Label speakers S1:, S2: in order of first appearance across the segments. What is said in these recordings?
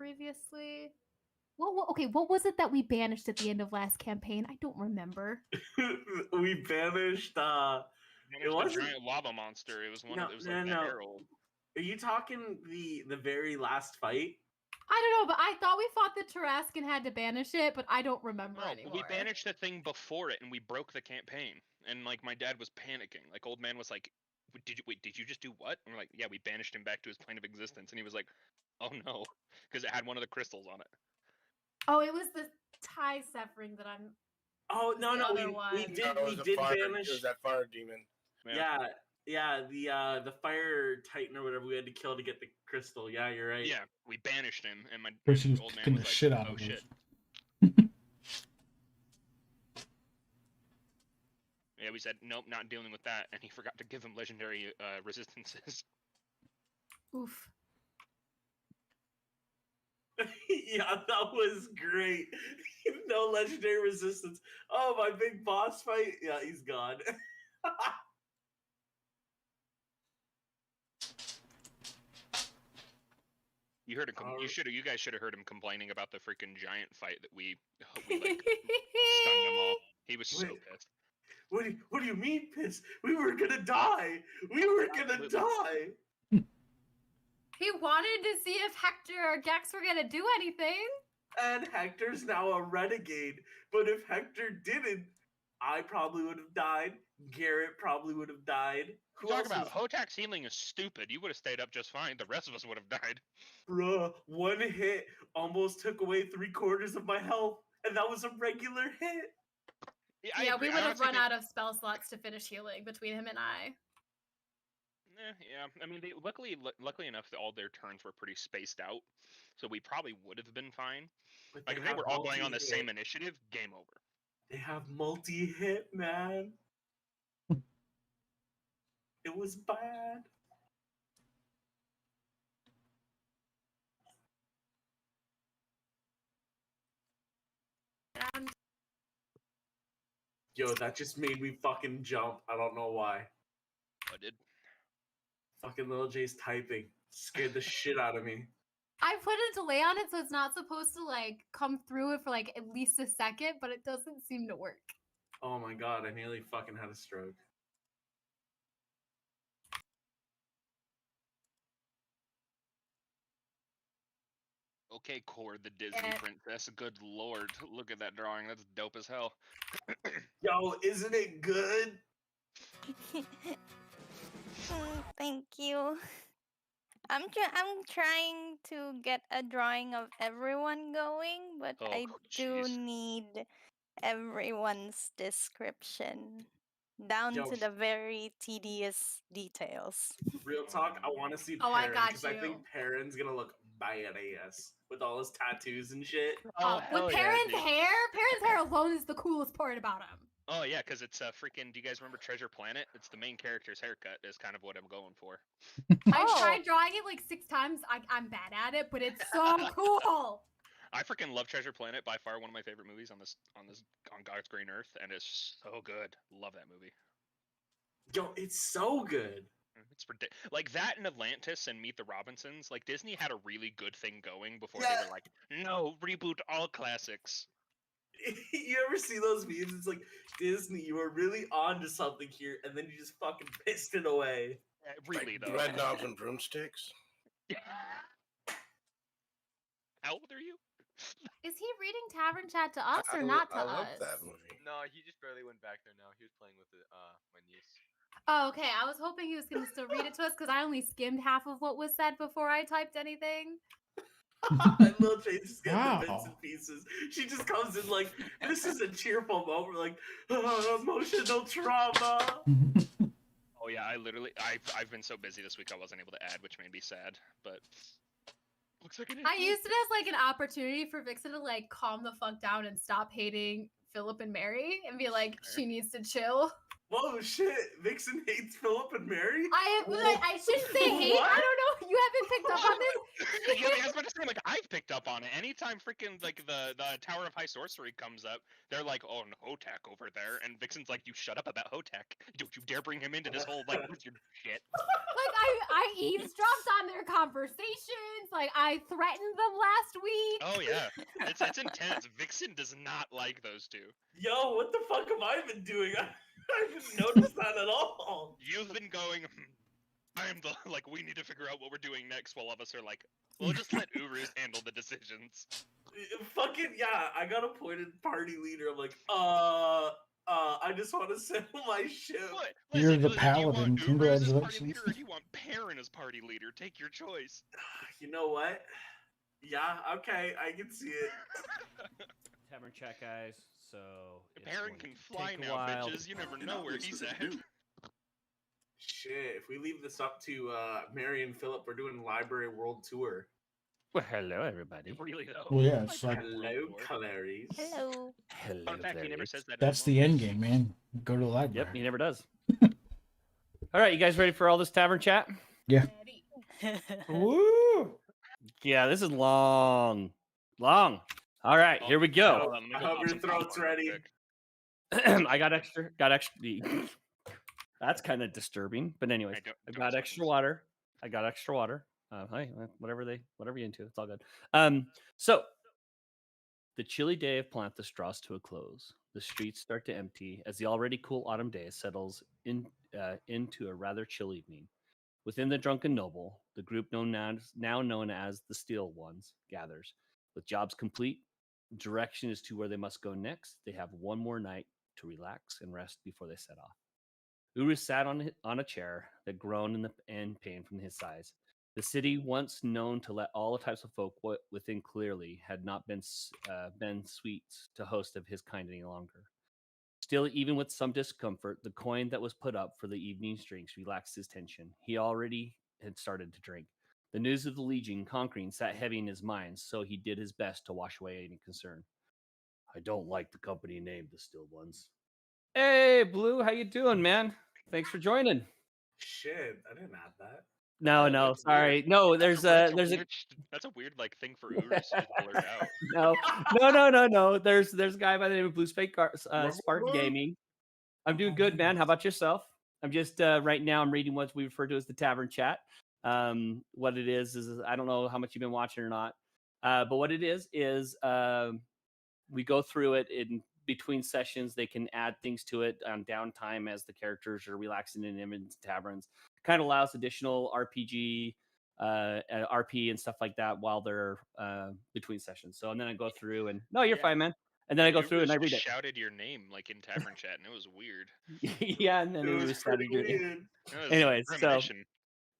S1: previously. What was it that we banished at the end of last campaign? I don't remember.
S2: We banished
S3: It was a giant lava monster. It was one of it was like the herald.
S2: Are you talking the very last fight?
S1: I don't know, but I thought we fought the Tarascan had to banish it, but I don't remember anymore.
S3: We banished the thing before it, and we broke the campaign. And like my dad was panicking. Like old man was like, "Did you just do what?" And we're like, "Yeah, we banished him back to his plane of existence." And he was like, "Oh no," because it had one of the crystals on it.
S1: Oh, it was the tie severing that I'm.
S2: Oh no, we did banish.
S4: It was that fire demon.
S2: Yeah, the fire titan or whatever we had to kill to get the crystal. Yeah, you're right.
S3: Yeah, we banished him, and my
S5: old man was like, shit out of
S3: shit. Yeah, we said nope, not dealing with that, and he forgot to give him legendary resistances.
S1: Oof.
S2: Yeah, that was great. No legendary resistance. Oh, my big boss fight. Yeah, he's gone.
S3: You heard him. You guys should have heard him complaining about the freaking giant fight that we like, stunned him all. He was so pissed.
S2: What do you mean pissed? We were gonna die. We were gonna die.
S1: He wanted to see if Hector or Gex were gonna do anything.
S2: And Hector's now a renegade. But if Hector didn't, I probably would have died. Garrett probably would have died.
S3: Who talk about Hotak's healing is stupid. You would have stayed up just fine. The rest of us would have died.
S2: Bruh, one hit almost took away 3/4 of my health, and that was a regular hit.
S1: Yeah, we would have run out of spell slots to finish healing between him and I.
S3: Yeah. I mean, luckily enough, all their turns were pretty spaced out, so we probably would have been fine. Like if they were all going on the same initiative, game over.
S2: They have multi-hit, man. It was bad. Yo, that just made me fucking jump. I don't know why.
S3: I did.
S2: Fucking Lil J's typing scared the shit out of me.
S1: I put a delay on it, so it's not supposed to like come through it for like at least a second, but it doesn't seem to work.
S2: Oh my god, I nearly fucking had a stroke.
S3: Okay, Cord, the Disney princess. Good lord, look at that drawing. That's dope as hell.
S2: Yo, isn't it good?
S6: Thank you. I'm trying to get a drawing of everyone going, but I do need everyone's description down to the very tedious details.
S2: Real talk, I want to see Perrin, because I think Perrin's gonna look badass with all his tattoos and shit.
S1: With Perrin's hair alone is the coolest part about him.
S3: Oh yeah, because it's freaking. Do you guys remember Treasure Planet? It's the main character's haircut. Is kind of what I'm going for.
S1: I've tried drawing it like 6 times. I'm bad at it, but it's so cool.
S3: I freaking love Treasure Planet. By far one of my favorite movies on God's green earth, and it's so good. Love that movie.
S2: Yo, it's so good.
S3: It's like that in Atlantis and Meet the Robinsons. Like Disney had a really good thing going before they were like, no, reboot all classics.
S2: You ever see those memes? It's like, Disney, you were really on to something here, and then you just fucking pissed it away.
S3: Really,
S4: like
S3: though.
S4: Red Dogs and Broomsticks?
S3: How old are you?
S1: Is he reading Tavern Chat to us or not to us?
S4: I love that movie.
S7: No, he just barely went back there now. He was playing with my niece.
S1: Oh, okay. I was hoping he was going to still read it to us because I only skimmed half of what was said before I typed anything.
S2: Lil J just gets the bits and pieces. She just comes in like, this is a cheerful moment, like, emotional trauma.
S3: Oh yeah, I've been so busy this week I wasn't able to add, which made me sad, but looks like
S1: I used it as like an opportunity for Vixen to like calm the fuck down and stop hating Philip and Mary and be like, she needs to chill.
S2: Whoa, shit! Vixen hates Philip and Mary?
S1: I shouldn't say hate. I don't know. You haven't picked up on this?
S3: Yeah, I was about to say, like, I've both picked up on it. Anytime freaking like the Tower of High Sorcery comes up, they're like, "Oh, no, Hotak over there," and Vixen's like, "You shut up about Hotak! Don't you dare bring him into this whole like with your shit."
S1: Like I eavesdropped on their conversations. Like I threatened them last week.
S3: Oh yeah, it's intense. Vixen does not like those two.
S2: Yo, what the fuck have I been doing? I didn't notice that at all.
S3: You've been going. I am the like. We need to figure out what we're doing next. While all of us are like, we'll just let Urus handle the decisions.
S2: Fucking yeah, I got appointed party leader. I'm like, I just want to settle my ship.
S3: What?
S5: You're
S3: Listen,
S5: the
S3: do you want
S5: paladin.
S3: Urus as party
S5: Congratulations.
S3: leader, or do you want Perrin as party leader? Take your choice.
S2: You know what? Yeah, okay, I can see it.
S8: Tavern chat, guys. So
S3: Perrin can fly now, bitches. You never know where he's at.
S2: Shit, if we leave this up to Mary and Philip, we're doing library world tour.
S8: Well, hello, everybody.
S3: Really though.
S5: Well, yeah, it's like
S2: Hello, Clarice.
S6: Hello.
S8: Hello,
S3: Fun fact, he never says that.
S5: that's the end game, man. Go to the library.
S8: Yep, he never does. All right, you guys ready for all this tavern chat?
S5: Yeah.
S8: Woo! Yeah, this is long. All right, here we go.
S2: I hope your throat's ready.
S8: I got extra. That's kind of disturbing, but anyways, I got extra water. Hey, whatever you're into, it's all good. So the chilly day of Palanthas draws to a close. The streets start to empty as the already cool autumn day settles into a rather chill evening. Within the Drunken Noble, the group now known as the Steel Ones gathers. With jobs complete, direction as to where they must go next. They have one more night to relax and rest before they set off. Urus sat on a chair that groaned in pain from his size. The city, once known to let all types of folk within clearly, had not been sweet to host of his kind any longer. Still, even with some discomfort, the coin that was put up for the evening's drinks relaxed his tension. He already had started to drink. The news of the Legion conquering sat heavy in his mind, so he did his best to wash away any concern. I don't like the company name, the Still Ones. Hey, Blue, how you doing, man? Thanks for joining.
S2: Shit, I didn't add that.
S8: No, sorry. No, that's a
S3: weird like thing for Urus to blurt out.
S8: No. There's a guy by the name of Blue Spark Gaming. I'm doing good, man. How about yourself? I'm just right now I'm reading what we refer to as the Tavern Chat. What it is I don't know how much you've been watching or not, but what it is we go through it in between sessions. They can add things to it on downtime as the characters are relaxing in taverns. Kind of allows additional RP and stuff like that while they're between sessions. So and then I go through and no, you're fine, man. And then I go through and I read it.
S3: Shouted your name like in Tavern Chat, and it was weird.
S8: Yeah, and then it was shouted your name.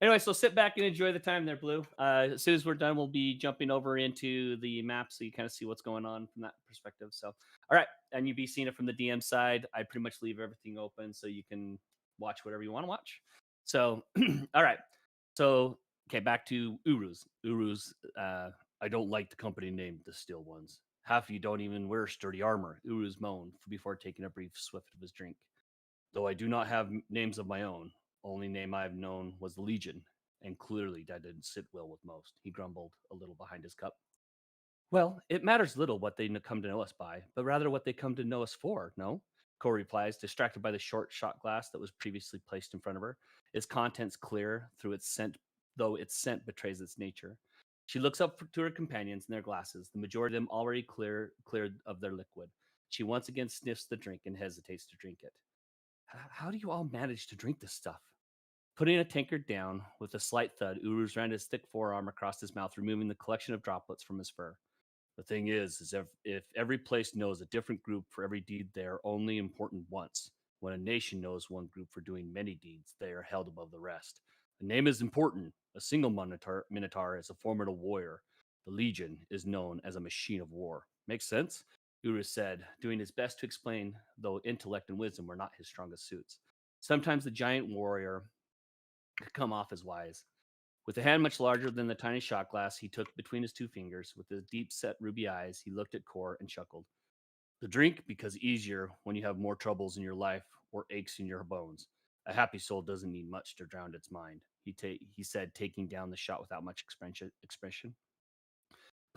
S8: Anyway, so sit back and enjoy the time there, Blue. As soon as we're done, we'll be jumping over into the map so you kind of see what's going on from that perspective. So, all right, and you'll be seeing it from the DM side. I pretty much leave everything open so you can watch whatever you want to watch. So, all right. So, okay, back to Urus. I don't like the company name, the Steel Ones. Half of you don't even wear sturdy armor, Urus moaned before taking a brief swift of his drink. Though I do not have names of my own, only name I've known was the Legion, and clearly that didn't sit well with most. He grumbled a little behind his cup. Well, it matters little what they come to know us by, but rather what they come to know us for, no? Cor replies, distracted by the short shot glass that was previously placed in front of her. Its contents clear through its scent, though its scent betrays its nature. She looks up to her companions and their glasses, the majority of them already cleared of their liquid. She once again sniffs the drink and hesitates to drink it. How do you all manage to drink this stuff? Putting a tankard down with a slight thud, Urus ran his thick forearm across his mouth, removing the collection of droplets from his fur. The thing is if every place knows a different group for every deed, they are only important once. When a nation knows one group for doing many deeds, they are held above the rest. The name is important. A single Minotaur is a formidable warrior. The Legion is known as a machine of war. Makes sense? Urus said, doing his best to explain, though intellect and wisdom were not his strongest suits. Sometimes the giant warrior could come off as wise. With a hand much larger than the tiny shot glass he took between his two fingers, with his deep-set ruby eyes, he looked at Cor and chuckled. The drink becomes easier when you have more troubles in your life or aches in your bones. A happy soul doesn't need much to drown its mind, he said, taking down the shot without much expression.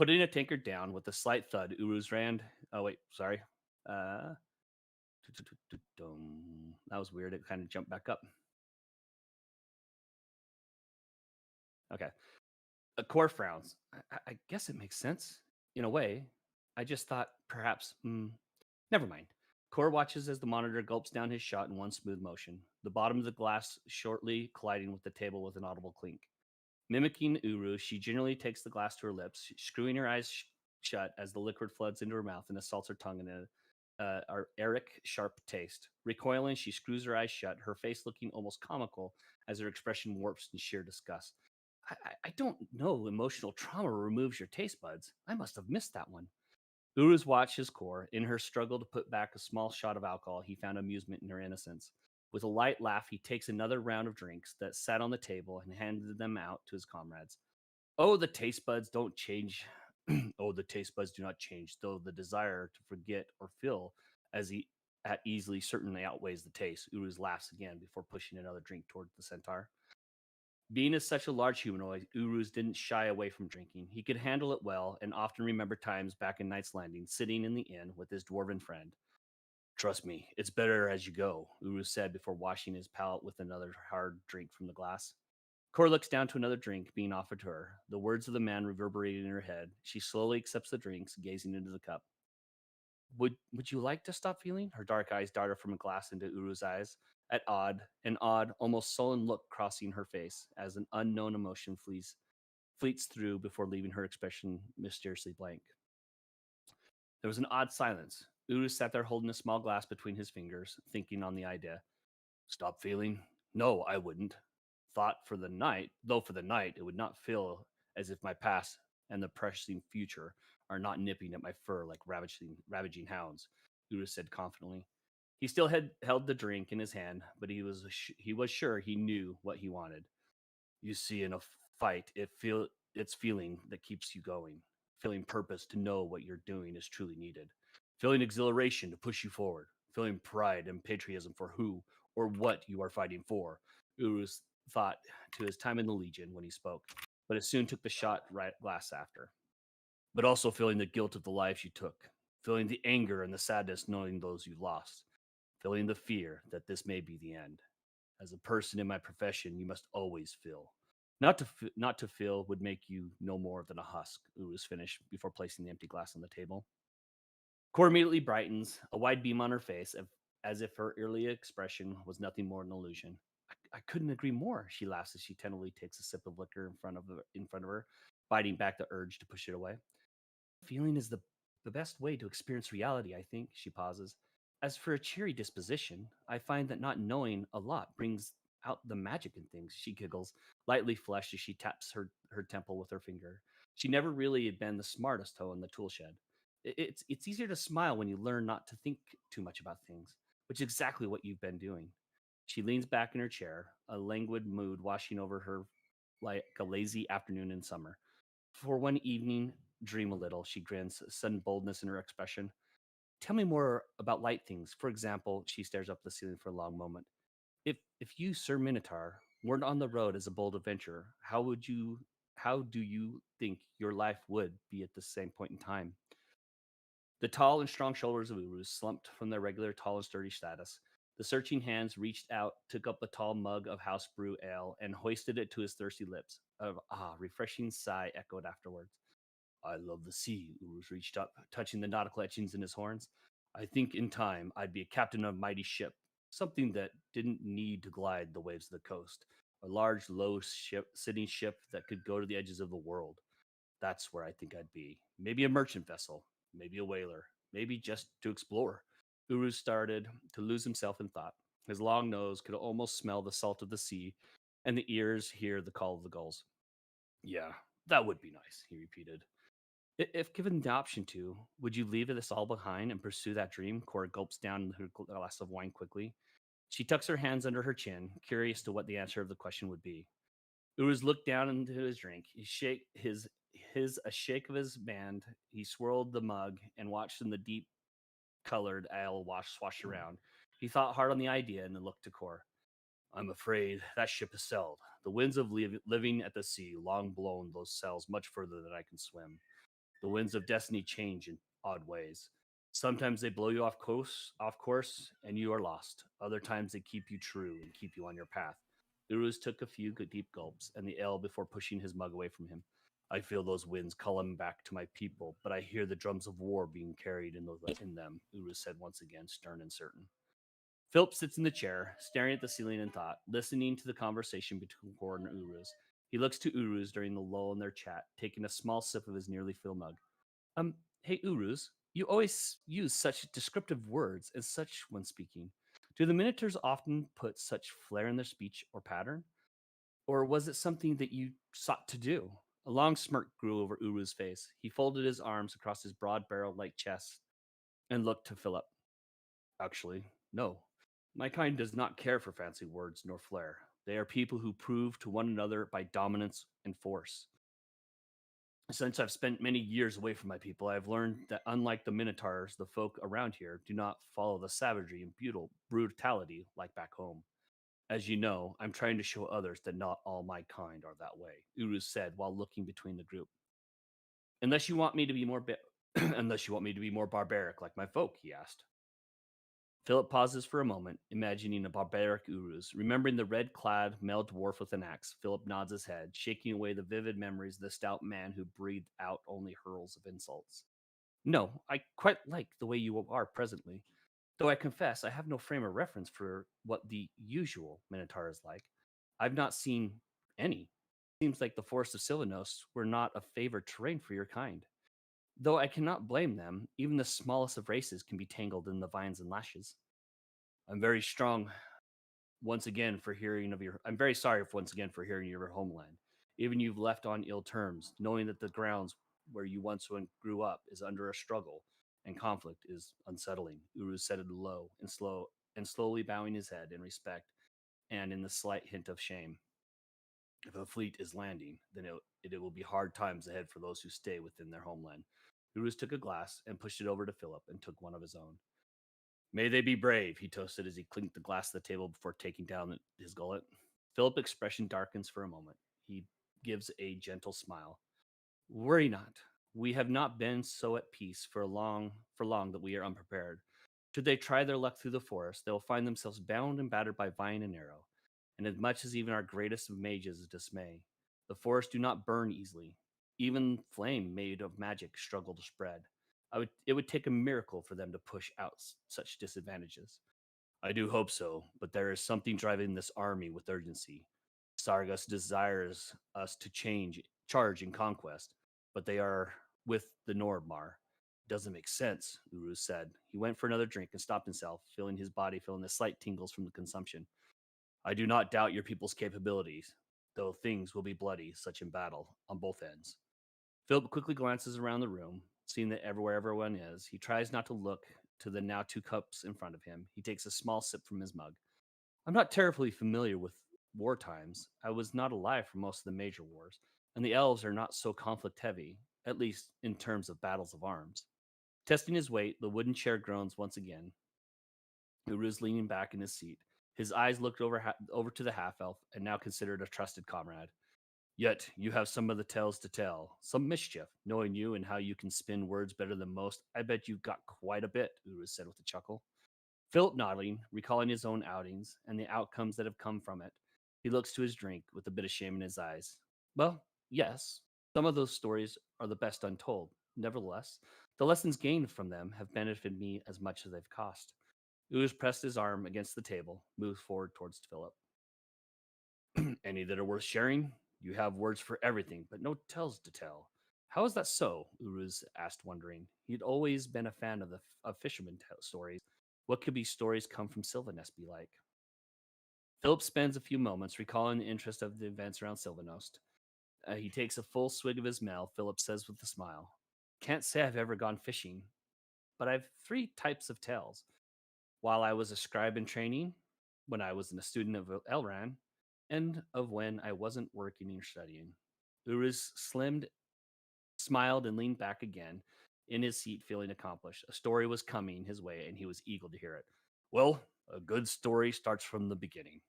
S8: Putting a tankard down with a slight thud, Uru's ran. Oh wait, sorry. That was weird. It kind of jumped back up. Okay. Core frowns. I guess it makes sense in a way. I just thought perhaps. Never mind. Core watches as the monitor gulps down his shot in one smooth motion, the bottom of the glass shortly colliding with the table with an audible clink. Mimicking Uru, she generally takes the glass to her lips, screwing her eyes shut as the liquid floods into her mouth and assaults her tongue in a Eric sharp taste. Recoiling, she screws her eyes shut, her face looking almost comical as her expression warps in sheer disgust. I don't know emotional trauma removes your taste buds. I must have missed that one. Uru's watched his core. In her struggle to put back a small shot of alcohol, he found amusement in her innocence. With a light laugh, he takes another round of drinks that sat on the table and handed them out to his comrades. Oh, the taste buds don't change. Oh, the taste buds do not change, though the desire to forget or feel at easily certainly outweighs the taste. Uru's laughs again before pushing another drink toward the centaur. Being as such a large humanoid, Uruz didn't shy away from drinking. He could handle it well and often remembered times back in Knight's Landing, sitting in the inn with his dwarven friend. Trust me, it's better as you go, Uruz said before washing his palate with another hard drink from the glass. Cor looks down to another drink being offered to her. The words of the man reverberated in her head. She slowly accepts the drinks, gazing into the cup. Would you like to stop feeling? Her dark eyes darted from a glass into Uru's eyes. An odd, almost sullen look crossing her face as an unknown emotion fleets through before leaving her expression mysteriously blank. There was an odd silence. Uru sat there holding a small glass between his fingers, thinking on the idea. Stop feeling? No, I wouldn't. Though for the night, it would not feel as if my past and the pressing future are not nipping at my fur like ravaging hounds, Uru said confidently. He still held the drink in his hand, but he was sure he knew what he wanted. You see, in a fight, it's feeling that keeps you going, feeling purpose to know what you're doing is truly needed, feeling exhilaration to push you forward, feeling pride and patriotism for who or what you are fighting for. Uruz thought to his time in the Legion when he spoke, but it soon took the shot right glass after. But also feeling the guilt of the lives you took, feeling the anger and the sadness knowing those you lost, feeling the fear that this may be the end. As a person in my profession, you must always feel. Not to feel would make you no more than a husk, Uruz finished before placing the empty glass on the table. Cor immediately brightens, a wide beam on her face, as if her early expression was nothing more than an illusion. I couldn't agree more, she laughs as she tentatively takes a sip of liquor in front of her, biting back the urge to push it away. Feeling is the best way to experience reality, I think, she pauses. As for a cheery disposition, I find that not knowing a lot brings out the magic in things, she giggles, lightly flushed as she taps her temple with her finger. She never really had been the smartest hoe in the tool shed. It's easier to smile when you learn not to think too much about things, which is exactly what you've been doing. She leans back in her chair, a languid mood washing over her like a lazy afternoon in summer. For one evening, dream a little, she grins, sudden boldness in her expression. Tell me more about light things. For example, she stares up the ceiling for a long moment. If you, Sir Minotaur, weren't on the road as a bold adventurer, how do you think your life would be at the same point in time? The tall and strong shoulders of Uruz slumped from their regular tall and sturdy status. The searching hands reached out, took up a tall mug of house brew ale, and hoisted it to his thirsty lips. A refreshing sigh echoed afterwards. I love the sea, Uruz reached up, touching the nautical etchings in his horns. I think in time I'd be a captain of a mighty ship, something that didn't need to glide the waves of the coast. A large, sitting ship that could go to the edges of the world. That's where I think I'd be. Maybe a merchant vessel, maybe a whaler, maybe just to explore. Uruz started to lose himself in thought. His long nose could almost smell the salt of the sea, and the ears hear the call of the gulls. Yeah, that would be nice, he repeated. If given the option to, would you leave this all behind and pursue that dream? Cora gulps down her glass of wine quickly. She tucks her hands under her chin, curious to what the answer of the question would be. Uruz looked down into his drink. He shake a shake of his band. He swirled the mug and watched in the deep colored ale swash around. He thought hard on the idea and then looked to Cor. I'm afraid that ship has sailed. The winds of living at the sea long blown those sails much further than I can swim. The winds of destiny change in odd ways. Sometimes they blow you off course, and you are lost. Other times they keep you true and keep you on your path. Uruz took a few deep gulps and the ale before pushing his mug away from him. I feel those winds calling back to my people, but I hear the drums of war being carried in them, Uruz said once again, stern and certain. Philip sits in the chair, staring at the ceiling in thought, listening to the conversation between Cord and Uruz. He looks to Uruz during the lull in their chat, taking a small sip of his nearly filled mug. Hey Uruz, you always use such descriptive words and such when speaking. Do the Minotaurs often put such flair in their speech or pattern? Or was it something that you sought to do? A long smirk grew over Uruz's face. He folded his arms across his broad barrel-like chest and looked to Philip. Actually, no. My kind does not care for fancy words nor flair. They are people who prove to one another by dominance and force. Since I've spent many years away from my people, I have learned that unlike the Minotaurs, the folk around here do not follow the savagery and brutality like back home. As you know, I'm trying to show others that not all my kind are that way, Uruz said while looking between the group. Unless you want me to be more barbaric like my folk, he asked. Philip pauses for a moment, imagining a barbaric Uruz. Remembering the red-clad male dwarf with an axe, Philip nods his head, shaking away the vivid memories of the stout man who breathed out only hurls of insults. No, I quite like the way you are presently, though I confess I have no frame of reference for what the usual Minotaur is like. I've not seen any. Seems like the forests of Sylvanos were not a favored terrain for your kind. Though I cannot blame them, even the smallest of races can be tangled in the vines and lashes. I'm very sorry once again for hearing of your homeland. Even you've left on ill terms, knowing that the grounds where you once grew up is under a struggle and conflict is unsettling. Uruz said it low and slowly bowing his head in respect and in the slight hint of shame. If a fleet is landing, then it will be hard times ahead for those who stay within their homeland. Uruz took a glass and pushed it over to Philip and took one of his own. May they be brave, he toasted as he clinked the glass to the table before taking down his gullet. Philip's expression darkens for a moment. He gives a gentle smile. Worry not. We have not been so at peace for long that we are unprepared. Should they try their luck through the forest, they will find themselves bound and battered by vine and arrow. And as much as even our greatest of mages is dismay, the forests do not burn easily. Even flame made of magic struggle to spread. It would take a miracle for them to push out such disadvantages. I do hope so, but there is something driving this army with urgency. Sargas desires us to charge in conquest, but they are with the Nordmar. Doesn't make sense, Uruz said. He went for another drink and stopped himself, feeling his body feeling the slight tingles from the consumption. I do not doubt your people's capabilities, though things will be bloody, such in battle, on both ends. Philip quickly glances around the room, seeing that everyone is. He tries not to look to the now 2 cups in front of him. He takes a small sip from his mug. I'm not terribly familiar with war times. I was not alive for most of the major wars, and the elves are not so conflict heavy, at least in terms of battles of arms. Testing his weight, the wooden chair groans once again. Uruz leaning back in his seat. His eyes looked over to the half-elf, and now considered a trusted comrade. Yet you have some of the tales to tell, some mischief. Knowing you and how you can spin words better than most, I bet you've got quite a bit, Uruz said with a chuckle. Philip nodding, recalling his own outings and the outcomes that have come from it. He looks to his drink with a bit of shame in his eyes. Well, yes, some of those stories are the best untold. Nevertheless, the lessons gained from them have benefited me as much as they've cost. Uruz pressed his arm against the table, moved forward towards Philip. Any that are worth sharing? You have words for everything, but no tales to tell. How is that so? Uruz asked, wondering. He'd always been a fan of fisherman stories. What could be stories come from Sylvanost be like? Philip spends a few moments recalling the interest of the events around Sylvanost. He takes a full swig of his mail. Philip says with a smile, Can't say I've ever gone fishing, but I've 3 types of tales. While I was a scribe in training, when I was a student of Elran, and of when I wasn't working or studying. Uruz smiled and leaned back again in his seat, feeling accomplished. A story was coming his way, and he was eager to hear it. Well, a good story starts from the beginning.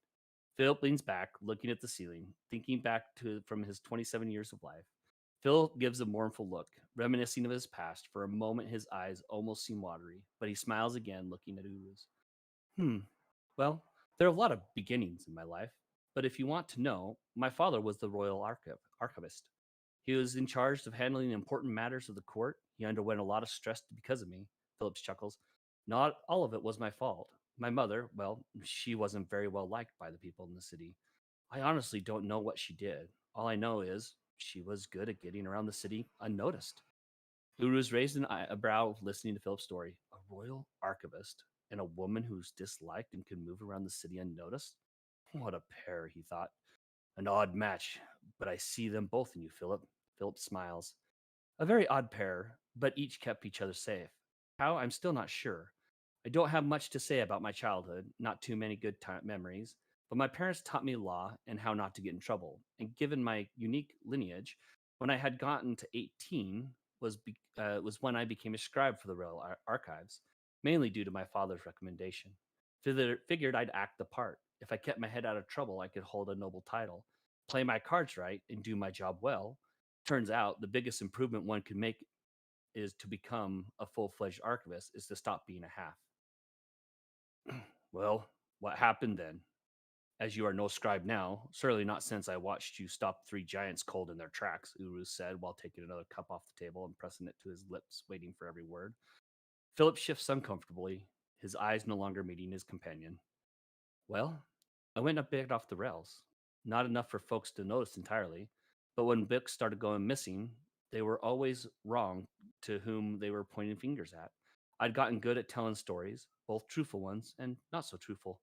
S8: Philip leans back, looking at the ceiling, thinking back from his 27 years of life. Phil gives a mournful look, reminiscing of his past. For a moment, his eyes almost seem watery, but he smiles again, looking at Uruz. Well, there are a lot of beginnings in my life, but if you want to know, my father was the royal archivist. He was in charge of handling important matters of the court. He underwent a lot of stress because of me. Phillips chuckles. Not all of it was my fault. My mother, well, she wasn't very well liked by the people in the city. I honestly don't know what she did. All I know is she was good at getting around the city unnoticed. Uruz raised a brow listening to Philip's story. A royal archivist and a woman who's disliked and can move around the city unnoticed? What a pair, he thought. An odd match, but I see them both in you, Philip. Philip smiles. A very odd pair, but each kept each other safe. How? I'm still not sure. I don't have much to say about my childhood, not too many good memories, but my parents taught me law and how not to get in trouble. And given my unique lineage, when I had gotten to 18 was when I became a scribe for the Royal Archives, mainly due to my father's recommendation. Figured I'd act the part. If I kept my head out of trouble, I could hold a noble title, play my cards right, and do my job well. Turns out the biggest improvement one can make is to become a full-fledged archivist is to stop being a half. Well, what happened then? As you are no scribe now, certainly not since I watched you stop 3 giants cold in their tracks, Uruz said while taking another cup off the table and pressing it to his lips, waiting for every word. Philip shifts uncomfortably, his eyes no longer meeting his companion. Well, I went a bit off the rails. Not enough for folks to notice entirely, but when books started going missing, they were always wrong to whom they were pointing fingers at. I'd gotten good at telling stories, both truthful ones and not so truthful.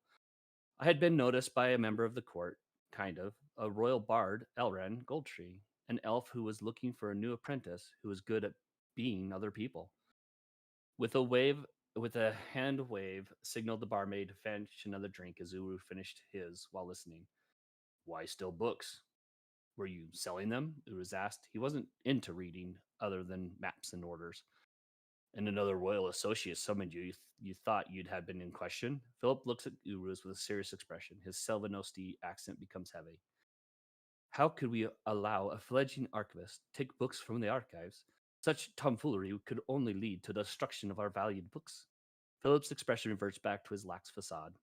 S8: I had been noticed by a member of the court, kind of, a royal bard, Elren Goldtree, an elf who was looking for a new apprentice who was good at being other people. With a hand wave, signaled the barmaid to fetch another drink as Uru finished his while listening. Why still books? Were you selling them? Uruz asked. He wasn't into reading other than maps and orders. And another royal associate summoned you. You thought you'd have been in question? Philip looks at Uruz with a serious expression. His Selvanosti accent becomes heavy. How could we allow a fledgling archivist to take books from the archives? Such tomfoolery could only lead to the destruction of our valued books. Philip's expression reverts back to his lax facade.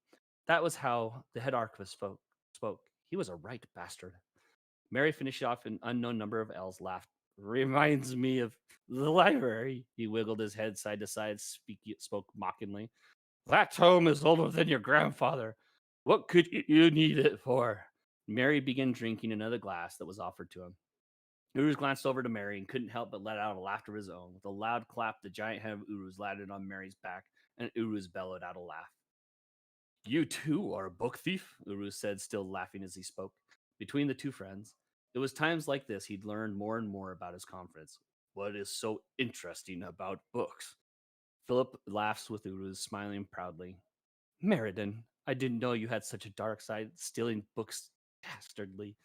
S8: That was how the head archivist spoke. He was a right bastard. Mary finished off an unknown number of L's, laughed. Reminds me of the library. He wiggled his head side to side, spoke mockingly. That tome is older than your grandfather. What could you need it for? Mary began drinking another glass that was offered to him. Uruz glanced over to Mary and couldn't help but let out a laughter of his own. With a loud clap, the giant head of Uruz landed on Mary's back, and Uruz bellowed out a laugh. You too are a book thief, Uruz said, still laughing as he spoke. Between the two friends, it was times like this he'd learned more and more about his confidence. What is so interesting about books? Philip laughs with Uruz, smiling proudly. Meriden, I didn't know you had such a dark side, stealing books dastardly.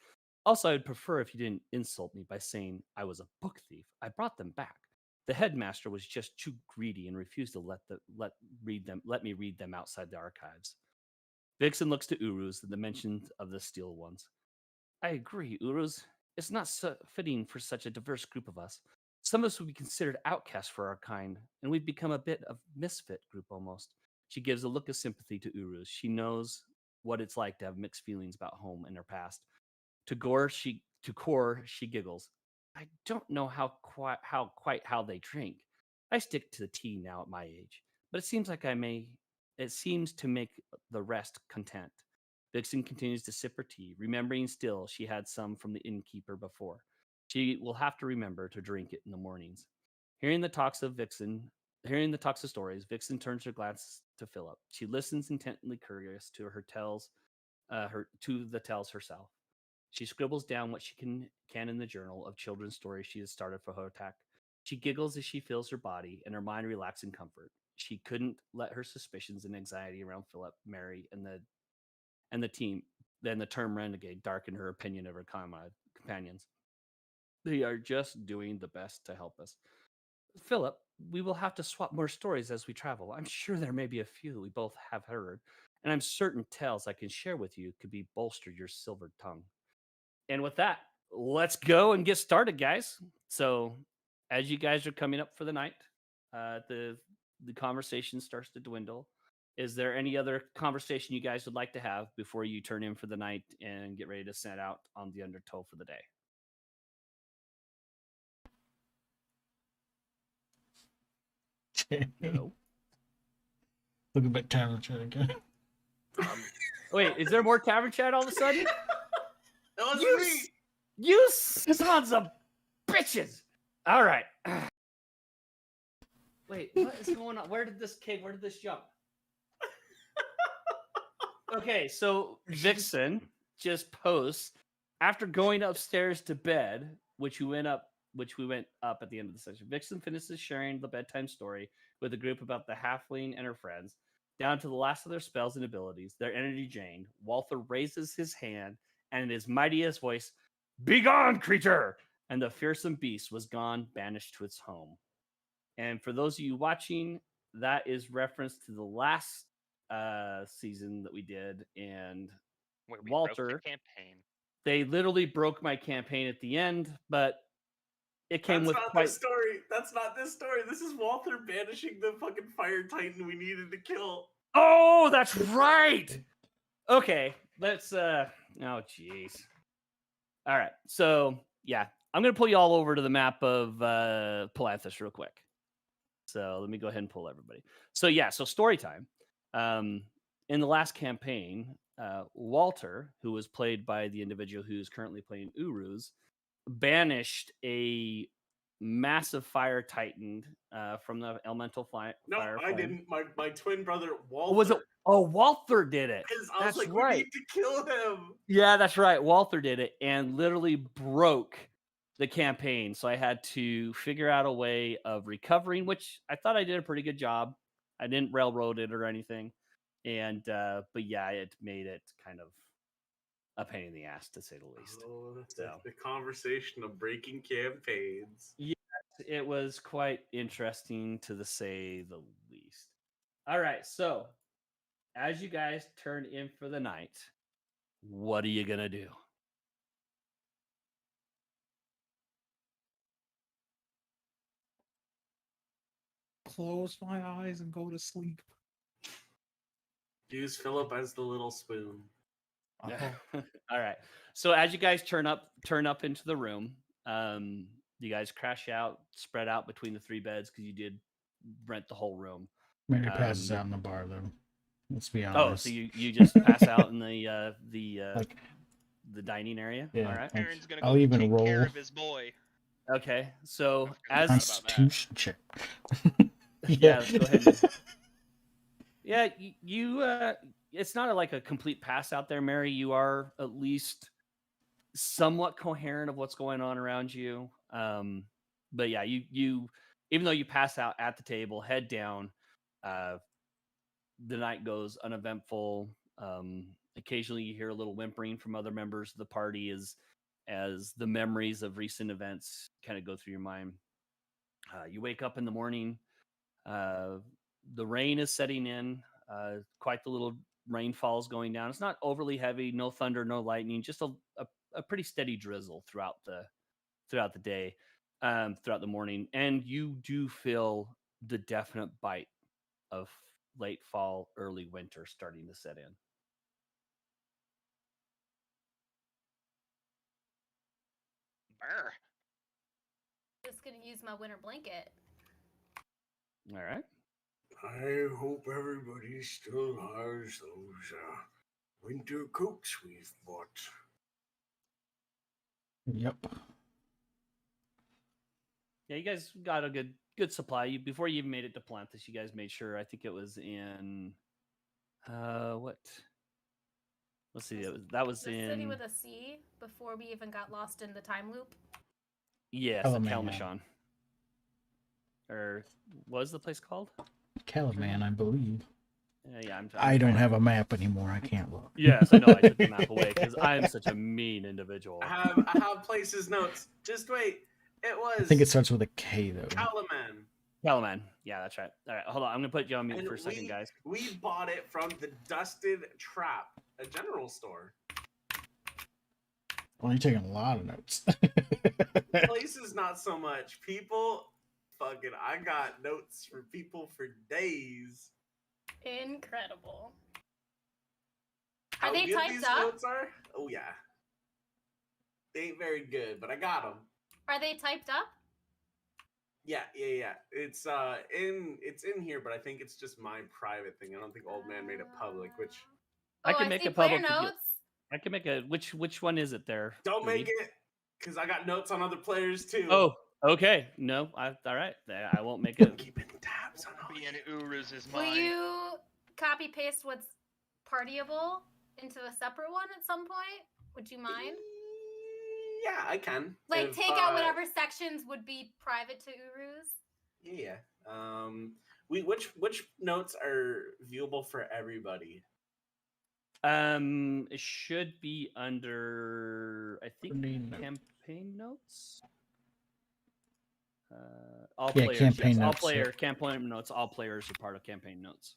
S8: Also, I'd prefer if you didn't insult me by saying I was a book thief. I brought them back. The headmaster was just too greedy and refused to let me read them outside the archives. Vixen looks to Uruz at the mention of the steel ones. I agree, Uruz. It's not so fitting for such a diverse group of us. Some of us would be considered outcasts for our kind, and we've become a bit of misfit group almost. She gives a look of sympathy to Uruz. She knows what it's like to have mixed feelings about home and her past. To Core, she giggles. I don't know quite how they drink. I stick to the tea now at my age, but it seems to make the rest content. Vixen continues to sip her tea, remembering still she had some from the innkeeper before. She will have to remember to drink it in the mornings. Hearing the talks of stories, Vixen turns her glance to Philip. She listens intently curious to the tales herself. She scribbles down what she can in the journal of children's stories she has started for Hotak. She giggles as she feels her body and her mind relax in comfort. She couldn't let her suspicions and anxiety around Philip, Mary, and the team, then the term renegade darkened her opinion of her companions. They are just doing the best to help us. Philip, we will have to swap more stories as we travel. I'm sure there may be a few we both have heard, and I'm certain tales I can share with you could be bolstered your silver tongue. And with that, let's go and get started, guys. So, as you guys are coming up for the night, the conversation starts to dwindle. Is there any other conversation you guys would like to have before you turn in for the night and get ready to set out on the Undertow for the day? No.
S5: Look at that tavern chat again.
S8: Wait, is there more tavern chat all of a sudden?
S2: That was
S8: You
S2: me.
S8: You sons of bitches! All right. Wait, what is going on? Where did this jump? Okay, so Vixen just posts after going upstairs to bed, which we went up at the end of the session. Vixen finishes sharing the bedtime story with the group about the halfling and her friends, down to the last of their spells and abilities, their energy drained. Walther raises his hand and in his mightiest voice, "Begone, creature!" And the fearsome beast was gone, banished to its home. And for those of you watching, that is reference to the last season that we did. And
S3: Where we
S8: Walter,
S3: broke the campaign.
S8: They literally broke my campaign at the end, but it came
S2: That's
S8: with
S2: not
S8: quite...
S2: this story. That's not this story. This is Walter banishing the fucking fire titan we needed to kill.
S8: Oh, that's right. Okay, let's oh jeez. All right, so yeah, I'm gonna pull you all over to the map of Palanthus real quick. So let me go ahead and pull everybody. So yeah, so story time. In the last campaign, Walter, who was played by the individual who's currently playing Uruz, banished a massive fire titan from the elemental fire.
S2: No, I didn't. My twin brother Walter.
S8: Was it? Oh, Walter did it.
S2: I was
S8: That's
S2: like,
S8: right.
S2: we need to kill him.
S8: Yeah, that's right. Walter did it and literally broke the campaign. So I had to figure out a way of recovering, which I thought I did a pretty good job. I didn't railroad it or anything. And but yeah, it made it kind of a pain in the ass, to say the least.
S2: Oh,
S8: so
S2: the conversation of breaking campaigns.
S8: Yes, it was quite interesting, to say the least. All right, so as you guys turn in for the night, what are you gonna do?
S5: Close my eyes and go to sleep.
S2: Use Philip as the little spoon.
S8: All right. So as you guys turn up into the room, you guys crash out, spread out between the three beds because you did rent the whole room.
S5: Mary passes out in the bar, though. Let's be honest.
S8: Oh, so you just pass out in the dining area.
S5: Yeah,
S8: All right.
S3: Aaron's gonna
S5: I'll
S3: go
S5: even
S3: take care
S5: roll.
S3: of his boy.
S8: Okay. So as
S5: Constitution check.
S8: yeah, let's go ahead. Yeah, you it's not like a complete pass out there, Mary. You are at least somewhat coherent of what's going on around you. But yeah, you even though you pass out at the table, head down, the night goes uneventful. Occasionally you hear a little whimpering from other members of the party as the memories of recent events kind of go through your mind. You wake up in the morning. The rain is setting in. Quite the little rainfall is going down. It's not overly heavy, no thunder, no lightning, just a pretty steady drizzle throughout the day, throughout the morning. And you do feel the definite bite of late fall, early winter starting to set in.
S3: Brr.
S1: Just gonna use my winter blanket.
S8: All right.
S4: I hope everybody still has those winter coats we've bought.
S5: Yep.
S8: Yeah, you guys got a good supply. Before you even made it to Palanthus, you guys made sure. I think it was in what? Let's see. That was
S1: the
S8: in
S1: city with a C before we even got lost in the time loop.
S8: Yes, Kelmashan. Or what was the place called?
S5: Calaman, I believe.
S8: Yeah,
S5: I don't have a map anymore. I can't look.
S8: Yes, I know. I took the map away because I'm such a mean individual.
S2: I have places notes. Just wait. It was.
S5: I think it starts with a K though.
S2: Calaman.
S8: Yeah, that's right. All right, hold on. I'm gonna put you on mute for a second, guys.
S2: We bought it from the Dusted Trap, a general store.
S5: Well, you're taking a lot of notes.
S2: Places, not so much. People, fucking, I got notes for people for days.
S1: Incredible.
S2: How
S1: Are they
S2: good
S1: typed
S2: these
S1: up?
S2: notes are? Oh yeah. They ain't very good, but I got them.
S1: Are they typed up?
S2: Yeah. It's in here, but I think it's just my private thing. I don't think Old Man made it public, which
S8: I
S1: Oh,
S8: can
S1: I
S8: make
S1: see
S8: it
S1: player
S8: public. If you,
S1: notes.
S8: I can make a which one is it there?
S2: don't make
S8: Ruby?
S2: it because I got notes on other players too.
S8: Oh, okay. No, all right. I won't make
S2: I'm
S8: it.
S2: keeping tabs on all
S3: Be
S2: you.
S3: an Uruz is
S1: Will
S3: mine.
S1: you copy paste what's partyable into a separate one at some point? Would you mind?
S2: Yeah, I can.
S1: Like
S2: If,
S1: take out whatever sections would be private to Uruz.
S2: Yeah. Which notes are viewable for everybody?
S8: It should be under, I think,
S5: Campaign
S8: campaign notes. All
S5: Yeah,
S8: players,
S5: campaign
S8: yes. All
S5: notes, yeah.
S8: campaign notes. All players are part of campaign notes.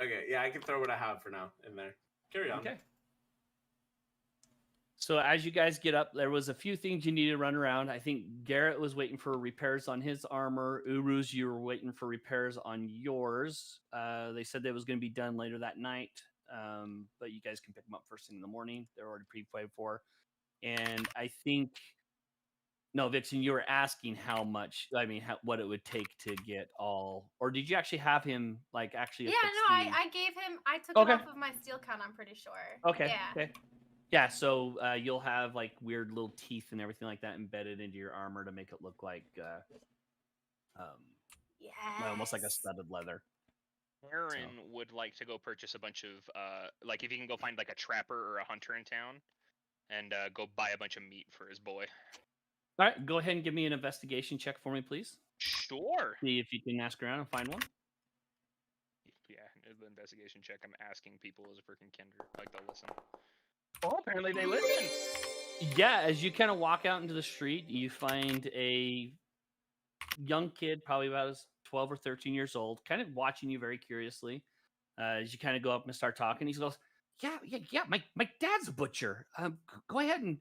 S2: Okay, yeah, I can throw what I have for now in there. Carry on.
S8: Okay. So as you guys get up, there was a few things you needed to run around. I think Garrett was waiting for repairs on his armor. Uruz, you were waiting for repairs on yours. They said that was going to be done later that night, but you guys can pick them up first thing in the morning. They're already pre-played for. And I think, no, Vixen, you were asking how much, what it would take to get all, or did you actually have him actually?
S1: Yeah,
S8: affix
S1: no,
S8: the-
S1: I gave him. I took
S8: Okay.
S1: it off of my steel count. I'm pretty sure.
S8: Okay.
S1: Yeah.
S8: Okay. Yeah, so you'll have weird little teeth and everything like that embedded into your armor to make it look like almost like a studded leather.
S3: Aaron would like to go purchase a bunch of if he can go find a trapper or a hunter in town, and go buy a bunch of meat for his boy.
S8: All right, go ahead and give me an investigation check for me, please.
S3: Sure.
S8: See if you can ask around and find one.
S3: Yeah, the investigation check. I'm asking people as a freaking kindred, they'll listen. Oh, apparently they listen.
S8: Yeah, as you kind of walk out into the street, you find a young kid, probably about 12 or 13 years old, kind of watching you very curiously. As you kind of go up and start talking, he goes, yeah, my dad's a butcher. Go ahead and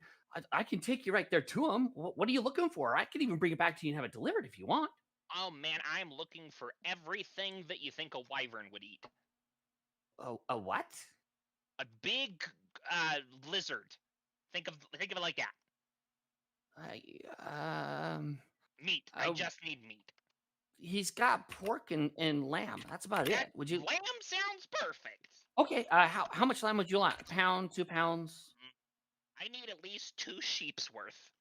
S8: I can take you right there to him. What are you looking for? I can even bring it back to you and have it delivered if you want.
S3: Oh man, I'm looking for everything that you think a wyvern would eat.
S8: Oh, a what?
S3: A big lizard. Think of it like that. Meat. I just need meat.
S8: He's got pork and lamb. That's about it. Would you?
S3: Lamb sounds perfect.
S8: Okay. How much lamb would you like? A pound, 2 pounds?
S3: I need at least 2 sheep's worth.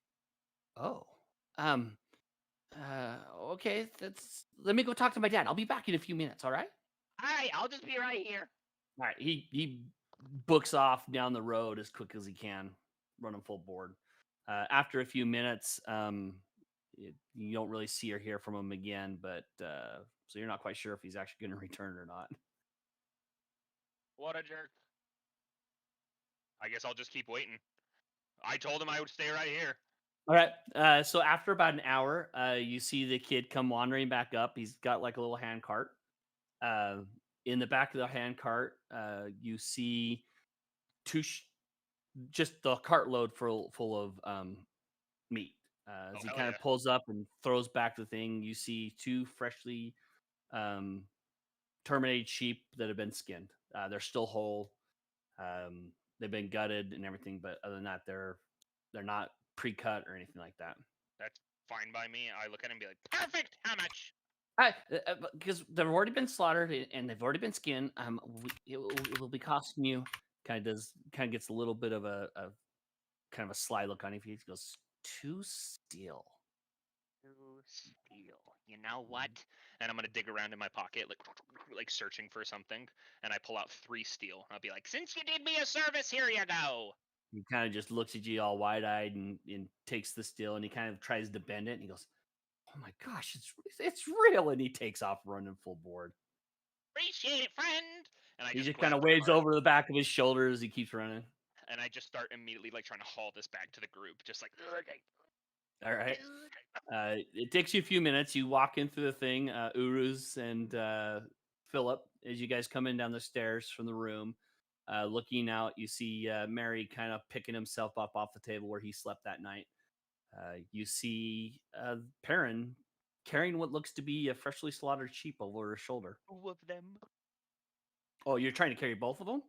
S8: Oh. Okay. Let me go talk to my dad. I'll be back in a few minutes. All right.
S3: All right. I'll just be right here.
S8: All right. He books off down the road as quick as he can, running full board. After a few minutes, you don't really see or hear from him again, but so you're not quite sure if he's actually going to return or not.
S3: What a jerk. I guess I'll just keep waiting. I told him I would stay right here.
S8: All right. So after about an hour, you see the kid come wandering back up. He's got a little hand cart. In the back of the hand cart, you see just the cartload full of meat. As he kind of pulls up and throws back the thing, you see 2 freshly terminated sheep that have been skinned. They're still whole. They've been gutted and everything, but other than that, they're not pre-cut or anything like that.
S3: That's fine by me. I look at him and be like, perfect. How much?
S8: Because they've already been slaughtered and they've already been skinned. It will be costing you. Kind of gets a little bit of a kind of a sly look on his face. He goes, 2 steel.
S3: 2 steel. You know what? And I'm gonna dig around in my pocket, like searching for something, and I pull out 3 steel. I'll be like, since you did me a service, here you go.
S8: He kind of just looks at you all wide-eyed and takes the steel, and he kind of tries to bend it, and he goes, oh my gosh, it's real, and he takes off running full board.
S3: Appreciate it, friend. And
S8: he just kind of waves over the back of his shoulder as he keeps running.
S3: And I just start immediately trying to haul this back to the group, just like.
S8: All right. It takes you a few minutes. You walk in through the thing, Uruz and Philip, as you guys come in down the stairs from the room. Looking out, you see Mary kind of picking himself up off the table where he slept that night. You see Perrin carrying what looks to be a freshly slaughtered sheep over her shoulder.
S3: Two of them.
S8: Oh, you're trying to carry both of them?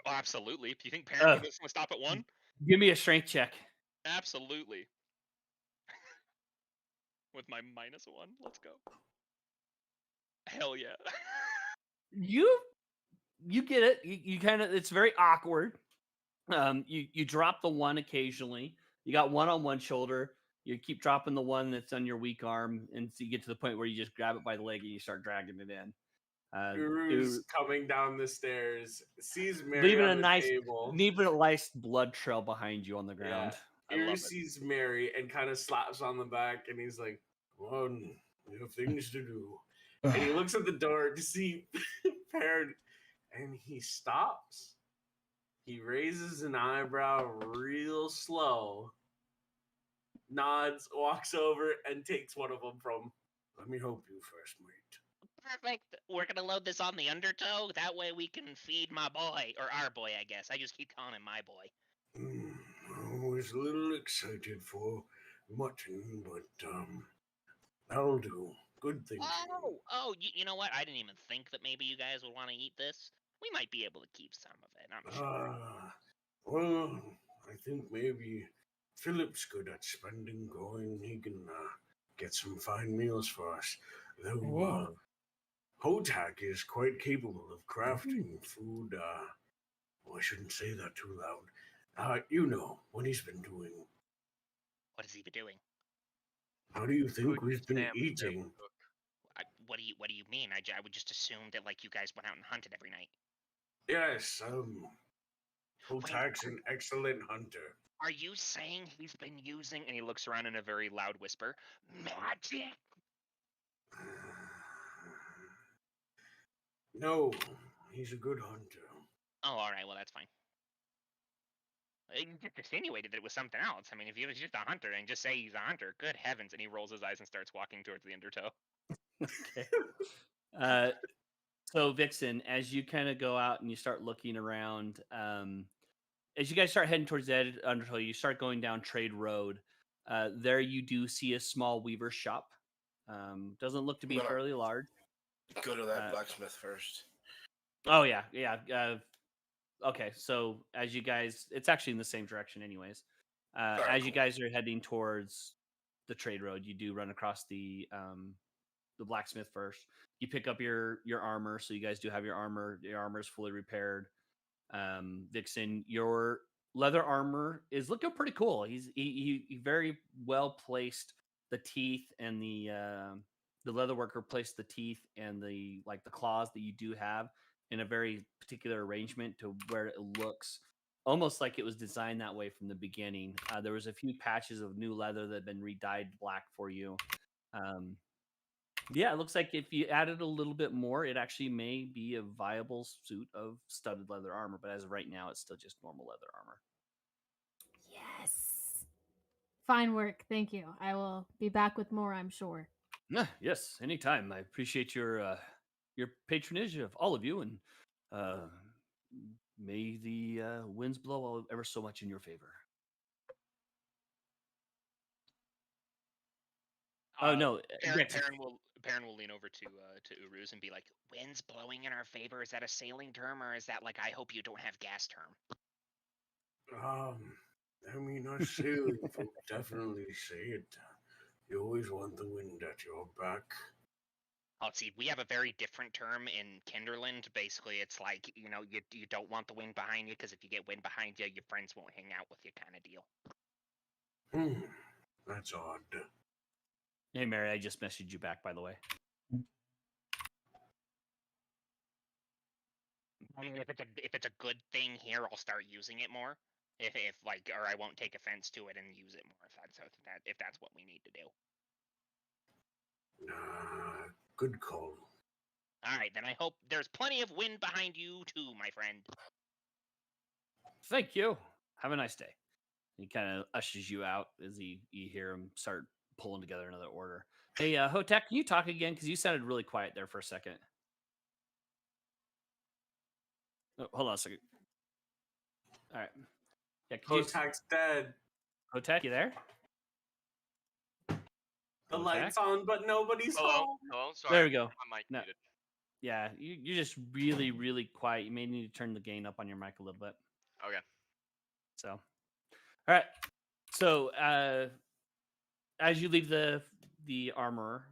S3: Oh, absolutely. Do you think Perrin would just stop at one?
S8: Give me a strength check.
S3: Absolutely. With my -1, let's go. Hell yeah.
S8: You get it. You kind of, it's very awkward. You drop the one occasionally. You got one on one shoulder. You keep dropping the one that's on your weak arm, and so you get to the point where you just grab it by the leg and you start dragging it in.
S2: Guru's coming down the stairs, sees Mary
S8: leaving
S2: on
S8: a
S2: the
S8: nice,
S2: table.
S8: leaving a nice blood trail behind you on the ground.
S2: Yeah. Guru sees Mary and kind of slaps on the back, and he's like,
S4: "Come on, we have things to do."
S2: And he looks at the door to see Perrin, and he stops. He raises an eyebrow real slow, nods, walks over, and takes one of them from.
S4: "Let me help you first, mate."
S9: Perfect. We're gonna load this on the undertow. That way we can feed my boy, or our boy, I guess. I just keep calling him my boy.
S4: I was a little excited for mutton, but that'll do. Good thing.
S9: You know what? I didn't even think that maybe you guys would want to eat this. We might be able to keep some of it. I'm sure.
S4: Well, I think maybe Philip's good at spending coin. He can get some fine meals for us. Though Hotak is quite capable of crafting food. I shouldn't say that too loud. You know what he's been doing.
S9: What has he been doing?
S4: How do you think we've been eating?
S9: What do you mean? I would just assume that like you guys went out and hunted every night.
S4: Yes, Hotak's an excellent hunter.
S9: Are you saying he's been using, and he looks around in a very loud whisper, magic?
S4: No, he's a good hunter.
S9: Oh, alright, well that's fine. You just insinuated that it was something else. I mean, if he was just a hunter, and just say he's a hunter, good heavens, and he rolls his eyes and starts walking towards the undertow.
S8: Okay. So Vixen, as you kind of go out and you start looking around, as you guys start heading towards the undertow, you start going down Trade Road. There you do see a small weaver shop. Doesn't look to be fairly large.
S10: Go to that blacksmith first.
S8: Oh yeah. Okay, so as you guys, it's actually in the same direction, anyways. As you guys are heading towards the Trade Road, you do run across the blacksmith first. You pick up your armor, so you guys do have your armor. Your armor is fully repaired. Vixen, your leather armor is looking pretty cool. He very well placed the teeth and the leather worker placed the teeth and the claws that you do have in a very particular arrangement to where it looks almost like it was designed that way from the beginning. There was a few patches of new leather that had been re-dyed black for you. Yeah, it looks like if you added a little bit more, it actually may be a viable suit of studded leather armor. But as of right now, it's still just normal leather armor.
S1: Yes. Fine work. Thank you. I will be back with more, I'm sure.
S8: Yes, anytime. I appreciate your patronage of all of you, and may the winds blow ever so much in your favor. Oh no,
S9: Perrin will lean over to Uruz and be like, "Winds blowing in our favor. Is that a sailing term, or is that like I hope you don't have gas term?"
S4: I mean, us sailing folk definitely say it. You always want the wind at your back.
S9: Oh, see, we have a very different term in Kinderland. Basically, it's like, you don't want the wind behind you, because if you get wind behind you, your friends won't hang out with you kind of deal.
S4: That's odd.
S8: Hey, Mary, I just messaged you back, by the way.
S9: I mean, if it's a good thing here, I'll start using it more. Or I won't take offense to it and use it more if that's what we need to do.
S4: Good call.
S9: All right, then I hope there's plenty of wind behind you too, my friend.
S8: Thank you. Have a nice day. He kind of ushers you out as you hear him start pulling together another order. Hey, Hotak, can you talk again? Because you sounded really quiet there for a second. Oh, hold on a second. All right. Yeah, could you...
S2: Kotak's dead.
S8: Kotak, you there?
S2: The
S8: Kotak?
S2: light's on, but nobody's home.
S7: Oh, sorry.
S8: There we go.
S7: My mic muted.
S8: Yeah, you're just really, really quiet. You may need to turn the gain up on your mic a little bit.
S7: Okay.
S8: So, all right. So, as you leave the armor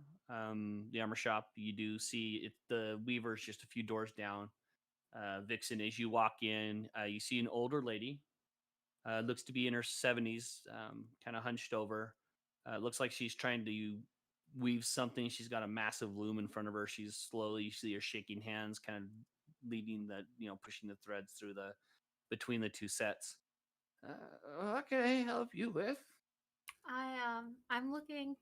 S8: shop, you do see the Weaver's just a few doors down. Vixen, as you walk in, you see an older lady. Looks to be in her 70s, kind of hunched over. Looks like she's trying to weave something. She's got a massive loom in front of her. She's slowly, you see her shaking hands, kind of leading pushing the threads through between the two sets. What can I help you with?
S1: I'm looking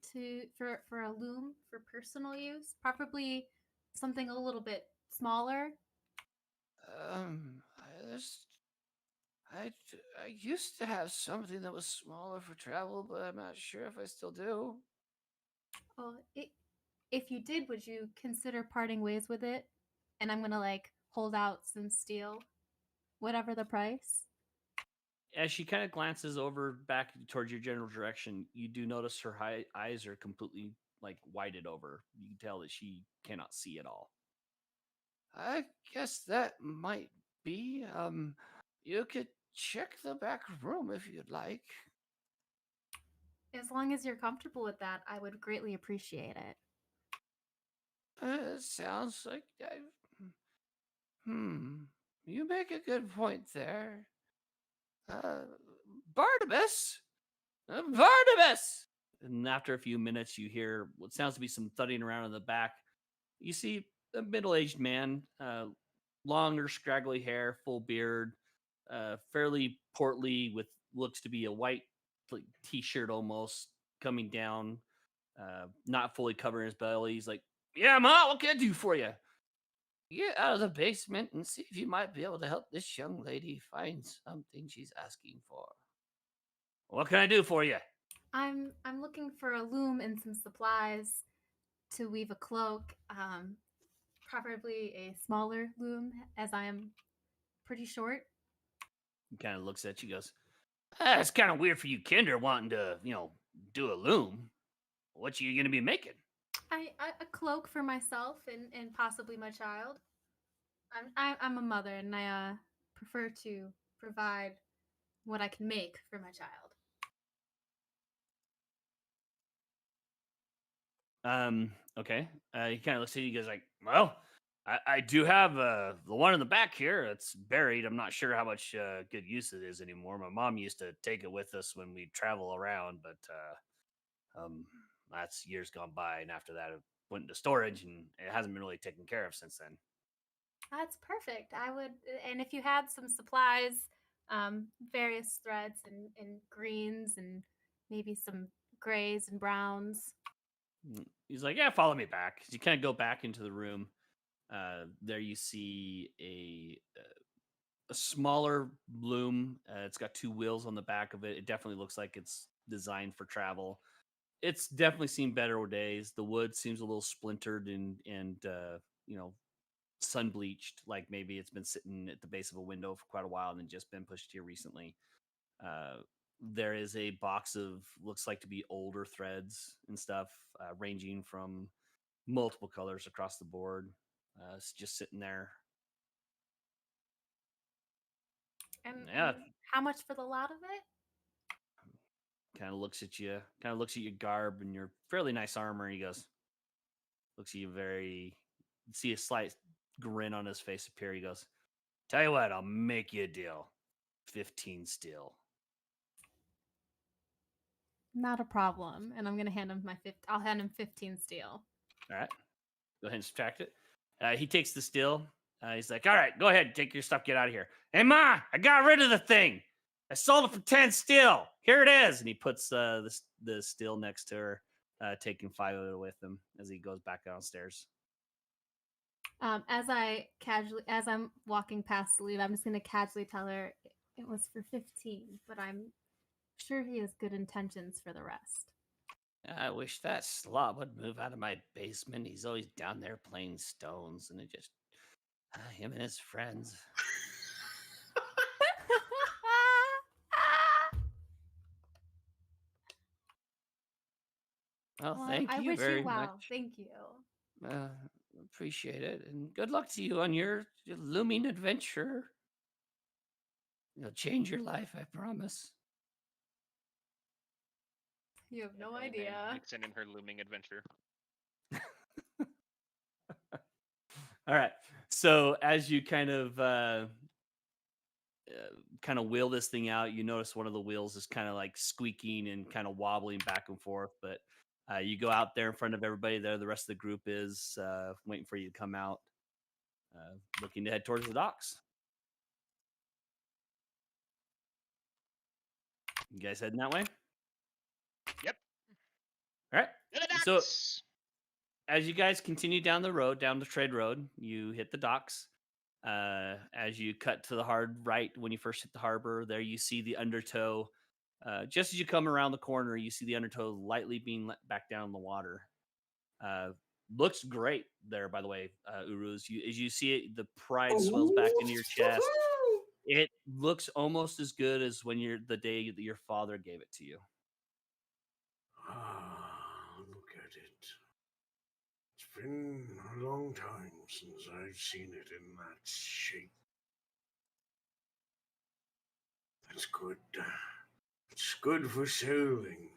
S1: for a loom for personal use, preferably something a little bit smaller.
S5: I used to have something that was smaller for travel, but I'm not sure if I still do.
S1: Oh, if you did, would you consider parting ways with it? And I'm gonna hold out some steel, whatever the price.
S8: As she kind of glances over back towards your general direction, you do notice her eyes are completely whited over. You can tell that she cannot see at all.
S5: I guess that might be. You could check the back room if you'd like.
S1: As long as you're comfortable with that, I would greatly appreciate it.
S5: Sounds like you make a good point there. Barnabas! Barnabas!
S8: And after a few minutes, you hear what sounds to be some thudding around in the back. You see a middle-aged man, longer, scraggly hair, full beard, fairly portly, with looks to be a white t-shirt almost coming down, not fully covering his belly. He's like, "Yeah, Ma, what can I do for you?"
S5: Get out of the basement and see if you might be able to help this young lady find something she's asking for.
S8: What can I do for you?
S1: I'm looking for a loom and some supplies to weave a cloak. Preferably a smaller loom, as I am pretty short.
S8: He kind of looks at you, goes, "It's kind of weird for you, Kinder, wanting to, do a loom. What you gonna be making?"
S1: A cloak for myself and possibly my child. I'm a mother, and I prefer to provide what I can make for my child.
S8: Okay. He kind of looks at you. He goes like, "Well, I do have the one in the back here. It's buried. I'm not sure how much good use it is anymore. My mom used to take it with us when we travel around, but that's years gone by, and after that, it went into storage, and it hasn't been really taken care of since then."
S1: That's perfect. I would, and if you had some supplies, various threads and greens and maybe some grays and browns.
S8: He's like, "Yeah, follow me back." You kind of go back into the room. There you see a smaller loom. It's got two wheels on the back of it. It definitely looks like it's designed for travel. It's definitely seen better days. The wood seems a little splintered and sun bleached. Like maybe it's been sitting at the base of a window for quite a while and then just been pushed here recently. There is a box of looks like to be older threads and stuff, ranging from multiple colors across the board. It's just sitting there.
S1: And
S8: Yeah.
S1: How much for the lot of it?
S8: Kind of looks at you, kind of looks at your garb and your fairly nice armor. He goes, looks at you see a slight grin on his face appear. He goes, "Tell you what, I'll make you a deal. 15 steel."
S1: Not a problem. And I'm gonna hand him I'll hand him 15 steel.
S8: All right. Go ahead and subtract it. He takes the steel. He's like, "All right, go ahead, take your stuff, get out of here." "Hey, Ma, I got rid of the thing. I sold it for 10 steel. Here it is." And he puts the steel next to her, taking 5 of it with him as he goes back downstairs.
S1: As I'm walking past the leave, I'm just gonna casually tell her it was for 15, but I'm sure he has good intentions for the rest.
S5: I wish that slob would move out of my basement. He's always down there playing stones, and it just him and his friends. Well,
S1: Well,
S5: thank
S1: I
S5: you
S1: wish
S5: very
S1: you well.
S5: much.
S1: Thank you.
S5: Uh, Appreciate it, and good luck to you on your looming adventure. It'll change your life, I promise.
S1: You have no
S3: And
S1: idea.
S3: Nixon and her looming adventure.
S8: All right. So as you kind of wheel this thing out, you notice one of the wheels is kind of like squeaking and kind of wobbling back and forth. But you go out there in front of everybody there. The rest of the group is waiting for you to come out, looking to head towards the docks. You guys heading that way?
S3: Yep.
S8: All right.
S3: To the
S8: So
S3: docks!
S8: as you guys continue down the road, down the trade road, you hit the docks. As you cut to the hard right when you first hit the harbor, there you see the undertow. Just as you come around the corner, you see the undertow lightly being let back down in the water. Looks great there, by the way, Uruz. As you see it, the pride swells back into your chest. It looks almost as good as when the day that your father gave it to you.
S4: Ah, look at it. It's been a long time since I've seen it in that shape. That's good. It's good for sailing.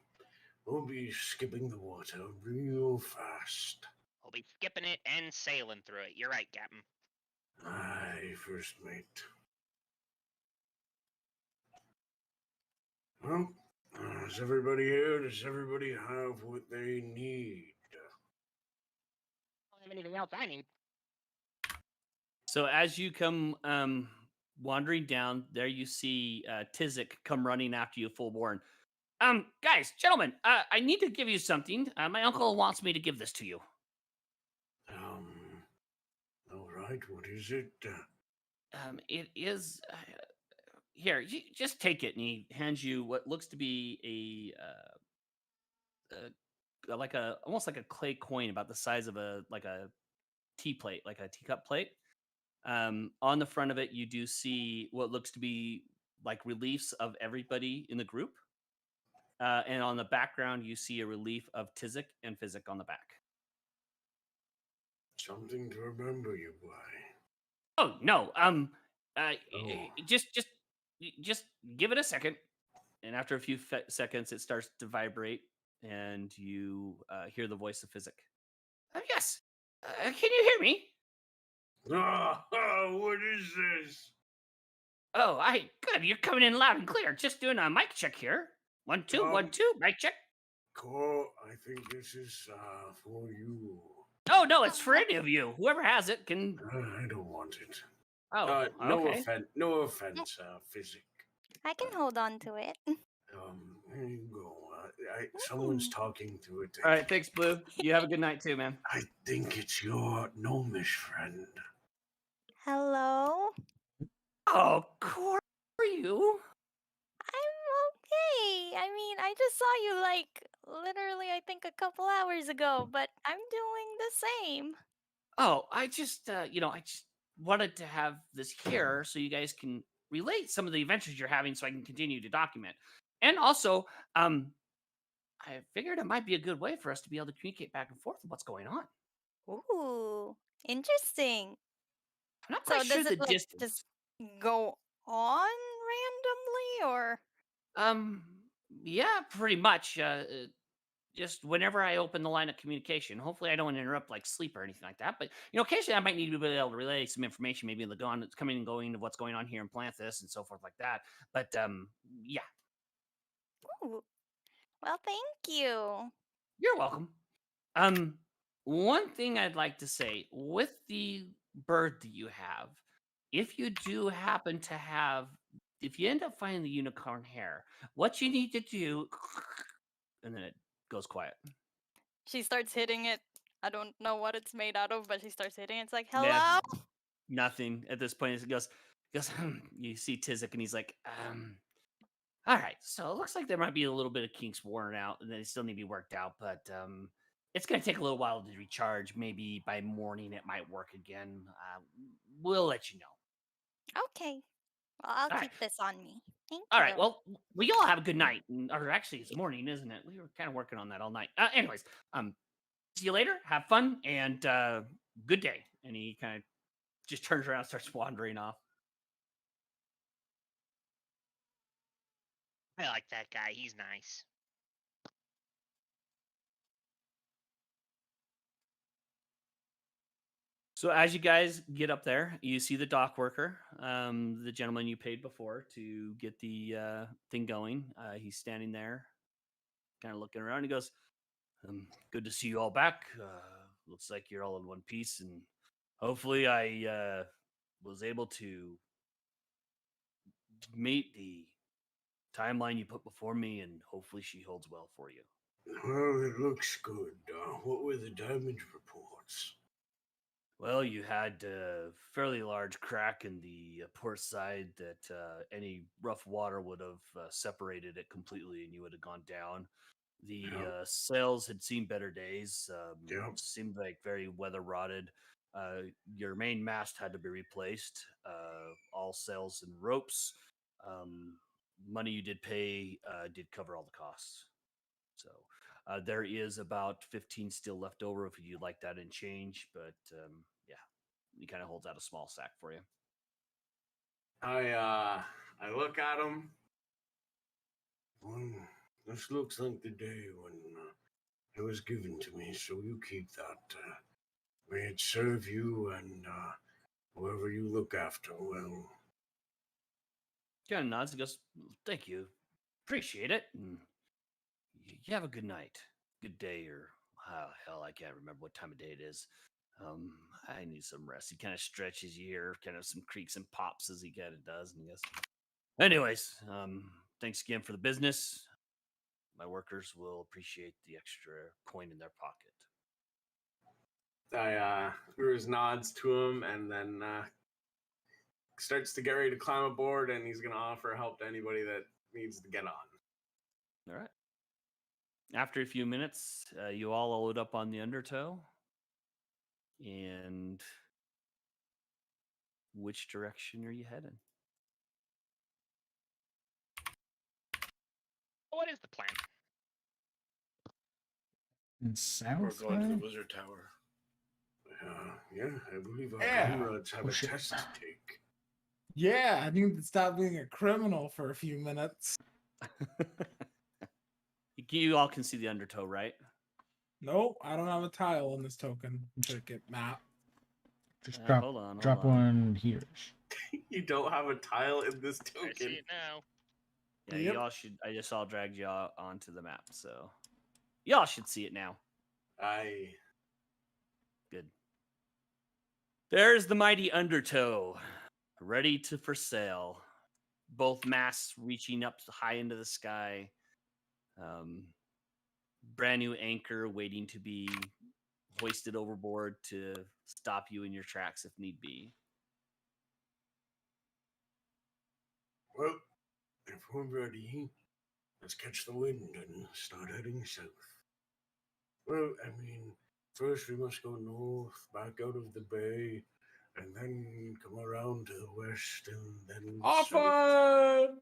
S4: We'll be skipping the water real fast.
S9: We'll be skipping it and sailing through it. You're right, Captain.
S4: Aye, first mate. Well, is everybody here? Does everybody have what they need?
S9: I don't have anything else I need.
S8: So as you come wandering down, there you see Tizik come running after you full born. Guys, gentlemen, I need to give you something. My uncle wants me to give this to you.
S4: All right, what is it?
S8: It is here. Just take it, and he hands you what looks to be like a almost like a clay coin, about the size of a tea plate, like a teacup plate. On the front of it, you do see what looks to be like reliefs of everybody in the group. And on the background, you see a relief of Tizik and Physic on the back.
S4: Something to remember you by.
S8: Oh no! Just give it a second, and after a few seconds, it starts to vibrate, and you hear the voice of Physic. Yes. Can you hear me?
S4: What is this?
S8: Oh, good. You're coming in loud and clear. Just doing a mic check here. 1 2 1 2. Mic check.
S4: Cole, I think this is for you.
S8: Oh no, it's for any of you. Whoever has it can.
S4: I don't want it.
S8: Oh,
S4: no
S8: okay.
S4: No offense, Physic.
S6: I can hold on to it.
S4: Here you go. Someone's talking to it.
S8: All right, thanks, Blue. You have a good night too, man.
S4: I think it's your gnomish friend.
S6: Hello?
S8: Oh, Cor, how are you?
S6: I'm okay. I mean, I just saw you literally, I think a couple hours ago, but I'm doing the same.
S8: Oh, I just wanted to have this here so you guys can relate some of the adventures you're having, so I can continue to document. And also, I figured it might be a good way for us to be able to communicate back and forth with what's going on.
S6: Ooh, interesting.
S8: I'm not quite sure
S6: does
S8: the
S6: it
S8: distance.
S6: just go on randomly, or?
S8: Yeah, pretty much. Just whenever I open the line of communication, hopefully I don't interrupt like sleep or anything like that. But occasionally I might need to be able to relay some information, maybe in the coming and going of what's going on here in Planthus and so forth like that. But yeah.
S6: Ooh. Well, thank you.
S8: You're welcome. One thing I'd like to say with the bird that you have, if you do happen to have, if you end up finding the unicorn hair, what you need to do, and then it goes quiet.
S6: She starts hitting it. I don't know what it's made out of, but she starts hitting it. It's like, hello?
S8: Yeah, nothing at this point. It goes, you see Tizik, and he's like, all right, so it looks like there might be a little bit of kinks worn out, and they still need to be worked out, but it's going to take a little while to recharge. Maybe by morning it might work again. We'll let you know.
S6: Okay. Well, I'll
S8: All
S6: keep this on me. Thank
S5: All
S6: you.
S5: right. Well, we all have a good night. Or actually, it's morning, isn't it? We were kind of working on that all night. Anyways, see you later. Have fun and good day. And he kind of just turns around and starts wandering off.
S9: I like that guy. He's nice.
S5: So as you guys get up there, you see the dock worker, the gentleman you paid before to get the thing going. He's standing there, kind of looking around. He goes, "Good to see you all back. Looks like you're all in one piece, and hopefully, I was able to meet the timeline you put before me, and hopefully, she holds well for you."
S4: Well, it looks good. What were the damage reports?
S5: Well, you had a fairly large crack in the port side that any rough water would have separated it completely and you would have gone down. The sails had seen better days,
S4: Yep.
S5: seemed like very weather rotted. Your main mast had to be replaced, all sails and ropes. Money you did pay did cover all the costs. So there is about 15 still left over if you'd like that in change, but yeah, he kind of holds out a small sack for you.
S2: I look at him.
S4: Well, this looks like the day when it was given to me, so you keep that. May it serve you and whoever you look after well.
S5: Kind of nods and goes, "Thank you, appreciate it. And you have a good night, good day, or hell, I can't remember what time of day it is. I need some rest." He kind of stretches you here, kind of some creaks and pops as he kind of does, and he goes, "Anyways, thanks again for the business. My workers will appreciate the extra coin in their pocket."
S2: I Cruz nods to him and then starts to get ready to climb aboard, and he's gonna offer help to anybody that needs to get on.
S5: All right. After a few minutes, you all load up on the undertow. And which direction are you heading?
S9: What is the plan?
S10: We're
S11: South
S10: going to the
S11: side?
S10: Wizard Tower.
S4: Yeah, I believe our
S11: Yeah.
S4: comrades have a
S11: Push it
S4: test to
S11: back.
S4: take.
S11: Yeah, I need to stop being a criminal for a few minutes.
S5: You all can see the undertow, right?
S11: Nope, I don't have a tile in this token ticket map.
S12: Just
S5: Hold on.
S12: drop one here.
S2: You don't have a tile in this
S9: I see
S2: token.
S9: it now.
S5: Yeah,
S11: Yep.
S5: y'all should. I just all dragged y'all onto the map, so y'all should see it now. Good. There's the mighty undertow, ready for sail. Both masts reaching up high into the sky. Brand new anchor waiting to be hoisted overboard to stop you in your tracks if need be.
S4: Well, if we're ready, let's catch the wind and start heading south. Well, I mean, first we must go north, back out of the bay, and then come around to the west, and then south.
S11: Often!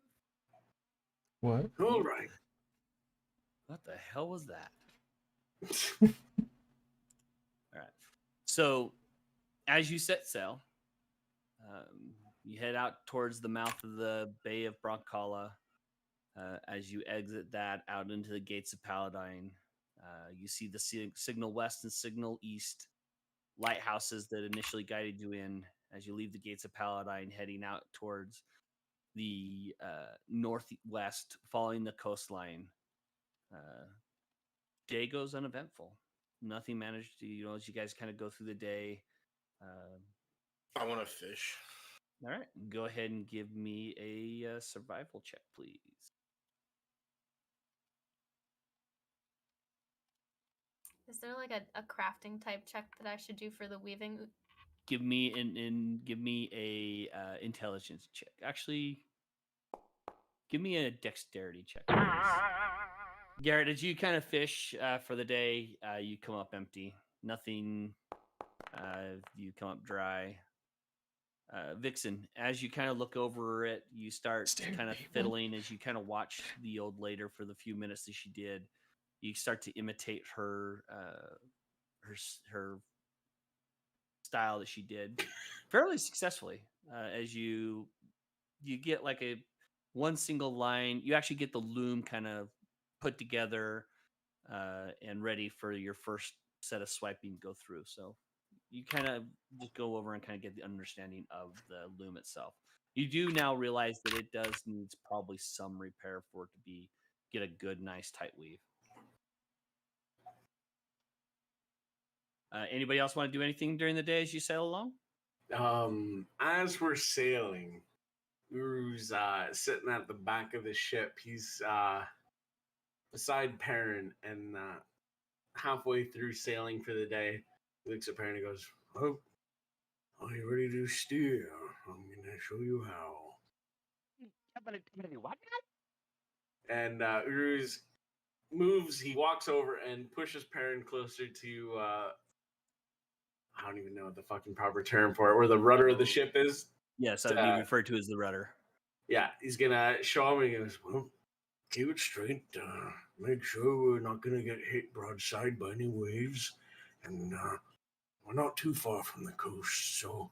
S12: What?
S4: All right.
S5: What the hell was that? All right. So, as you set sail, you head out towards the mouth of the Bay of Broncala. As you exit that out into the gates of Paladine, you see the signal west and signal east lighthouses that initially guided you in. As you leave the gates of Paladine, heading out towards the northwest, following the coastline. Day goes uneventful. Nothing managed to, as you guys kind of go through the day.
S10: I want to fish.
S5: All right, go ahead and give me a survival check, please.
S1: Is there like a crafting type check that I should do for the weaving?
S5: Give me give me a intelligence check. Actually, give me a dexterity check, please. Garrett, as you kind of fish for the day, you come up empty. Nothing. You come up dry. Vixen, as you kind of look over it, you start kind of fiddling as you kind of watch the old lady for the few minutes that she did. You start to imitate her her style that she did fairly successfully. As you get like a one single line, you actually get the loom kind of put together and ready for your first set of swiping to go through. So you kind of just go over and kind of get the understanding of the loom itself. You do now realize that it does needs probably some repair for it to get a good, nice, tight weave. Anybody else want to do anything during the day as you sail along?
S2: As we're sailing, Uru's sitting at the back of the ship. He's beside Perrin, and halfway through sailing for the day, he looks at Perrin and goes, "Oh, are you ready to steer? I'm gonna show you how."
S9: I'm gonna do what?
S2: And Uru's moves. He walks over and pushes Perrin closer to. I don't even know what the fucking proper term for it, where the rudder of the ship is.
S5: Yes, that would be referred to as the rudder.
S2: Yeah, he's gonna show him and he goes, "Well, keep it straight. Make sure we're not gonna get hit broadside by any waves, and we're not too far from the coast, so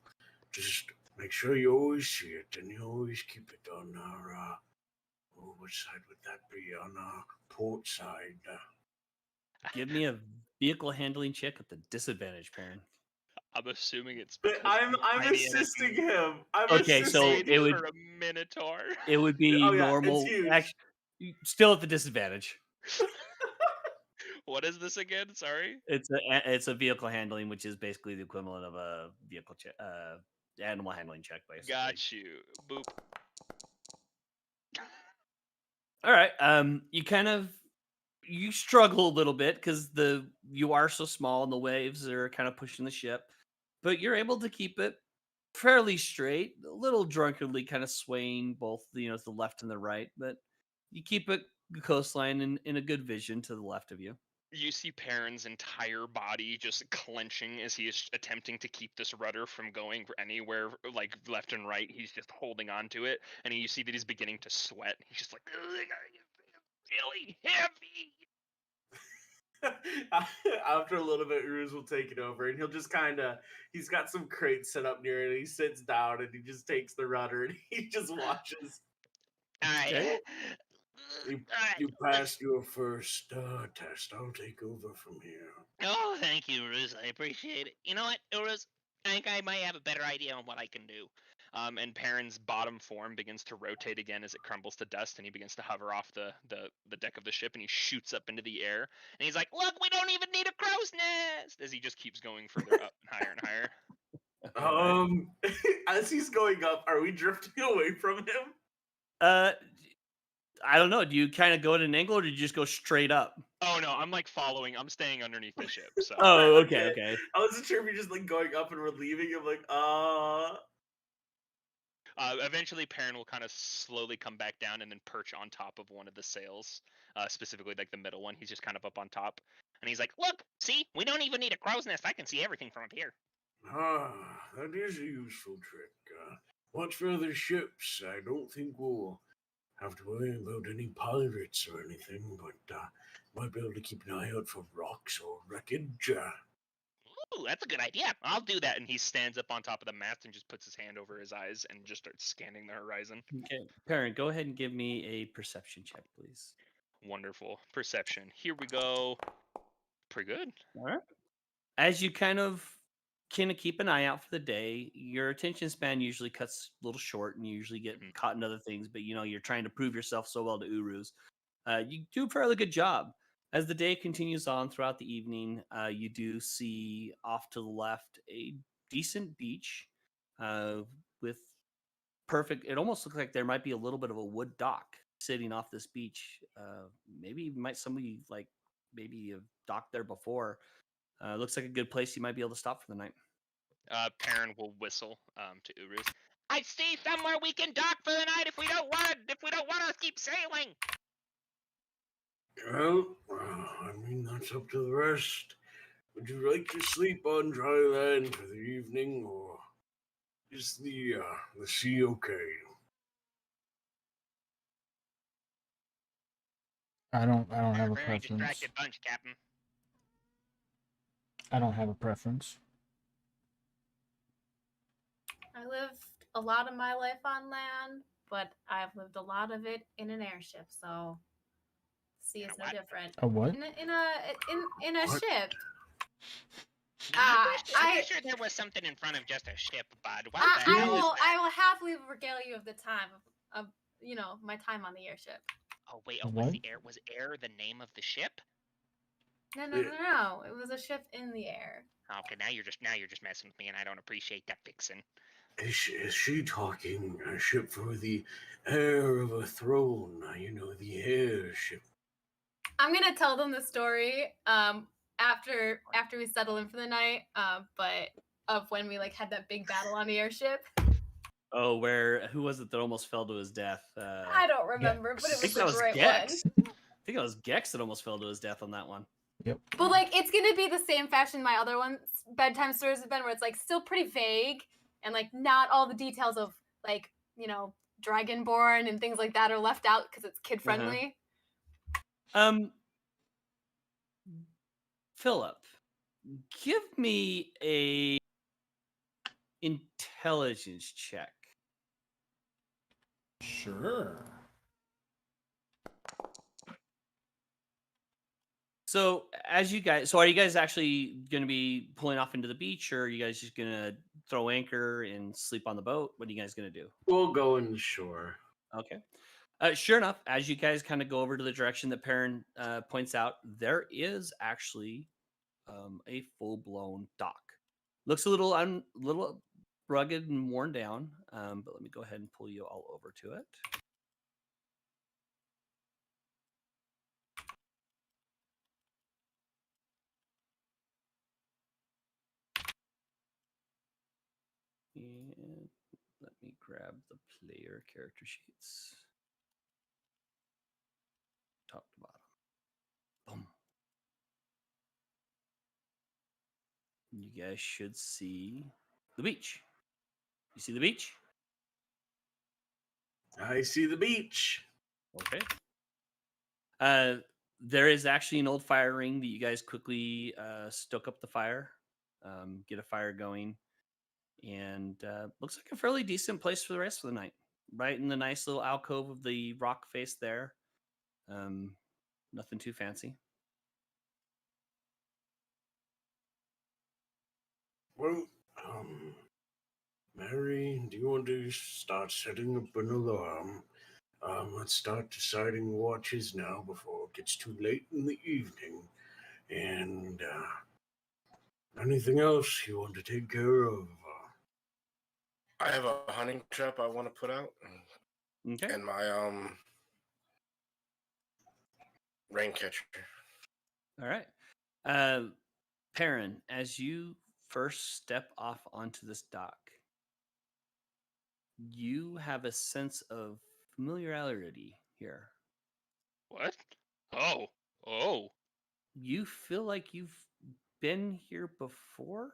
S2: just make sure you always see it and you always keep it on our what side would that be? On our port side."
S5: Give me a vehicle handling check at the disadvantage, Perrin.
S3: I'm assuming it's.
S2: But I'm assisting him. I'm
S5: okay, so
S3: assisting
S5: it would
S3: for a minotaur.
S5: It would be
S2: Oh, yeah,
S5: normal.
S2: it's huge.
S5: Actually, still at the disadvantage.
S3: What is this again? Sorry.
S5: It's a vehicle handling, which is basically the equivalent of a vehicle check, animal handling check, basically.
S3: Got you. Boop.
S5: All right. You struggle a little bit because you are so small and the waves are kind of pushing the ship, but you're able to keep it fairly straight, a little drunkenly kind of swaying both to the left and the right, but you keep it the coastline in a good vision to the left of you.
S3: You see Perrin's entire body just clenching as he is attempting to keep this rudder from going anywhere, like left and right. He's just holding on to it, and you see that he's beginning to sweat. He's just like, really heavy.
S2: After a little bit, Uruz will take it over, and he'll just he's got some crates set up near it, and he sits down, and he just takes the rudder, and he just watches.
S9: All right.
S5: Okay.
S4: You passed your first test. I'll take over from here.
S9: Oh, thank you, Uruz. I appreciate it. You know what, Uruz? I think I might have a better idea on what I can do.
S3: And Perrin's bottom form begins to rotate again as it crumbles to dust, and he begins to hover off the deck of the ship, and he shoots up into the air, and he's like, "Look, we don't even need a crow's nest!" As he just keeps going further up and higher and higher.
S2: As he's going up, are we drifting away from him?
S5: I don't know. Do you kind of go at an angle, or do you just go straight up?
S3: Oh no, I'm like following. I'm staying underneath the ship. So.
S5: Oh, okay.
S2: I wasn't sure if you're just like going up and we're leaving. I'm like,
S3: Eventually, Perrin will kind of slowly come back down and then perch on top of one of the sails, specifically like the middle one. He's just kind of up on top,
S9: and he's like, "Look, see, we don't even need a crow's nest. I can see everything from up here."
S4: That is a useful trick. Watch for other ships. I don't think we'll have to worry about any pirates or anything, but might be able to keep an eye out for rocks or wreckage.
S9: Ooh, that's a good idea. I'll do that.
S3: And he stands up on top of the mast and just puts his hand over his eyes and just starts scanning the horizon.
S5: Okay, Perrin, go ahead and give me a perception check, please.
S3: Wonderful. Perception. Here we go. Pretty good.
S5: All right. As you kind of keep an eye out for the day, your attention span usually cuts a little short and you usually get caught in other things, but you're trying to prove yourself so well to Uruz. You do a fairly good job. As the day continues on throughout the evening, you do see off to the left a decent beach with perfect. It almost looks like there might be a little bit of a wood dock sitting off this beach. Maybe somebody like maybe have docked there before. Looks like a good place you might be able to stop for the night.
S3: Perrin will whistle to Uruz.
S9: I see somewhere we can dock for the night if we don't want to keep sailing.
S4: Well, I mean, that's up to the rest. Would you like to sleep on dry land for the evening, or Is the sea okay?
S12: I don't
S9: You're
S12: have
S9: a
S12: a
S9: very
S12: preference.
S9: distracted bunch, Captain.
S12: I don't have a preference.
S1: I lived a lot of my life on land, but I've lived a lot of it in an airship, so sea is no different.
S12: A what?
S1: In a
S4: What?
S1: ship.
S9: I'm pretty sure there was something in front of just a ship, bud. What the
S1: I
S9: hell is
S1: will
S9: that?
S1: I will happily regale you of the time of my time on the airship.
S9: Oh wait,
S12: What?
S9: was air the name of the ship?
S1: No. It was a ship in the air.
S9: Okay, now you're just messing with me, and I don't appreciate that, Vixen.
S4: Is she talking a ship for the heir of a throne? The airship.
S1: I'm gonna tell them the story after we settle in for the night, but of when we had that big battle on the airship.
S8: Oh, who was it that almost fell to his death?
S1: I don't remember, but
S8: I
S1: it
S8: think
S1: was a
S8: that was
S1: great
S8: Gex.
S1: one.
S8: I think it was Gex that almost fell to his death on that one.
S12: Yep.
S1: But it's gonna be the same fashion my other ones bedtime stories have been, where it's still pretty vague and not all the details of Dragonborn and things like that are left out because it's kid friendly.
S8: Philip, give me a intelligence check.
S11: Sure.
S8: So are you guys actually going to be pulling off into the beach, or are you guys just going to throw anchor and sleep on the boat? What are you guys going to do?
S2: We'll go in shore.
S8: Okay. Sure enough, as you guys kind of go over to the direction that Perrin points out, there is actually a full-blown dock. Looks a little rugged and worn down, but let me go ahead and pull you all over to it. And let me grab the player character sheets. Top to bottom. Boom. You guys should see the beach. You see the beach?
S2: I see the beach.
S8: Okay. There is actually an old fire ring that you guys quickly stoke up the fire, get a fire going, and looks like a fairly decent place for the rest of the night. Right in the nice little alcove of the rock face there. Nothing too fancy.
S4: Well, Mary, do you want to start setting up an alarm? Let's start deciding watches now before it gets too late in the evening. And anything else you want to take care of?
S10: I have a hunting trap I want to put out.
S8: Okay.
S10: And my rain catcher.
S8: All right. Perrin, as you first step off onto this dock, you have a sense of familiarity here.
S3: What? Oh.
S8: You feel like you've been here before,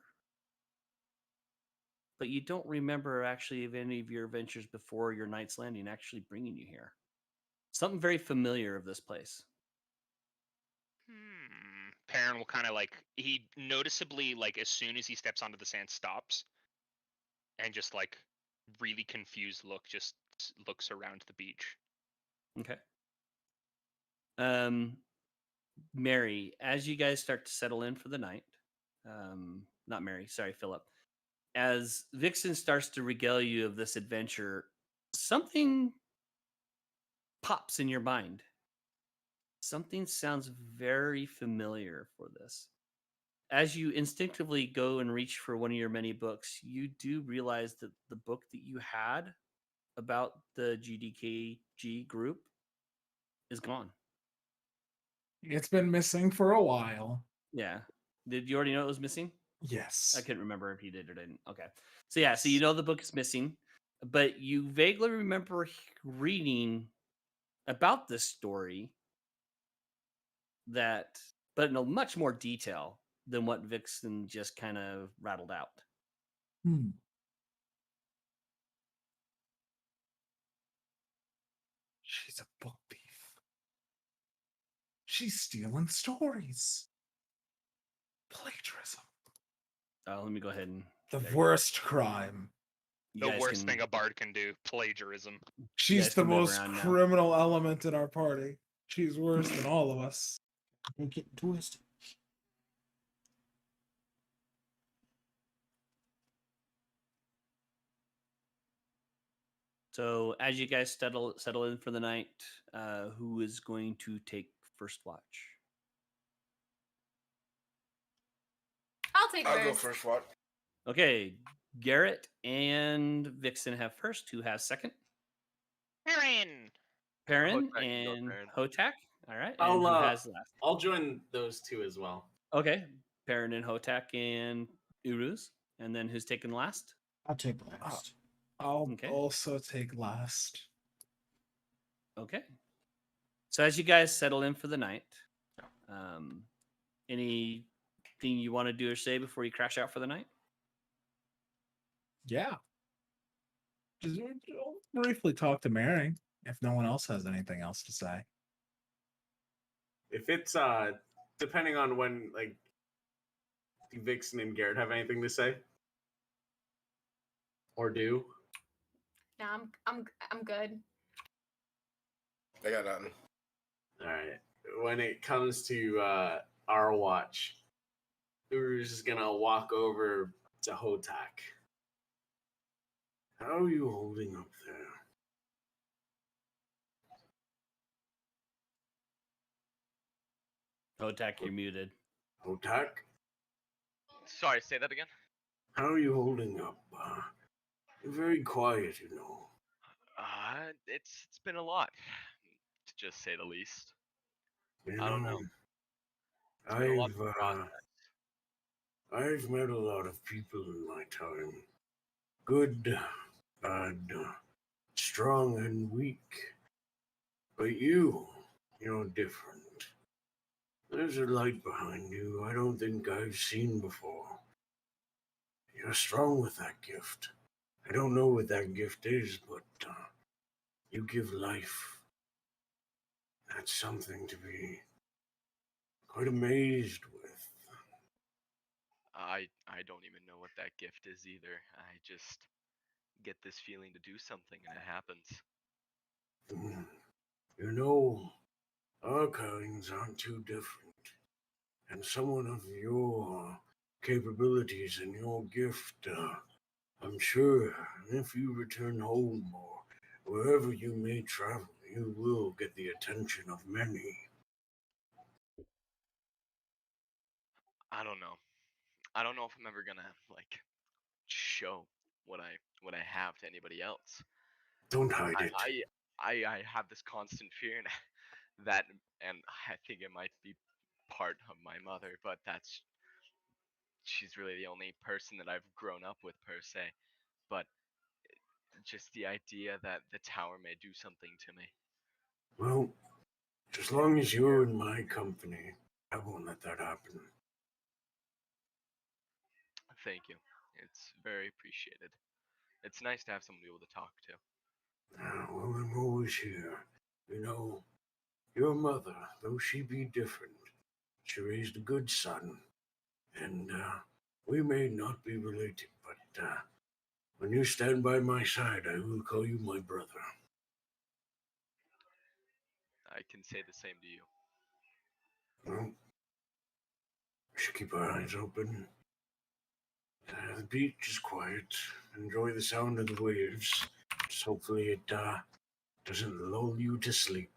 S8: but you don't remember actually of any of your adventures before your night's landing actually bringing you here. Something very familiar of this place.
S3: Perrin will kind of he noticeably as soon as he steps onto the sand stops and just really confused look just looks around the beach.
S8: Okay. Mary, as you guys start to settle in for the night, not Mary, sorry, Philip. As Vixen starts to regale you of this adventure, something pops in your mind. Something sounds very familiar for this. As you instinctively go and reach for one of your many books, you do realize that the book that you had about the GDKG group is gone.
S11: It's been missing for a while.
S8: Yeah. Did you already know it was missing?
S11: Yes.
S8: I couldn't remember if you did or didn't. Okay. So yeah, so you know the book is missing, but you vaguely remember reading about this story but in a much more detail than what Vixen just kind of rattled out.
S11: She's stealing stories. Plagiarism.
S5: Let me go ahead and
S11: The
S5: there you go.
S11: worst crime.
S5: You
S3: The
S5: guys
S3: worst
S5: can-
S3: thing a bard can do, plagiarism.
S11: She's
S5: guys
S11: the
S5: can move
S11: most
S5: around now.
S11: criminal element in our party. She's worse than all of us.
S12: Don't get twisted.
S5: So as you guys settle in for the night, who is going to take first watch?
S1: I'll take
S10: I'll go
S1: first.
S10: first watch.
S5: Okay, Garrett and Vixen have first. Who has second?
S9: Perrin!
S5: Perrin
S7: Hotak can go,
S5: and
S7: Perrin.
S5: Hotak. All right, and
S2: I'll
S5: who has last?
S2: I'll join those two as well.
S5: Okay, Perrin and Hotak and Uruz, and then who's taking last?
S12: I'll take last.
S11: I'll
S5: Okay.
S11: also take last.
S5: Okay. So as you guys settle in for the night, anything you want to do or say before you crash out for the night?
S11: Yeah. Just briefly talk to Mary if no one else has anything else to say.
S2: If it's depending on when, like, do Vixen and Garrett have anything to say? Or do?
S1: Yeah, I'm good.
S10: I got nothing.
S2: Alright. When it comes to our watch, Uru's is gonna walk over to Hotak.
S4: How are you holding up there?
S5: Hotak, you're muted.
S4: Hotak,
S7: Sorry, say that again.
S4: how are you holding up? You're very quiet, you know.
S7: It's been a lot, to just say the least.
S4: You
S7: I don't know. It's been a lot to process.
S4: I've met a lot of people in my time. Good, bad, strong and weak. But you're different. There's a light behind you I don't think I've seen before. You're strong with that gift. I don't know what that gift is, but you give life. That's something to be quite amazed with.
S7: I don't even know what that gift is either. I just get this feeling to do something and it happens.
S4: You know, our kinds aren't too different. And someone of your capabilities and your gift, I'm sure if you return home or wherever you may travel, you will get the attention of many.
S7: I don't know. I don't know if I'm ever gonna like show what I have to anybody else.
S4: Don't hide it.
S7: I have this constant fear and that, and I think it might be part of my mother, but she's really the only person that I've grown up with per se. But just the idea that the tower may do something to me.
S4: Well, as long as you're in my company, I won't let that happen.
S7: Thank you. It's very appreciated. It's nice to have someone to be able to talk to.
S4: Well, I'm always here. You know, your mother, though she be different, she raised a good son. And we may not be related, but when you stand by my side, I will call you my brother.
S7: I can say the same to you.
S4: Well, we should keep our eyes open. The beach is quiet. Enjoy the sound of the waves. Just hopefully it doesn't lull you to sleep.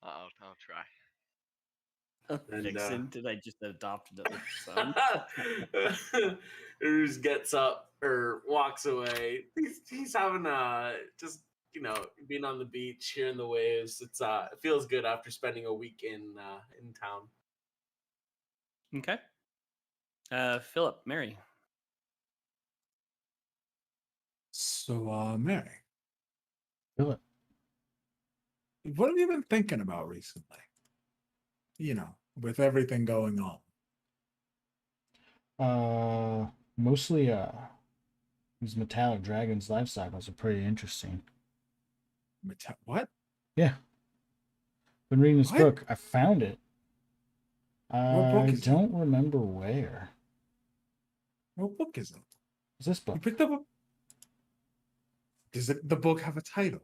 S7: I'll try.
S2: And,
S5: Vixen, did I just adopt another son?
S2: Uruz gets up or walks away. He's having just, you know, being on the beach, hearing the waves. It feels good after spending a week in town.
S5: Okay. Philip, Mary.
S11: So, Mary,
S12: Philip,
S11: what have you been thinking about recently? You know, with everything going on.
S12: mostly these metallic dragons' life cycles are pretty interesting.
S11: What?
S12: Yeah. Been reading this
S11: What?
S12: book. I found it.
S11: What book
S12: I
S11: is it?
S12: don't remember where.
S11: What book is it?
S12: Is this
S11: You
S12: book?
S11: picked up a. Does the book have a title?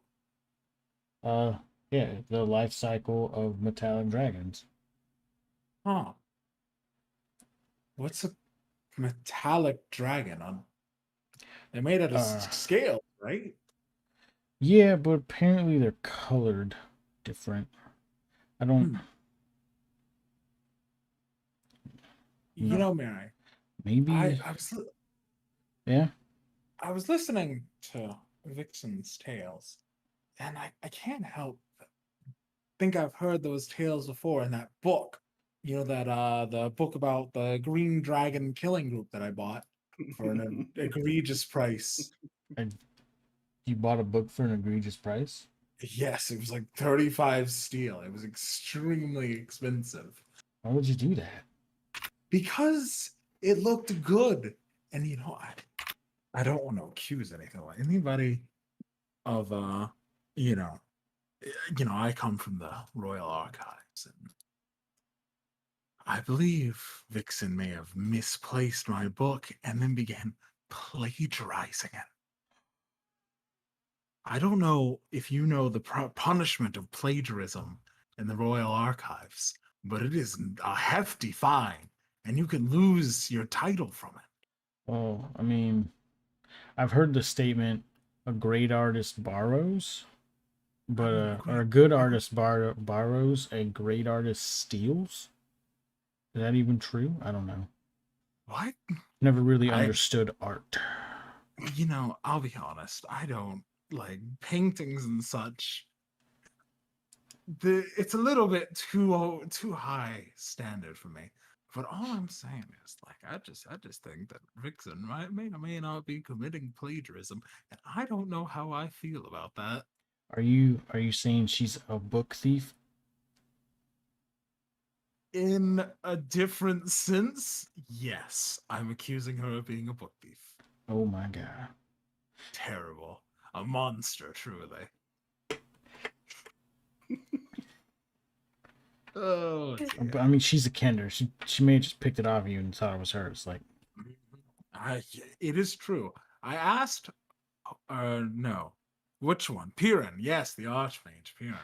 S12: Yeah, The Life Cycle of Metallic Dragons.
S11: Huh. What's a metallic dragon on? They're made out of scales, right?
S12: Yeah, but apparently they're colored different. I don't.
S11: Hmm.
S12: No.
S11: You know, Mary,
S12: Maybe. Yeah.
S11: I was listening to Vixen's tales, and I can't help but think I've heard those tales before in that book. You know that the book about the green dragon killing group that I bought for an egregious price.
S12: You bought a book for an egregious price?
S11: Yes, it was like 35 steel. It was extremely expensive.
S12: Why would you do that?
S11: Because it looked good. And you know, I don't want to accuse anything like anybody of you know, I come from the Royal Archives, and I believe Vixen may have misplaced my book and then began plagiarizing it. I don't know if you know the punishment of plagiarism in the Royal Archives, but it is a hefty fine, and you can lose your title from it.
S12: Well, I mean, I've heard the statement, a great artist borrows, but or a good artist borrows, a great artist steals. Is that even true? I don't know.
S11: What?
S12: Never really understood art.
S11: I'll be honest. I don't like paintings and such. It's a little bit too high standard for me. But all I'm saying is, like, I just think that Vixen may or may not be committing plagiarism, and I don't know how I feel about that.
S12: Are you saying she's a book thief?
S11: In a different sense, yes, I'm accusing her of being a book thief.
S12: Oh my god.
S11: Terrible. A monster, truly. Oh,
S12: I mean, she's a Kender. She may have just picked it off you and thought it was hers. Like,
S11: it is true. I asked, no, which one? Piran. Yes, the Archmage, Piran.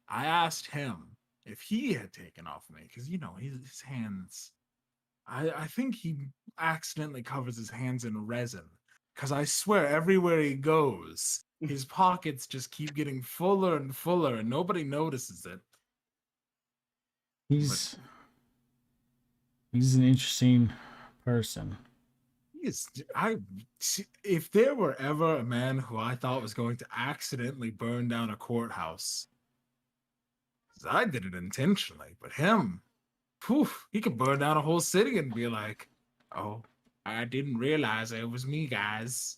S11: I asked him if he had taken off me because his hands. I think he accidentally covers his hands in resin because I swear everywhere he goes, his pockets just keep getting fuller and fuller, and nobody notices it.
S12: he's an interesting person.
S11: If there were ever a man who I thought was going to accidentally burn down a courthouse, I did it intentionally, but him, poof, he could burn down a whole city and be like, "Oh, I didn't realize it was me, guys."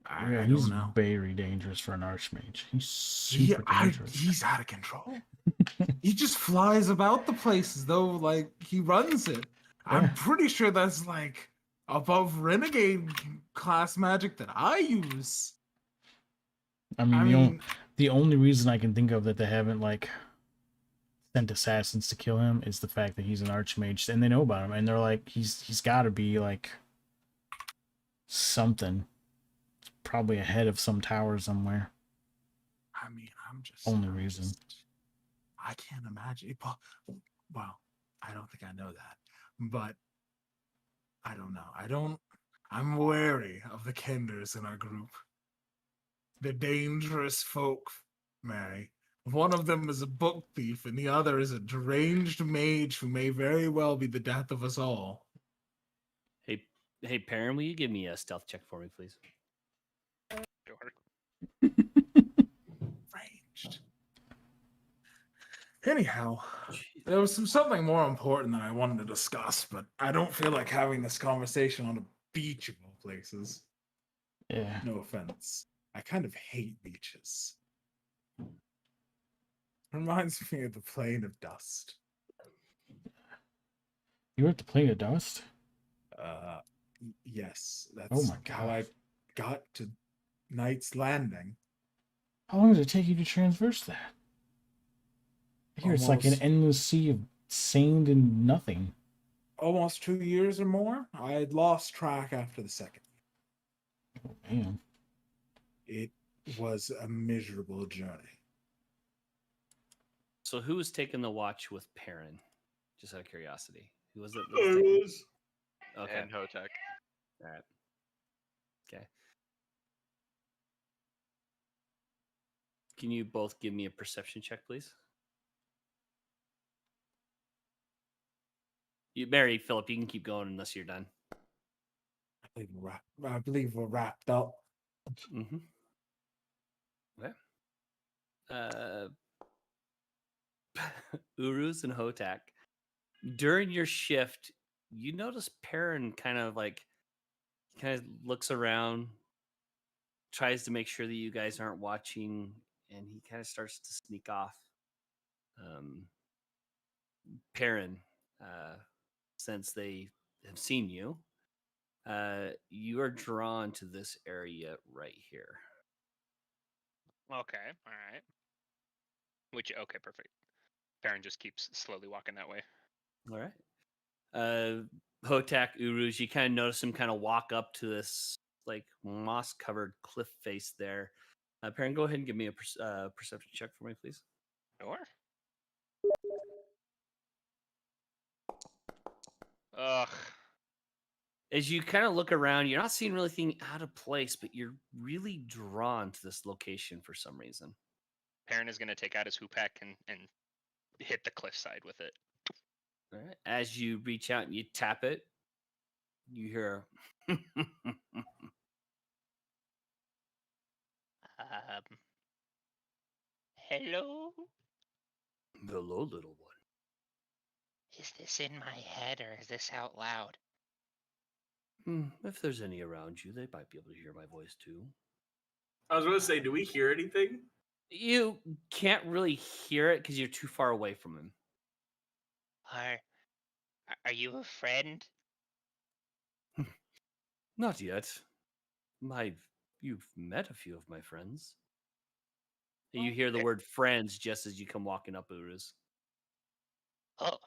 S12: Yeah,
S11: I
S12: he's
S11: don't know.
S12: very dangerous for an archmage. He's super dangerous.
S11: He's out of control. He just flies about the places though, like he runs it.
S12: Yeah.
S11: I'm pretty sure that's like above renegade class magic that I use.
S12: I mean, the only reason I can think of that they haven't like sent assassins to kill him is the fact that he's an archmage and they know about him and they're like he's got to be like something. Probably ahead of some tower somewhere.
S11: I mean, I'm just
S12: only reason.
S11: I can't imagine. Well, I don't think I know that, but I don't know. I'm wary of the Kenders in our group. They're dangerous folk, Mary. One of them is a book thief, and the other is a deranged mage who may very well be the death of us all.
S8: Hey, Perrin, will you give me a stealth check for me, please?
S3: Sure.
S11: Ranged. Anyhow, there was something more important that I wanted to discuss, but I don't feel like having this conversation on a beach of all places.
S12: Yeah.
S11: No offense. I kind of hate beaches. Reminds me of the Plain of Dust.
S12: You were at the Plain of Dust?
S11: Yes,
S12: Oh
S11: that's
S12: my
S11: how I got to Knight's Landing.
S12: How long did it take you to transverse that? Here, it's like an
S11: Almost-
S12: endless sea of sand and nothing.
S11: Almost 2 years or more. I had lost track after the second.
S12: Man.
S11: It was a miserable journey.
S5: So who was taking the watch with Perrin? Just out of curiosity. Who was it? that
S2: I
S5: was taking-
S2: was.
S5: Okay.
S7: And Hotek.
S5: All right. Okay. Can you both give me a perception check, please? Mary, Philip, you can keep going unless you're done.
S11: I believe we're wrapped up.
S5: Mm-hmm. Okay. Uruz and Hotak. During your shift, you notice Perrin kind of looks around, tries to make sure that you guys aren't watching, and he kind of starts to sneak off. Perrin, since they have seen you, you are drawn to this area right here.
S3: Okay, all right. Okay, perfect. Baron just keeps slowly walking that way.
S5: All right. Hotak, Uruz, you kind of notice him kind of walk up to this like moss covered cliff face there. Perrin, go ahead and give me a perception check for me, please.
S3: Sure. Ugh.
S5: As you kind of look around, you're not seeing really anything out of place, but you're really drawn to this location for some reason.
S3: Perrin is going to take out his hoopak and hit the cliffside with it.
S5: All right. As you reach out and you tap it, you hear
S9: Hello?
S5: hello, little one.
S9: Is this in my head or is this out loud?
S5: If there's any around you, they might be able to hear my voice too.
S2: I was going to say, do we hear anything?
S5: You can't really hear it because you're too far away from him.
S9: Are you a friend?
S5: Not yet. You've met a few of my friends. You hear the word friends just as you come walking up, Uruz.
S9: Oh.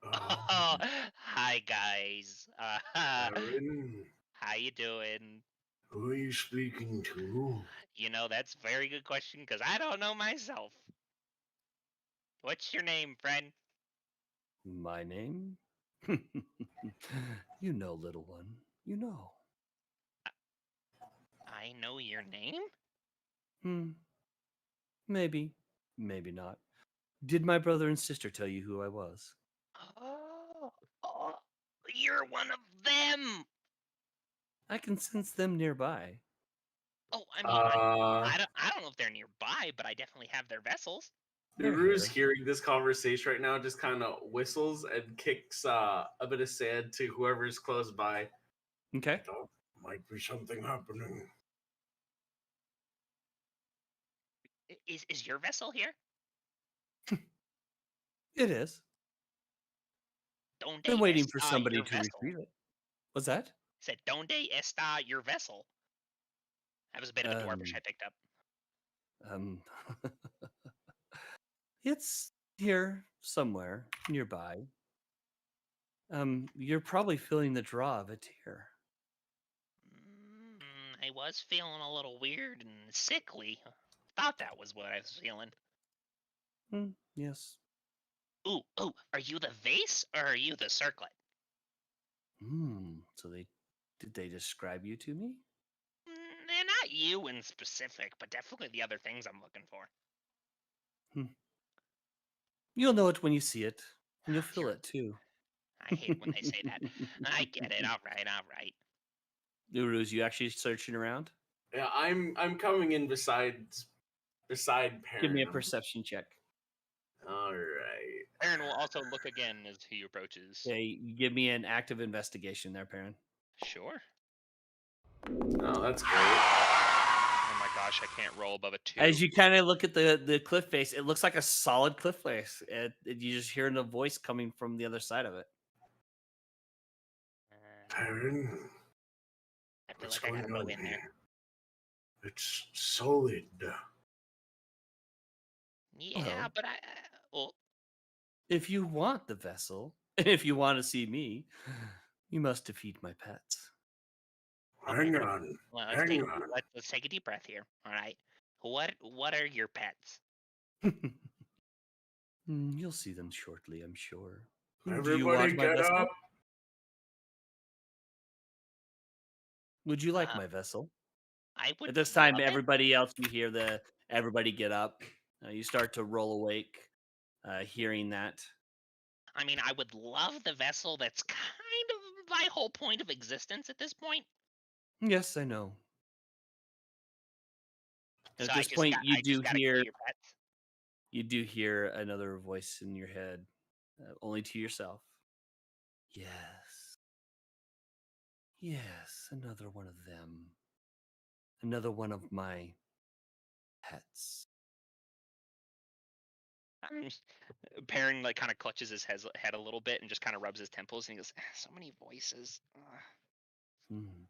S9: Oh, hi guys.
S4: Aaron,
S9: How you doing?
S4: who are you speaking to?
S9: You know, that's a very good question because I don't know myself. What's your name, friend?
S5: My name? You know, little one. You know.
S9: I know your name?
S5: Maybe. Maybe not. Did my brother and sister tell you who I was?
S9: Oh, you're one of them.
S5: I can sense them nearby.
S9: Oh, I mean, I don't know if they're nearby, but I definitely have their vessels.
S2: Uru's hearing this conversation right now just kind of whistles and kicks a bit of sand to whoever's close by.
S5: Okay.
S4: Thought might be something happening.
S9: Is your vessel here?
S5: It is.
S9: Donde
S5: Been waiting for
S9: está
S5: somebody
S9: your
S5: to
S9: vessel?
S5: retrieve it. What's that?
S9: I said, Donde está your vessel? That was a bit of a dwarvish I picked up.
S5: It's here somewhere nearby. You're probably feeling the draw of it here.
S9: I was feeling a little weird and sickly. Thought that was what I was feeling.
S5: Yes.
S9: Ooh, are you the vase or are you the circlet?
S5: So did they describe you to me?
S9: Not you in specific, but definitely the other things I'm looking for.
S5: You'll know it when you see it, and you'll feel it too.
S9: I hate when they say that. I get it. All right.
S5: Uruz, you actually searching around?
S2: Yeah, I'm coming in beside Perrin.
S5: Give me a perception check.
S2: All right.
S3: Perrin will also look again as he approaches.
S5: Okay, give me an active investigation there, Perrin.
S3: Sure.
S2: Oh, that's great.
S3: Oh my gosh, I can't roll above a 2.
S5: As you kind of look at the cliff face, it looks like a solid cliff face. You just hearing a voice coming from the other side of it.
S4: Aaron,
S9: I feel
S4: what's
S9: like I
S4: going
S9: gotta go
S4: on
S9: in there.
S4: here? It's solid.
S9: Yeah, but Oh,
S5: If you want the vessel, and if you want to see me, you must defeat my pets.
S4: Hang on.
S9: well,
S4: Hang on.
S9: let's take a deep breath here. All right. What are your pets?
S5: You'll see them shortly, I'm sure. Do you
S4: Everybody
S5: want my
S4: get
S5: vessel?
S4: up.
S5: Would you like
S9: Uh,
S5: my vessel?
S9: I would
S5: At this time,
S9: love it.
S5: everybody else, you hear everybody get up. You start to roll awake, hearing that.
S9: I mean, I would love the vessel. That's kind of my whole point of existence at this point.
S5: Yes, I know. At
S9: So
S5: this point,
S9: I just gotta kill your pets.
S5: you do hear another voice in your head, only to yourself. Yes. Yes, another one of them. Another one of my pets.
S9: Perrin like kind of clutches his head a little bit and just kind of rubs his temples and he goes, "So many voices."
S5: Hmm.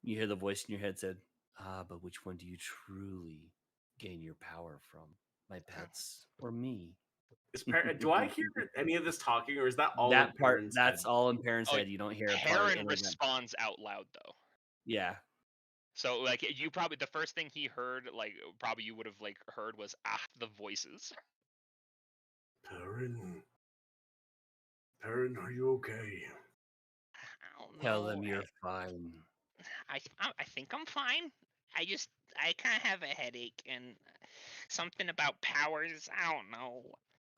S5: You hear the voice in your head said, but which one do you truly gain your power from? My pets or me?
S2: Do I hear any of this talking, or is that all
S5: That
S2: in
S5: part,
S2: Perrin's
S5: that's
S2: head?
S5: all in Perrin's
S3: Oh,
S5: head. You don't hear a part
S9: Perrin
S5: in that.
S9: responds out loud though.
S5: Yeah.
S9: So like you probably the first thing he heard, like probably you would have like heard was the voices.
S4: Perrin. Perrin, are you okay?
S9: I don't
S5: Tell
S9: know.
S5: them you're fine.
S9: I think I'm fine. I kind of have a headache and something about powers. I don't know.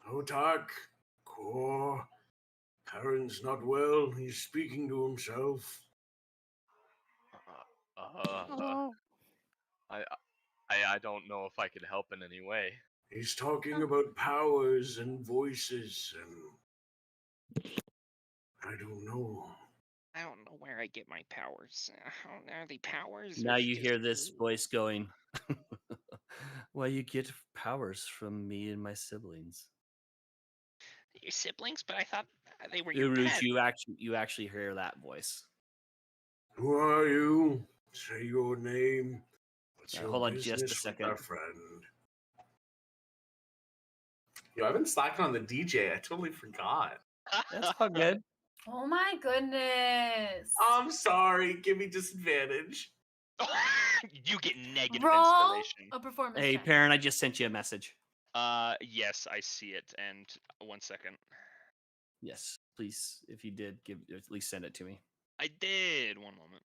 S4: Hotak. Core. Perrin's not well. He's speaking to himself.
S6: Oh.
S7: I don't know if I could help in any way.
S4: He's talking about powers and voices and I don't know.
S9: I don't know where I get my powers. Are they powers?
S5: Now
S9: or
S5: you
S9: just
S5: hear this
S9: me?
S5: voice going, well, you get powers from me and my siblings.
S9: Your siblings, but I thought they were your
S5: Uruz,
S9: pets.
S5: you actually hear that voice.
S4: Who are you? Say your name. What's your
S5: Hold on just a
S4: business with
S5: second.
S4: our friend?
S2: Yo, I've been slacking on the DJ. I totally forgot.
S5: That's all good.
S1: Oh my goodness.
S2: I'm sorry. Give me disadvantage.
S9: You get negative
S1: Roll
S9: inspiration.
S1: a performance
S5: Hey,
S1: check.
S5: Perrin, I just sent you a message.
S9: Yes, I see it. And 1 second.
S5: Yes, please, if you did, at least send it to me.
S9: I did. 1 moment.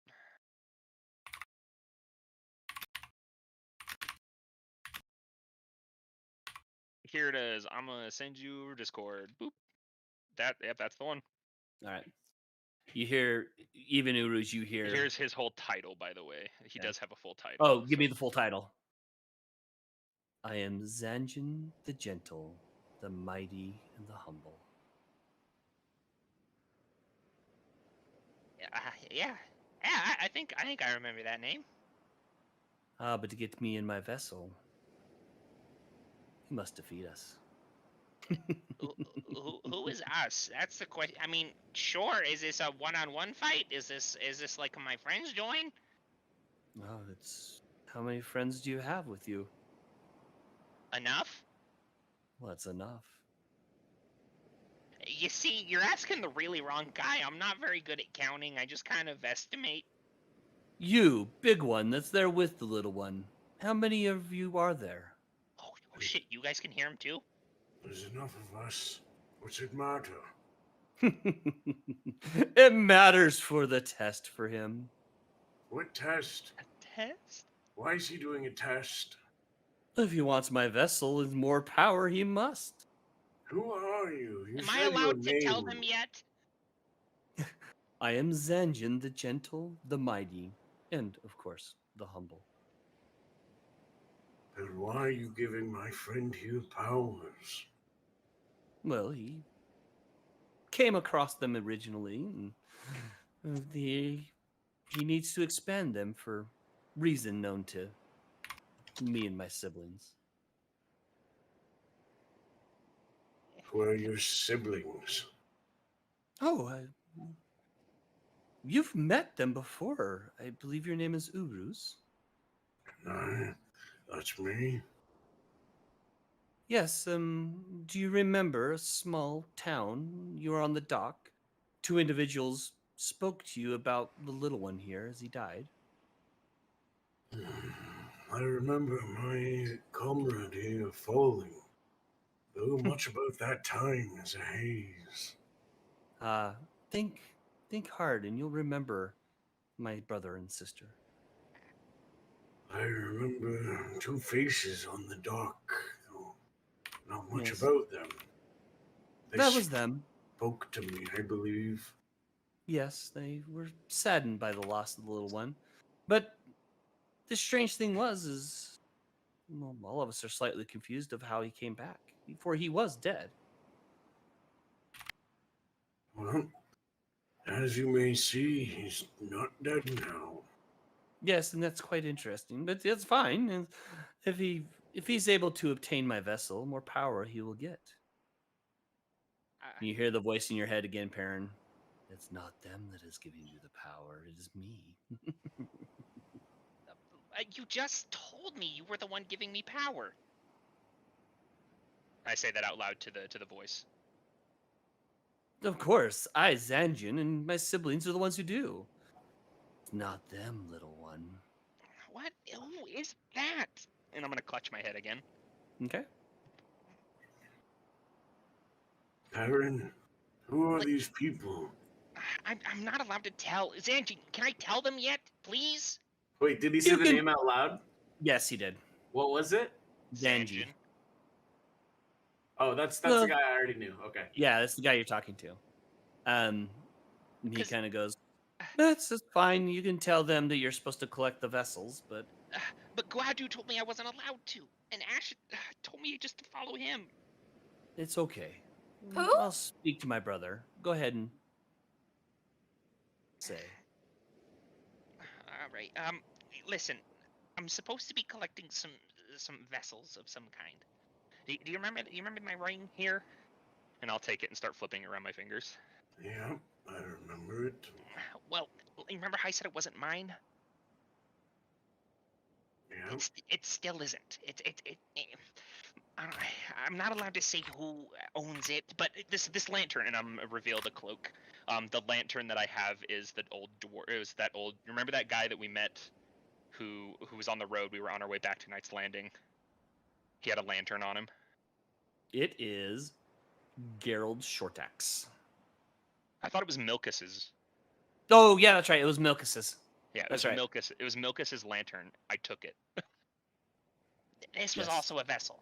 S9: Here it is. I'm gonna send you Discord. Boop. Yep, that's the one.
S5: All right. You hear, even Uruz, you hear.
S9: Here's his whole title, by the way. He
S5: Yeah.
S9: does have a full title.
S5: Oh, give me the full title. I am Zanjin the Gentle, the Mighty and the Humble.
S9: Yeah. I think I remember that name.
S5: But to get me in my vessel, you must defeat us.
S9: Who is us? That's the question. I mean, sure. Is this a one-on-one fight? Is this like my friends join?
S5: Oh, it's how many friends do you have with you?
S9: Enough?
S5: Well, that's enough.
S9: You see, you're asking the really wrong guy. I'm not very good at counting. I just kind of estimate.
S5: You, big one, that's there with the little one. How many of you are there?
S9: Oh shit! You guys can hear him too.
S4: There's enough of us. What's it matter?
S5: It matters for the test for him.
S4: What test?
S9: A test?
S4: Why is he doing a test?
S5: If he wants my vessel and more power, he must.
S4: Who are you? You
S9: Am
S4: said
S9: I allowed
S4: your
S9: to tell
S4: name.
S9: them yet?
S5: I am Zanjin the Gentle, the Mighty, and, of course, the Humble.
S4: Then why are you giving my friend here powers?
S5: Well, he came across them originally, and he needs to expand them for reason known to me and my siblings.
S4: Who are your siblings?
S5: Oh, you've met them before. I believe your name is Uruz.
S4: That's me.
S5: Yes, do you remember a small town? You were on the dock. Two individuals spoke to you about the little one here as he died.
S4: I remember my comrade here falling, though much about that time is a haze.
S5: Uh, think, think hard, and you'll remember my brother and sister.
S4: I remember two faces on the dock, though not much
S5: Yes,
S4: about them. They
S5: that was them.
S4: spoke to me, I believe.
S5: Yes, they were saddened by the loss of the little one. But the strange thing is well, all of us are slightly confused of how he came back, for he was dead.
S4: Well, as you may see, he's not dead now.
S5: Yes, and that's quite interesting, but that's fine. And if he's able to obtain my vessel, more power he will get. You hear the voice in your head again, Perrin. It's not them that is giving you the power; it is me.
S9: You just told me you were the one giving me power. I say that out loud to the voice.
S5: Of course, I, Zanjin, and my siblings are the ones who do. It's not them, little one.
S9: What? Who is that? And I'm gonna clutch my head again.
S5: Okay.
S4: Aaron, who are these people?
S9: I'm not allowed to tell. Zanji, can I tell them yet, please?
S2: Wait, did he say
S5: You
S2: the
S5: can-
S2: name out loud?
S5: Yes, he did.
S2: What was it?
S5: Zanji.
S2: Oh, that's the
S5: Well-
S2: guy I already knew. Okay.
S5: Yeah, that's the guy you're talking to. And he
S9: 'Cause-
S5: kind of goes, "That's just fine. You can tell them that you're supposed to collect the vessels, but
S9: But Guadu told me I wasn't allowed to, and Ash told me just to follow him.
S5: it's okay.
S6: Who?
S5: I'll speak to my brother. Go ahead and say."
S9: All right. Listen, I'm supposed to be collecting some vessels of some kind. Do you remember? You remember my ring here? And I'll take it and start flipping it around my fingers.
S4: Yeah, I remember it.
S9: Well, remember how I said it wasn't mine?
S4: Yeah.
S9: It still isn't. I'm not allowed to say who owns it, but this lantern, and I'm reveal the cloak. The lantern that I have is the old dwarf. It was that old. Remember that guy that we met, who was on the road? We were on our way back to Knight's Landing. He had a lantern on him.
S5: It is Gerald Shortaxe.
S9: I thought it was Milkus's.
S5: Oh, yeah, that's right. It was Milkus's.
S9: Yeah, it
S5: That's
S9: was
S5: right.
S9: Milkus. It was Milkus's lantern. I took it. This was
S5: Yes.
S9: also a vessel.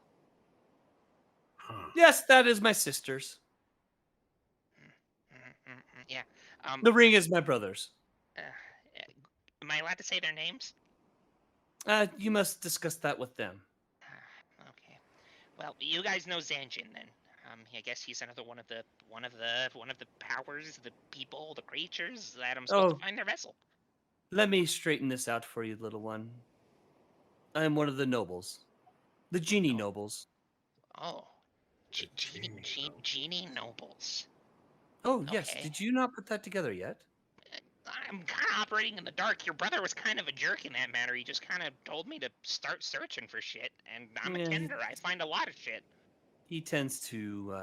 S4: Huh.
S5: Yes, that is my sister's.
S9: Yeah.
S5: The ring is my brother's.
S9: Am I allowed to say their names?
S5: You must discuss that with them.
S9: Okay. Well, you guys know Zanjin then. I guess he's another one of the powers, the people, the creatures that I'm supposed
S5: Oh.
S9: to find their vessel.
S5: Let me straighten this out for you, little one. I am one of the nobles. The genie nobles.
S9: Oh. Genie nobles.
S5: Oh, yes.
S9: Okay.
S5: Did you not put that together yet?
S9: I'm kind of operating in the dark. Your brother was kind of a jerk in that matter. He just kind of told me to start searching for shit, and I'm
S5: Yeah,
S9: a
S5: he-
S9: tender. I find a lot of shit.
S5: He tends to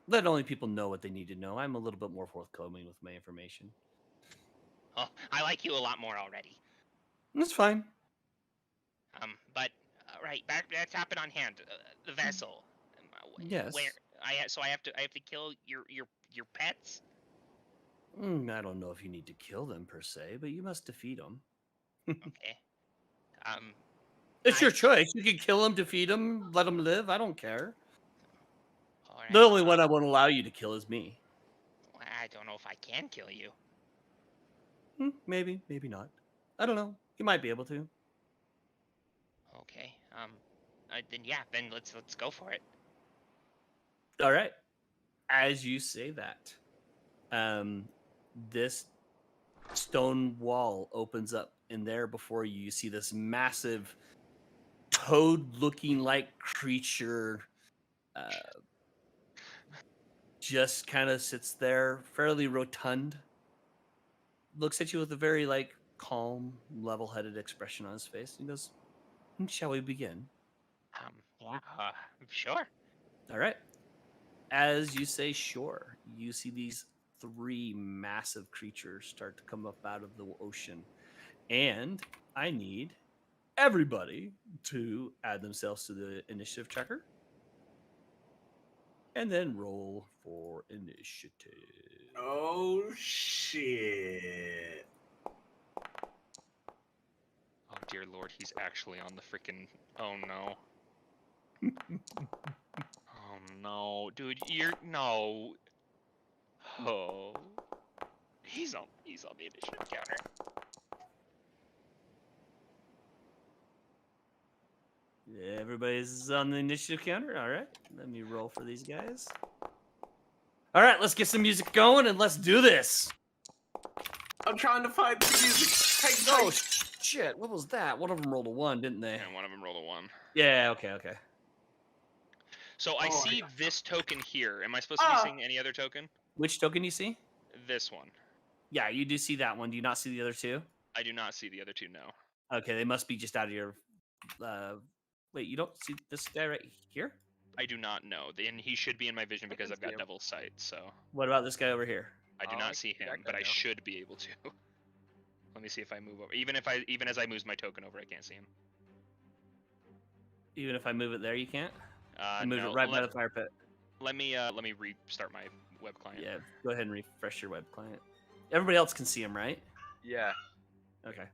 S5: let only people know what they need to know. I'm a little bit more forthcoming with my information.
S9: Oh, I like you a lot more already.
S5: That's fine.
S9: But right, back to the topic on hand. The vessel.
S5: Yes.
S9: Where I have to kill your pets.
S5: I don't know if you need to kill them per se, but you must defeat them.
S9: Okay.
S5: It's
S9: I-
S5: your choice. You can kill them, defeat them, let them live. I don't care.
S9: All right,
S5: The only one I won't allow you to kill is me.
S9: I don't know if I can kill you.
S5: Maybe, maybe not. I don't know. You might be able to.
S9: Okay. Then let's go for it.
S5: All right. As you say that, this stone wall opens up, and there before you, you see this massive toad-looking like creature. Just kind of sits there, fairly rotund. Looks at you with a very calm, level-headed expression on his face. He goes, "Shall we begin?"
S9: Sure.
S5: All right. As you say, sure, you see these 3 massive creatures start to come up out of the ocean. And I need everybody to add themselves to the initiative tracker. And then roll for initiative.
S2: Oh shit!
S3: Oh dear lord, he's actually on the freaking. Oh no. Oh no, dude, you're no. Oh, he's on the initiative counter.
S5: Everybody's on the initiative counter. All right. Let me roll for these guys. All right, let's get some music going and let's do this.
S2: I'm trying to find the music. Hey,
S5: Oh, shit. What was that? One of them rolled a 1, didn't they?
S3: And one of them rolled a 1.
S5: Yeah, okay.
S3: So I
S2: Oh,
S3: see this token here. Am I supposed to be seeing any other token?
S5: Which token do you see?
S3: This one.
S5: Yeah, you do see that one. Do you not see the other 2?
S3: I do not see the other 2, no.
S5: Okay, they must be just out of your... Wait, you don't see this guy right here?
S3: I do not know. And he should be in my vision because I've got Devil's Sight, so...
S5: What about this guy over here?
S3: I do not see him, but I should be able to. Let me see if I move over. Even as I move my token over, I can't see him.
S5: Even if I move it there, you can't? Move
S3: no,
S5: it right by the fire pit.
S3: Let me restart my web client.
S5: Yeah, go ahead and refresh your web client. Everybody else can see him, right?
S7: Yeah.
S5: Okay.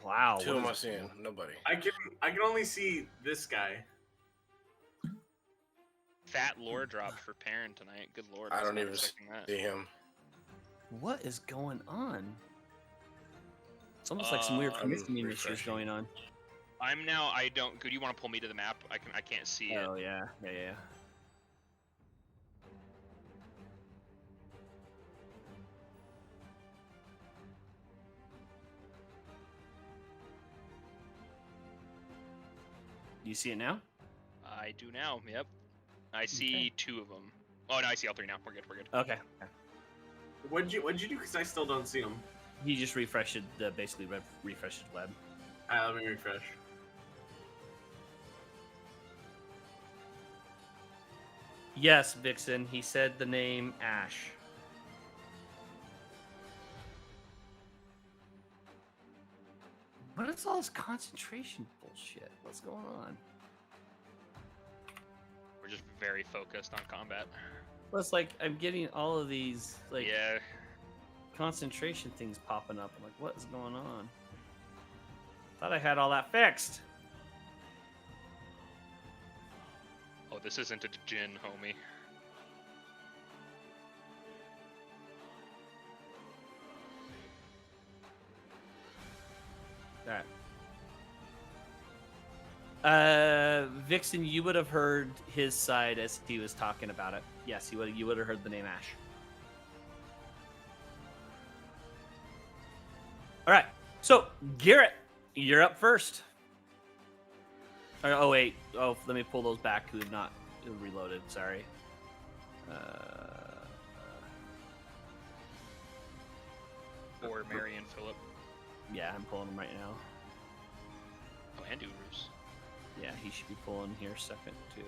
S5: Wow.
S10: Who am I seeing? Nobody.
S2: I can only see this guy.
S3: Fat lore drop for Perrin tonight. Good lord.
S10: I
S3: was
S10: don't
S3: not
S10: even
S3: expecting that.
S10: see him.
S5: What is going on? It's almost like some weird
S10: I'm
S5: commission issues
S10: refreshing.
S5: going on.
S3: I'm now. I don't. Could you want to pull me to the map? I can't see it.
S5: Oh yeah. Do you see it now?
S3: I do now. Yep. I see 2 of them. Oh no, I see all 3 now. We're good.
S5: Okay.
S2: What'd you do? Because I still don't see him.
S5: He just refreshed the refreshed his web.
S2: Let me refresh.
S5: Yes, Vixen. He said the name Ash. What is all this concentration bullshit? What's going on?
S3: We're just very focused on combat.
S5: Well, it's like I'm getting all of these like
S3: Yeah.
S5: concentration things popping up. I'm like, what is going on? Thought I had all that fixed.
S3: Oh, this isn't a djinn, homie.
S5: All right. Vixen, you would have heard his side as he was talking about it. Yes, you would have heard the name Ash. All right. So, Garrett, you're up first. Oh wait. Oh, let me pull those back who have not reloaded. Sorry.
S3: Or Mary and Philip.
S5: Yeah, I'm pulling them right now.
S3: Oh, and Urus.
S5: Yeah, he should be pulling here second too.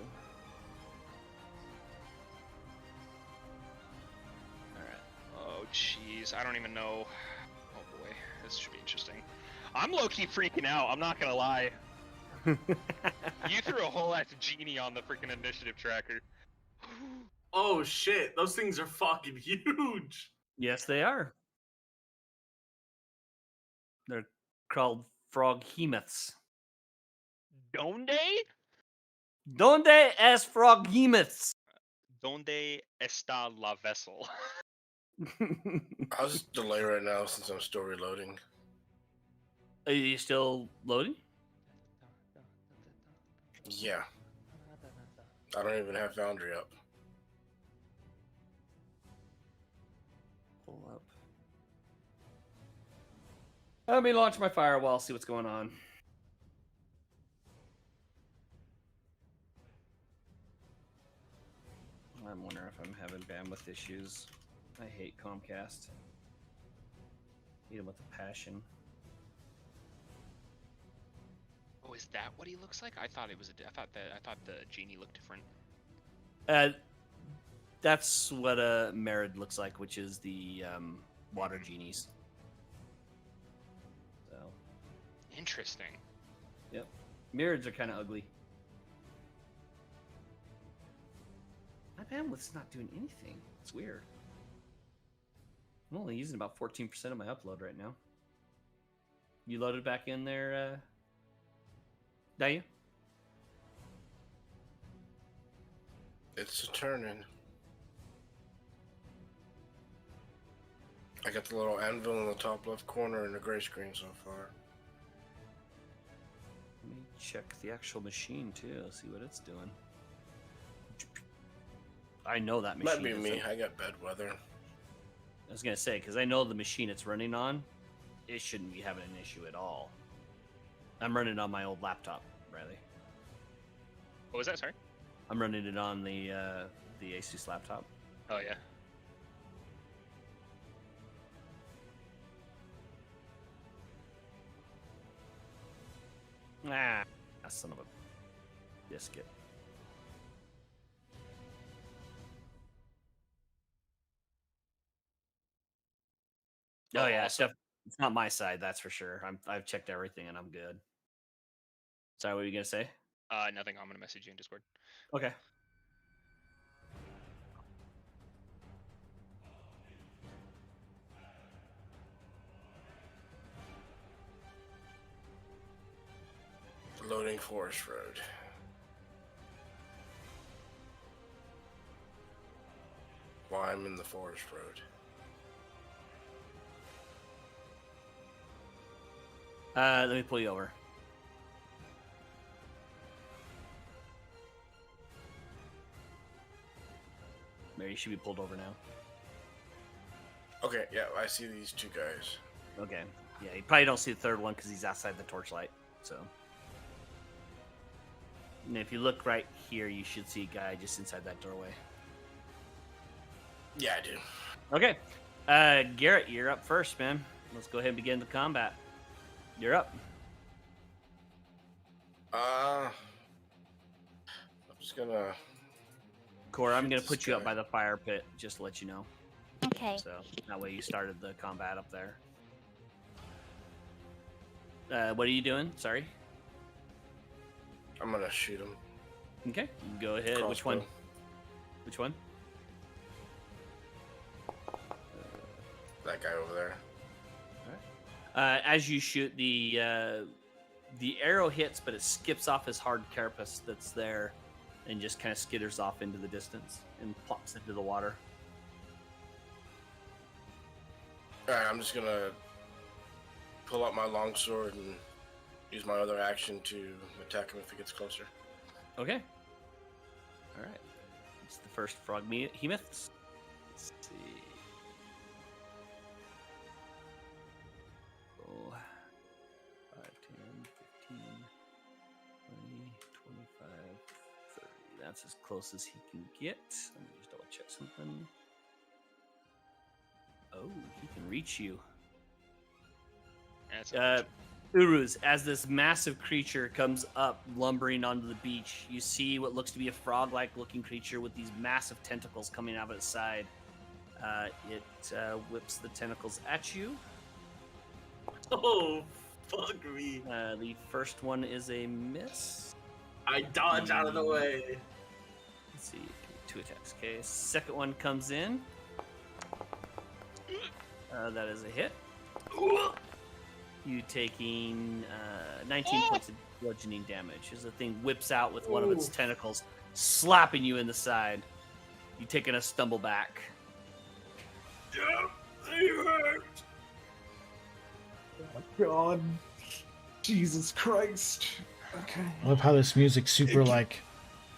S5: All right.
S3: Oh, jeez. I don't even know. Oh, boy. This should be interesting. I'm low-key freaking out. I'm not going to lie. You threw a whole ass genie on the freaking initiative tracker.
S2: Oh shit! Those things are fucking huge.
S5: Yes, they are. They're called frog hemoths.
S3: Donde?
S5: Donde es frog hemoths?
S3: Donde está la vessel?
S10: I'll just delay right now since I'm still reloading.
S5: Are you still loading?
S10: Yeah. I don't even have Foundry up.
S5: Pull up. Let me launch my firewall, see what's going on. I'm wondering if I'm having bandwidth issues. I hate Comcast. Hate them with a passion.
S3: Oh, is that what he looks like? I thought it was. I thought the genie looked different.
S5: That's what a Merid looks like, which is the water genies. So,
S3: Interesting.
S5: yep. Mirids are kind of ugly. My bandwidth's not doing anything. It's weird. I'm only using about 14% of my upload right now. You loaded back in there, Daya?
S10: It's a turning. I got the little anvil in the top left corner in the gray screen so far.
S5: Let me check the actual machine too, see what it's doing. I know that machine.
S10: Might be me.
S5: isn't-
S10: I got bad weather.
S5: I was gonna say, because I know the machine it's running on, it shouldn't be having an issue at all. I'm running it on my old laptop, Riley.
S3: What was that? Sorry.
S5: I'm running it on the Asus laptop.
S3: Oh yeah.
S5: Ah, son of a biscuit. Oh yeah,
S3: awesome.
S5: it's not my side, that's for sure. I've checked everything and I'm good. Sorry, what were you gonna say?
S3: Nothing. I'm gonna message you in Discord.
S5: Okay.
S10: Loading Forest Road. Well, I'm in the Forest Road.
S5: Let me pull you over. Mary, you should be pulled over now.
S10: Okay, yeah, I see these two guys.
S5: Okay. Yeah, you probably don't see the third one because he's outside the torchlight. So, and if you look right here, you should see a guy just inside that doorway.
S10: Yeah, I do.
S5: Okay. Garrett, you're up first, man. Let's go ahead and begin the combat. You're up.
S10: I'm just gonna.
S5: Cora, I'm
S10: shoot
S5: going to
S10: this
S5: put you up
S10: guy.
S5: by the fire pit, just to let you know.
S6: Okay.
S5: So that way you started the combat up there. What are you doing? Sorry.
S10: I'm gonna shoot him.
S5: Okay. Go ahead. Which one?
S10: Crossbow.
S5: Which one?
S10: That guy over there.
S5: As you shoot, the arrow hits, but it skips off his hard carapace that's there, and just kind of skitters off into the distance and plops into the water.
S10: Alright, I'm just gonna pull out my longsword and use my other action to attack him if he gets closer.
S5: Okay. All right. It's the first frog hemoths. Let's see. Oh, 5, 10, 15, 20, 25, 30. That's as close as he can get. Let me just double check something. Oh, he can reach you.
S3: That's
S5: Uruz, as this massive creature comes up, lumbering onto the beach, you see what looks to be a frog-like looking creature with these massive tentacles coming out of its side. It whips the tentacles at you.
S2: Oh, fuck me.
S5: The first one is a miss.
S2: I dodge out of the way.
S5: Let's see, 2 attacks. Okay, second one comes in. That is a hit. You taking 19 points of bludgeoning damage as the thing whips out with one of its tentacles, slapping you in the side. You taking a stumble back.
S2: Yep, they hurt.
S11: Oh, God. Jesus Christ. Okay.
S12: I love how this music's super like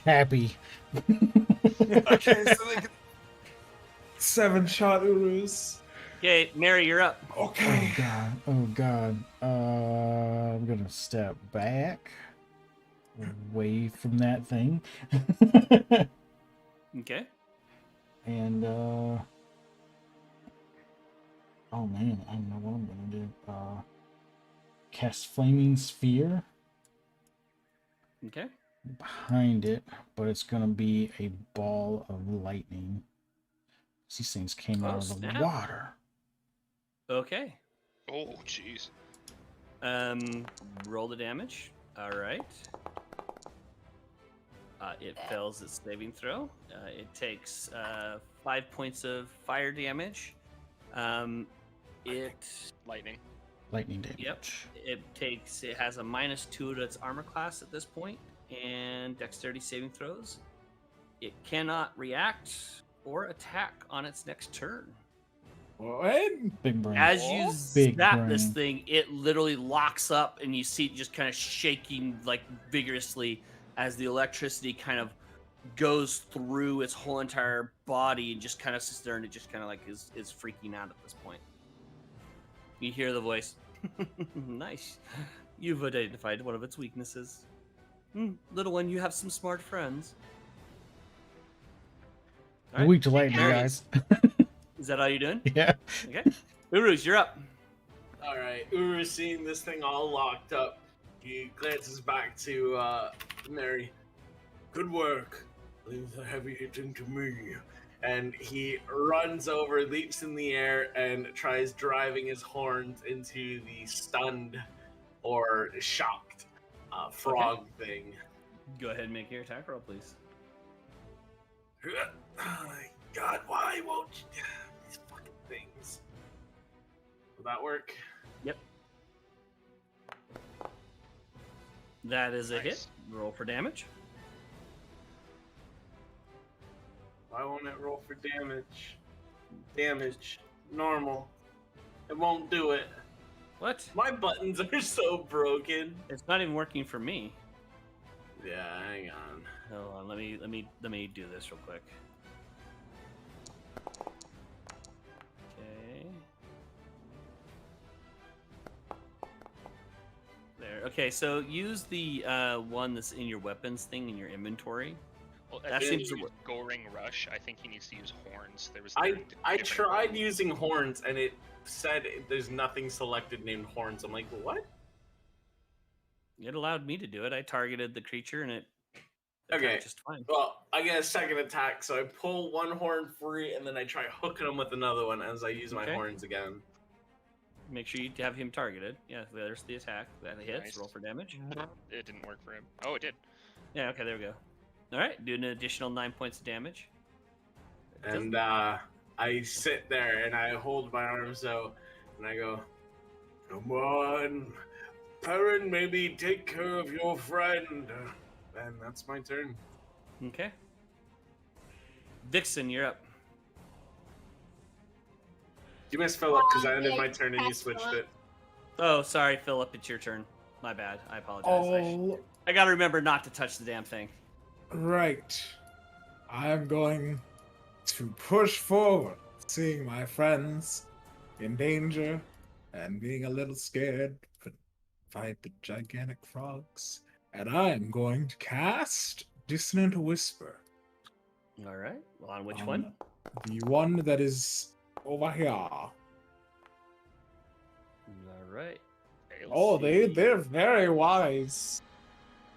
S12: happy.
S11: Okay, so they get 7-shot Urus.
S5: Okay, Mary, you're up.
S11: Okay.
S12: Oh god. Oh god. I'm gonna step back away from that thing.
S5: Okay.
S12: And oh man, I don't know what I'm gonna do. Cast Flaming Sphere
S8: Okay.
S12: behind it, but it's gonna be a ball of lightning. These things came out
S8: Oh,
S12: of the
S8: snap.
S12: water.
S8: Okay.
S3: Oh, jeez.
S8: Roll the damage. All right. It fails its saving throw. It takes 5 points of fire damage. It
S3: Lightning.
S12: Lightning damage.
S8: Yep. It has a -2 to its armor class at this point, and dexterity saving throws. It cannot react or attack on its next turn.
S11: What?
S12: Big brain.
S8: As you
S12: Big
S8: zap this
S12: brain.
S8: thing, it literally locks up, and you see it just kind of shaking like vigorously as the electricity kind of goes through its whole entire body and just kind of sits there, and it just kind of like is freaking out at this point. You hear the voice. Nice. You've identified one of its weaknesses. Little one, you have some smart friends. All right.
S12: Weak to lightning,
S8: There it
S12: guys.
S8: Is that all you're doing?
S12: Yeah.
S8: Okay. Uruz, you're up.
S2: All right, Uru, seeing this thing all locked up, he glances back to Mary.
S4: Good work. Leave the heavy hitting to me.
S2: And he runs over, leaps in the air, and tries driving his horns into the stunned or shocked frog thing.
S8: Go ahead and make your attack roll, please.
S2: God, why won't you? These fucking things. Will that work?
S8: Yep. That is a hit.
S3: Nice.
S8: Roll for damage.
S2: Why won't it roll for damage? Damage. Normal. It won't do it.
S8: What?
S2: My buttons are so broken.
S8: It's not even working for me.
S2: Yeah, hang on.
S8: Hold on, let me do this real quick. Okay. There. Okay, so use the one that's in your weapons thing in your inventory.
S3: Well,
S8: That
S3: that
S8: seems
S3: seems
S8: to work.
S3: Goring Rush. I think he needs to use horns. There was.
S2: I
S3: different
S2: tried
S3: ones.
S2: using horns and it said there's nothing selected named horns. I'm like, what?
S8: It allowed me to do it. I targeted the creature and it
S2: Okay.
S8: attacked just fine.
S2: Well, I get a second attack, so I pull one horn free and then I try hooking him with another one as I use my
S8: Okay.
S2: horns again.
S8: Make sure you have him targeted. Yeah, there's the attack. That hits.
S3: Nice.
S8: Roll for damage.
S3: It didn't work for him. Oh, it did.
S8: Yeah, okay, there we go. All right, do an additional 9 points of damage.
S2: And I sit there and I hold my arms out and I go,
S4: Come on. Perrin, maybe take care of your friend.
S2: and that's my turn.
S8: Okay. Vixen, you're up.
S2: You missed Philip because I ended
S1: yeah,
S2: my turn and you
S1: pass
S2: switched
S1: Phillip.
S2: it.
S8: Oh, sorry, Philip, it's your turn. My bad. I apologize.
S11: Oh,
S8: I gotta remember not to touch the damn thing.
S11: right. I am going to push forward, seeing my friends in danger and being a little scared but fight the gigantic frogs. And I am going to cast Dissonant Whisper.
S8: All right. Well, on which
S11: on
S8: one?
S11: The one that is over here.
S8: All right.
S11: Oh, they're very wise.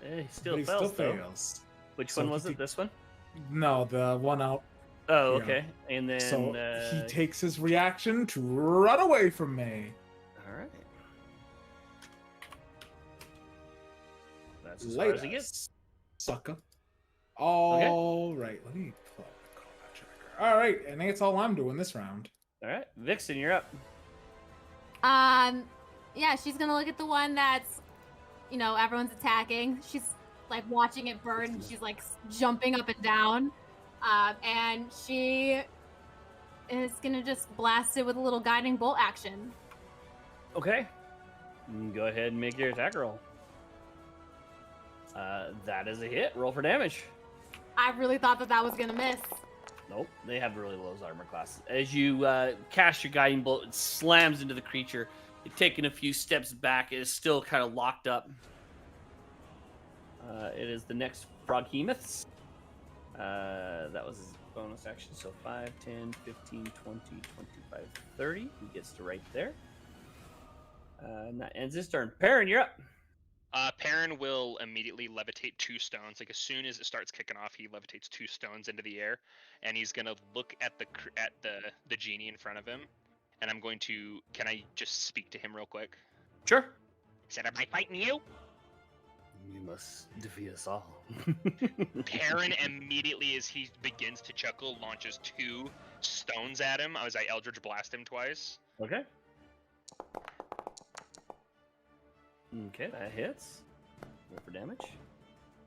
S8: He still
S11: but he
S8: fails,
S11: still
S8: though.
S11: fails.
S8: Which
S11: So
S8: one
S11: he
S8: was it?
S11: take-
S8: This one?
S11: No, the one out.
S8: Oh,
S11: Yeah.
S8: okay. And then
S11: So he takes his reaction to run away from me.
S8: All right. That's as far as he gets.
S11: Sucker. All right, let me pull up the combat tracker. All right, and that's all I'm doing this round.
S8: All right, Vixen, you're up.
S1: Yeah, she's gonna look at the one that's, everyone's attacking. She's like watching it burn. And she's like jumping up and down, and she is gonna just blast it with a little guiding bolt action.
S8: Okay. Go ahead and make your attack roll. That is a hit. Roll for damage.
S1: I really thought that was gonna miss.
S8: Nope, they have really low armor classes. As you cast your guiding bolt, it slams into the creature. You're taking a few steps back. It is still kind of locked up. It is the next Froghemoth's. That was his bonus action. So 5, 10, 15, 20, 25, 30. He gets to right there. And that ends his turn. Perrin, you're up.
S3: Perrin will immediately levitate 2 stones. Like as soon as it starts kicking off, he levitates 2 stones into the air, and he's gonna look at the genie in front of him, and I'm going to. Can I just speak to him real quick?
S5: Sure.
S9: He said, "Am I fighting you?"
S5: You must defeat us all.
S3: Perrin immediately, as he begins to chuckle, launches 2 stones at him. As I Eldritch Blast him twice.
S5: Okay. Okay, that hits. Roll for damage.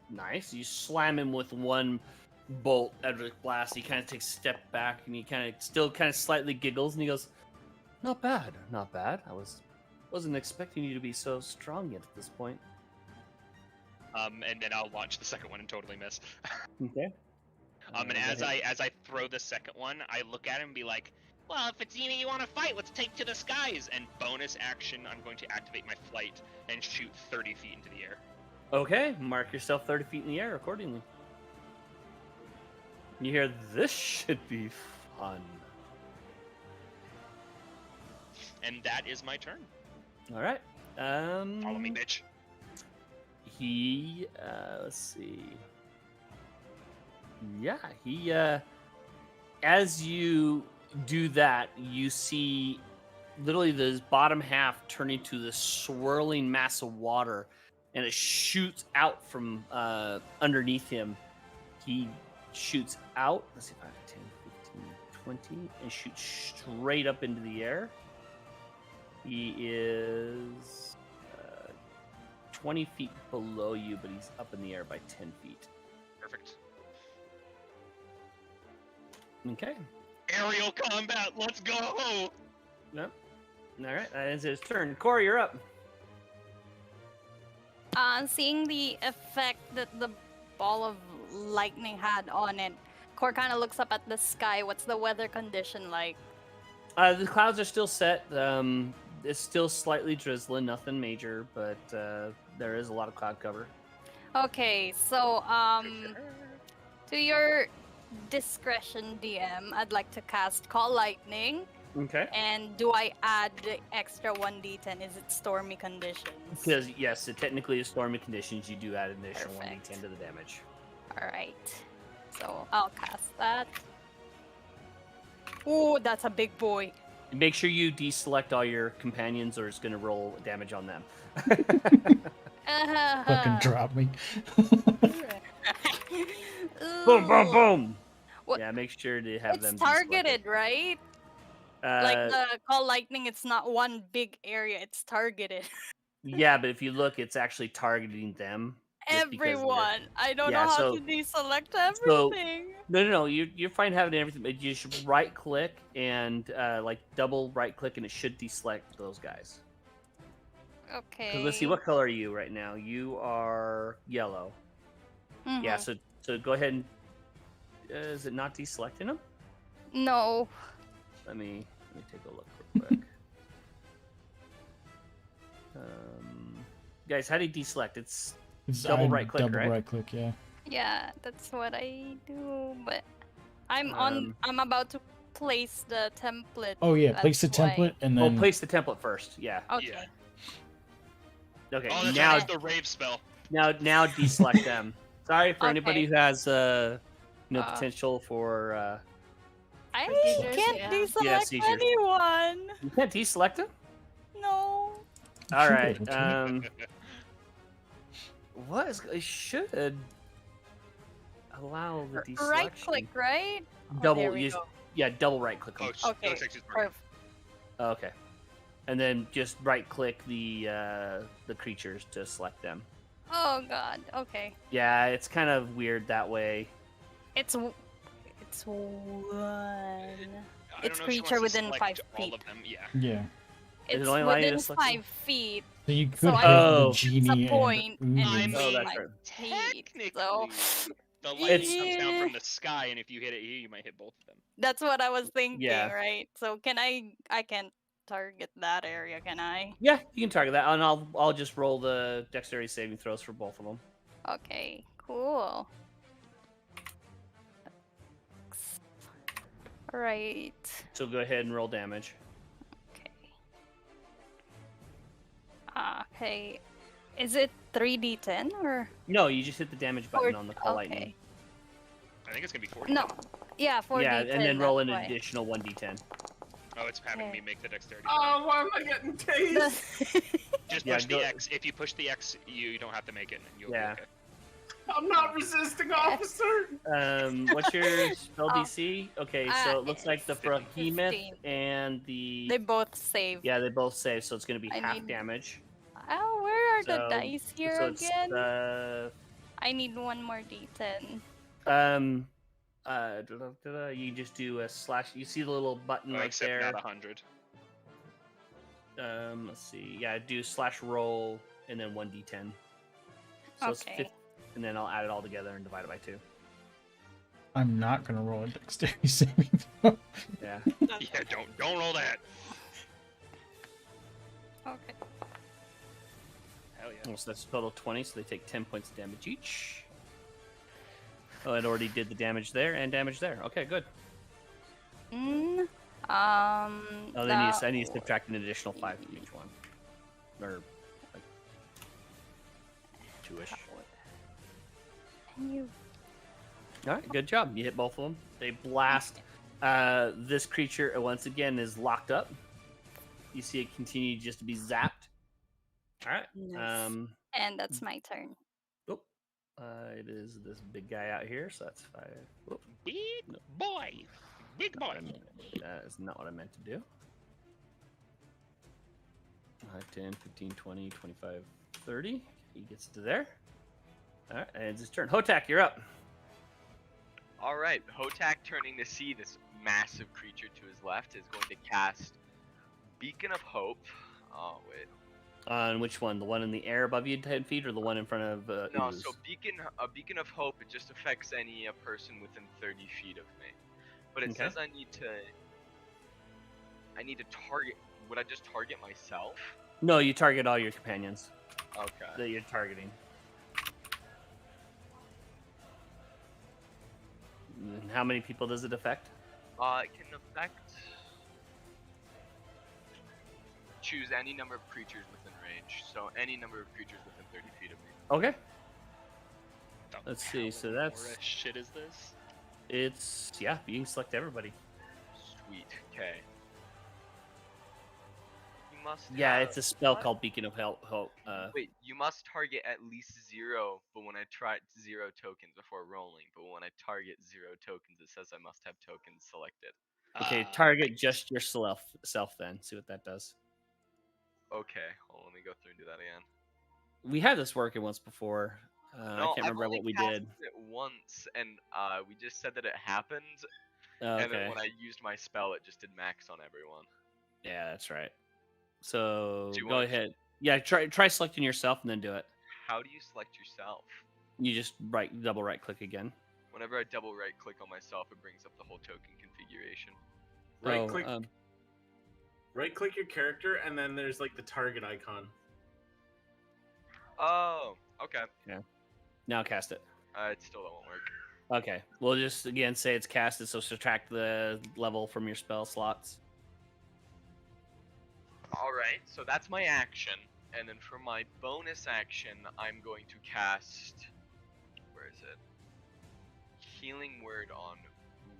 S5: Nice. You slam him with 1 bolt, Eldritch Blast. He kind of takes a step back, and he kind of slightly giggles, and he goes, "Not bad, not bad. Wasn't expecting you to be so strong yet at this point."
S3: And then I'll launch the second one and totally miss.
S5: Okay.
S3: And as I throw the second one, I look at him and be like, "Well, if it's you want to fight, let's take to the skies." And bonus action, I'm going to activate my flight and shoot 30 feet into the air.
S5: Okay, mark yourself 30 feet in the air accordingly. You hear, "This should be fun."
S3: And that is my turn.
S5: All right.
S3: Follow me, bitch.
S5: He, let's see. Yeah, he, as you do that, you see literally the bottom half turn into this swirling mass of water, and it shoots out from underneath him. He shoots out, let's see if I have 10, 15, 20, and shoots straight up into the air. He is 20 feet below you, but he's up in the air by 10 feet.
S3: Perfect.
S5: Okay.
S3: Aerial combat, let's go!
S5: Yep. All right, that ends his turn. Corey, you're up.
S6: Seeing the effect that the ball of lightning had on it, Core kind of looks up at the sky. What's the weather condition like?
S5: The clouds are still set. It's still slightly drizzling, nothing major, but there is a lot of cloud cover.
S6: Okay, so to your discretion, DM, I'd like to cast Call Lightning.
S5: Okay.
S6: And do I add the extra 1d10? Is it stormy conditions?
S5: Because yes, it technically is stormy conditions. You do add an additional
S6: Perfect.
S5: 1d10 to the damage.
S6: All right. So I'll cast that. Oh, that's a big boy.
S5: Make sure you deselect all your companions, or it's going to roll damage on them.
S12: Fucking drop me.
S5: Boom, boom, boom.
S6: What?
S5: Yeah, make sure to have them
S6: It's targeted, right? Like
S5: Uh,
S6: the Call Lightning, it's not one big area, it's targeted.
S5: yeah, but if you look, it's actually targeting them. just because they're-
S6: Everyone. I don't
S5: Yeah,
S6: know how
S5: so-
S6: to deselect
S5: so-
S6: everything.
S5: No. You're fine having everything, but you should right click and like double right click, and it should deselect those guys.
S6: Okay.
S5: Because let's see, what color are you right now? You are yellow. Yeah,
S6: Mhm.
S5: so go ahead and is it not deselecting them?
S6: No.
S5: Let me take a look real quick. Guys, how do you deselect? It's double right click,
S12: double
S5: right?
S12: right click, yeah.
S6: Yeah, that's what I do, but I'm
S5: Um,
S6: I'm about to place the template.
S12: Oh yeah, place the
S6: that's why.
S12: template and
S5: Oh,
S12: then
S5: place the template first. Yeah.
S6: Okay.
S3: Yeah.
S5: Okay.
S3: Oh, that's
S5: now,
S3: right, the rave spell.
S5: now deselect them. Sorry for anybody
S6: Okay.
S5: who has no
S6: Uh,
S5: potential for.
S6: I
S1: Procedures,
S6: can't
S1: yeah.
S6: deselect
S5: seizures.
S6: anyone.
S5: You can't deselect them.
S6: No.
S5: All
S12: Sure,
S5: right.
S12: okay.
S5: What is? It should allow the deselection.
S6: Right click, right? Oh,
S5: Double.
S6: there we
S5: You,
S6: go.
S5: yeah, double right click.
S3: Oh,
S5: them.
S6: Okay,
S3: don't text his partner.
S6: Perfect.
S5: Okay. And then just right click the creatures to select them.
S6: Oh god. Okay.
S5: Yeah, it's kind of weird that way.
S6: It's one.
S3: I don't
S6: It's
S3: know if she
S6: creature
S3: wants to
S6: within
S3: select
S6: 5
S3: all
S6: feet.
S3: of them. Yeah.
S12: yeah.
S5: Does it
S6: It's
S5: only allow you to
S6: within
S5: select one?
S6: 5 feet.
S12: So you could
S6: So
S12: have
S5: Oh.
S12: the genie
S6: point,
S12: and
S6: and
S12: Uber.
S6: I'm
S5: Oh,
S6: in
S5: that's
S6: my
S5: right.
S6: feet.
S3: Technically,
S6: So
S3: the lightning
S5: It's-
S3: comes down from the sky, and if you hit it here, you might hit both of them.
S6: that's what I was thinking,
S5: Yeah.
S6: right? So can I can't target that area, can I?
S5: Yeah, you can target that, and I'll just roll the dexterity saving throws for both of them.
S6: Okay, cool. Alright.
S5: So go ahead and roll damage.
S6: Okay. Okay. Is it 3d10 or
S8: No, you just hit the damage button
S6: Four-
S8: on the call lightning.
S6: okay.
S3: I think it's gonna be 4.
S6: No. Yeah, 4d10.
S8: Yeah, and then roll an
S6: that's why.
S8: additional 1d10.
S3: Oh, it's having
S6: Okay.
S3: me make the dexterity.
S2: Oh, why am I getting tased?
S3: Just
S8: Yeah,
S3: push
S8: go-
S3: the X. If you push the X, you don't have to make it, and you'll
S8: Yeah.
S3: be okay.
S2: I'm not resisting, officer.
S8: What's your spell
S6: Oh.
S8: DC? Okay, so it looks like the
S6: it's
S8: behemoth
S6: 15.
S8: and the
S6: They both save.
S8: yeah, they both save, so it's going to be
S6: I
S8: half
S6: need-
S8: damage.
S6: Oh, where are the
S8: So-
S6: dice here
S8: so it's
S6: again?
S8: uh,
S6: I need one more d10.
S8: you just do a slash. You see the little button
S3: Oh,
S8: right
S3: except
S8: there.
S3: not 100.
S8: Let's see. Yeah, do slash roll and then 1d10. So it's
S6: Okay.
S8: 50, and then I'll add it all together and divide it by 2.
S12: I'm not gonna roll a dexterity saving throw.
S8: Yeah.
S3: Yeah, don't roll that.
S6: Okay.
S3: Hell yeah.
S8: So that's a total of 20, so they take 10 points of damage each. Oh, it already did the damage there and damage there. Okay, good.
S6: Oh,
S8: Oh, then I need to subtract an additional 5 from each one. Or, like, 2-ish.
S6: You
S8: Alright, good job. You hit both of them. They blast. This creature, once again, is locked up. You see it continue just to be zapped. Alright.
S6: Nice. And that's my turn.
S8: Oh, it is this big guy out here, so that's 5. Whoop.
S3: Big boy. Big
S8: Not
S3: boy.
S8: what I meant. That is not what I meant to do. 5, 10, 15, 20, 25, 30. He gets to there. Alright, and it's his turn. Hotak, you're up.
S7: All right, Hotak, turning to see this massive creature to his left, is going to cast Beacon of Hope. Oh wait,
S8: On which one? The one in the air above you 10 feet or the one in front of
S7: no.
S8: Ooze?
S7: So a Beacon of Hope, it just affects any person within 30 feet of me. But it
S8: Okay.
S7: says I need to target. Would I just target myself?
S8: No, you target all your companions
S7: Okay.
S8: that you're targeting. And how many people does it affect?
S7: It can affect. Choose any number of creatures within range. So any number of creatures within 30 feet of me.
S8: Okay.
S3: The
S8: Let's see,
S3: hell
S8: so
S3: of
S8: that's-
S3: shit is this?
S8: It's, yeah, you can select everybody.
S7: Sweet. Okay. You must.
S8: Yeah,
S7: have-
S8: it's a spell
S7: what?
S8: called Beacon of Hope.
S7: Wait, you must target at least 0, but when I try 0 tokens before rolling, but when I target 0 tokens, it says I must have tokens selected.
S8: Okay,
S3: Ah,
S8: target just yourself then. See what that does.
S7: Okay, hold on, let me go through and do that again.
S8: We had this working once before. I
S7: No,
S8: can't
S7: I've
S8: remember
S7: only
S8: what we
S7: cast
S8: did.
S7: it once, and we just said that it happened,
S8: Oh,
S7: and then
S8: okay.
S7: when I used my spell, it just did max on everyone.
S8: Yeah, that's right. So
S7: Do you
S8: go
S7: wanna-
S8: ahead. Yeah, try selecting yourself and then do it.
S7: How do you select yourself?
S8: You just double right click again.
S7: Whenever I double right click on myself, it brings up the whole token configuration.
S2: Right
S8: Oh,
S2: click. Right click your character, and then there's like the target icon.
S7: Oh, okay.
S8: Now cast it.
S7: It still won't work.
S8: Okay. We'll just again say it's casted, so subtract the level from your spell slots.
S7: Alright, so that's my action. And then for my bonus action, I'm going to cast. Where is it? Healing Word on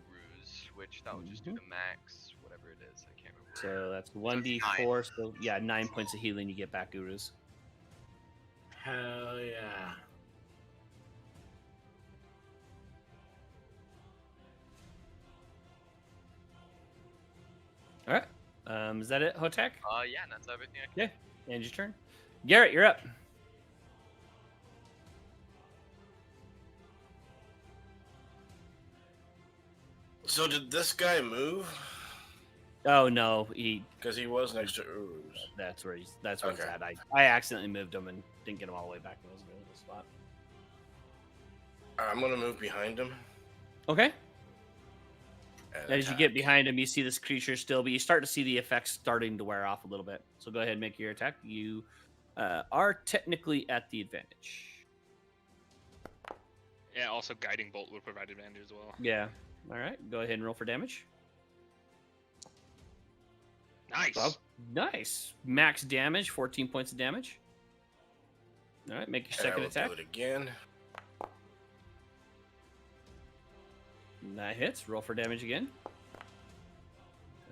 S7: Uruz, which that would just do the max, whatever it is. I can't remember.
S8: So that's 1d4. So yeah, 9 points of healing you get back, Uruz.
S2: Hell yeah.
S8: All right. Is that it, Hotek?
S7: Yeah, that's everything I can.
S8: Yeah. End your turn. Garrett, you're up.
S10: So did this guy move?
S8: Oh no,
S10: Because he was next to Uruz.
S8: that's where he's
S10: Okay.
S8: at. I accidentally moved him and didn't get him all the way back in his original spot.
S10: I'm gonna move behind him.
S8: Okay.
S10: And
S8: As you
S10: attack.
S8: get behind him, you see this creature still, but you start to see the effects starting to wear off a little bit. So go ahead and make your attack. You are technically at the advantage.
S3: Yeah, also Guiding Bolt would provide advantage as well.
S8: Yeah. All right. Go ahead and roll for damage.
S3: Nice.
S8: Well, nice. Max damage, 14 points of damage. All right, make your
S10: And I
S8: second
S10: will
S8: attack.
S10: do it again.
S8: That hits. Roll for damage again.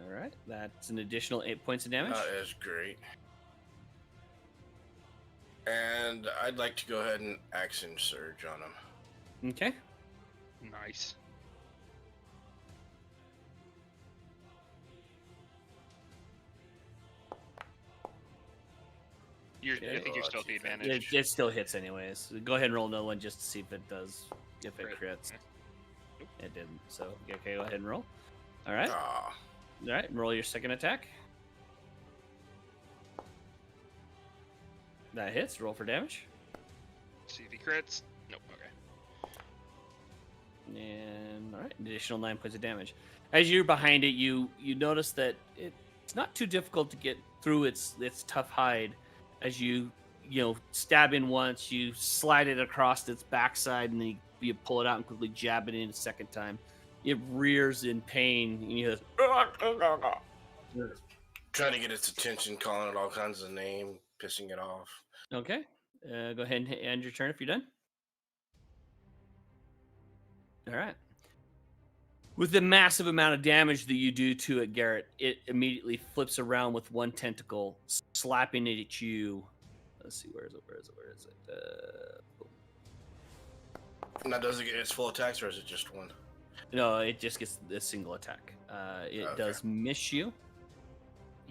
S8: All right, that's an additional 8 points of damage.
S10: Not as great. And I'd like to go ahead and action surge on him.
S8: Okay.
S3: Nice. I think you're still at the advantage.
S8: It still hits anyways. Go ahead and roll another one just to see if it does, if it
S3: Crit.
S8: crits. It didn't. So okay, go ahead and roll. All right.
S10: Ah,
S8: All right, and roll your second attack. That hits. Roll for damage.
S3: See if he crits. Nope. Okay.
S8: And all right, an additional 9 points of damage. As you're behind it, you notice that it's not too difficult to get through its tough hide. As you stab in once, you slide it across its backside, and then you pull it out and quickly jab it in a second time. It rears in pain, and you hear,
S10: trying to get its attention, calling it all kinds of names, pissing it off.
S8: okay. Go ahead and end your turn if you're done. All right. With the massive amount of damage that you do to it, Garrett, it immediately flips around with one tentacle, slapping it at you. Let's see, where is it?
S10: Now, does it get its full attacks, or is it just one?
S8: No, it just gets a single attack. It
S10: Okay.
S8: does miss you.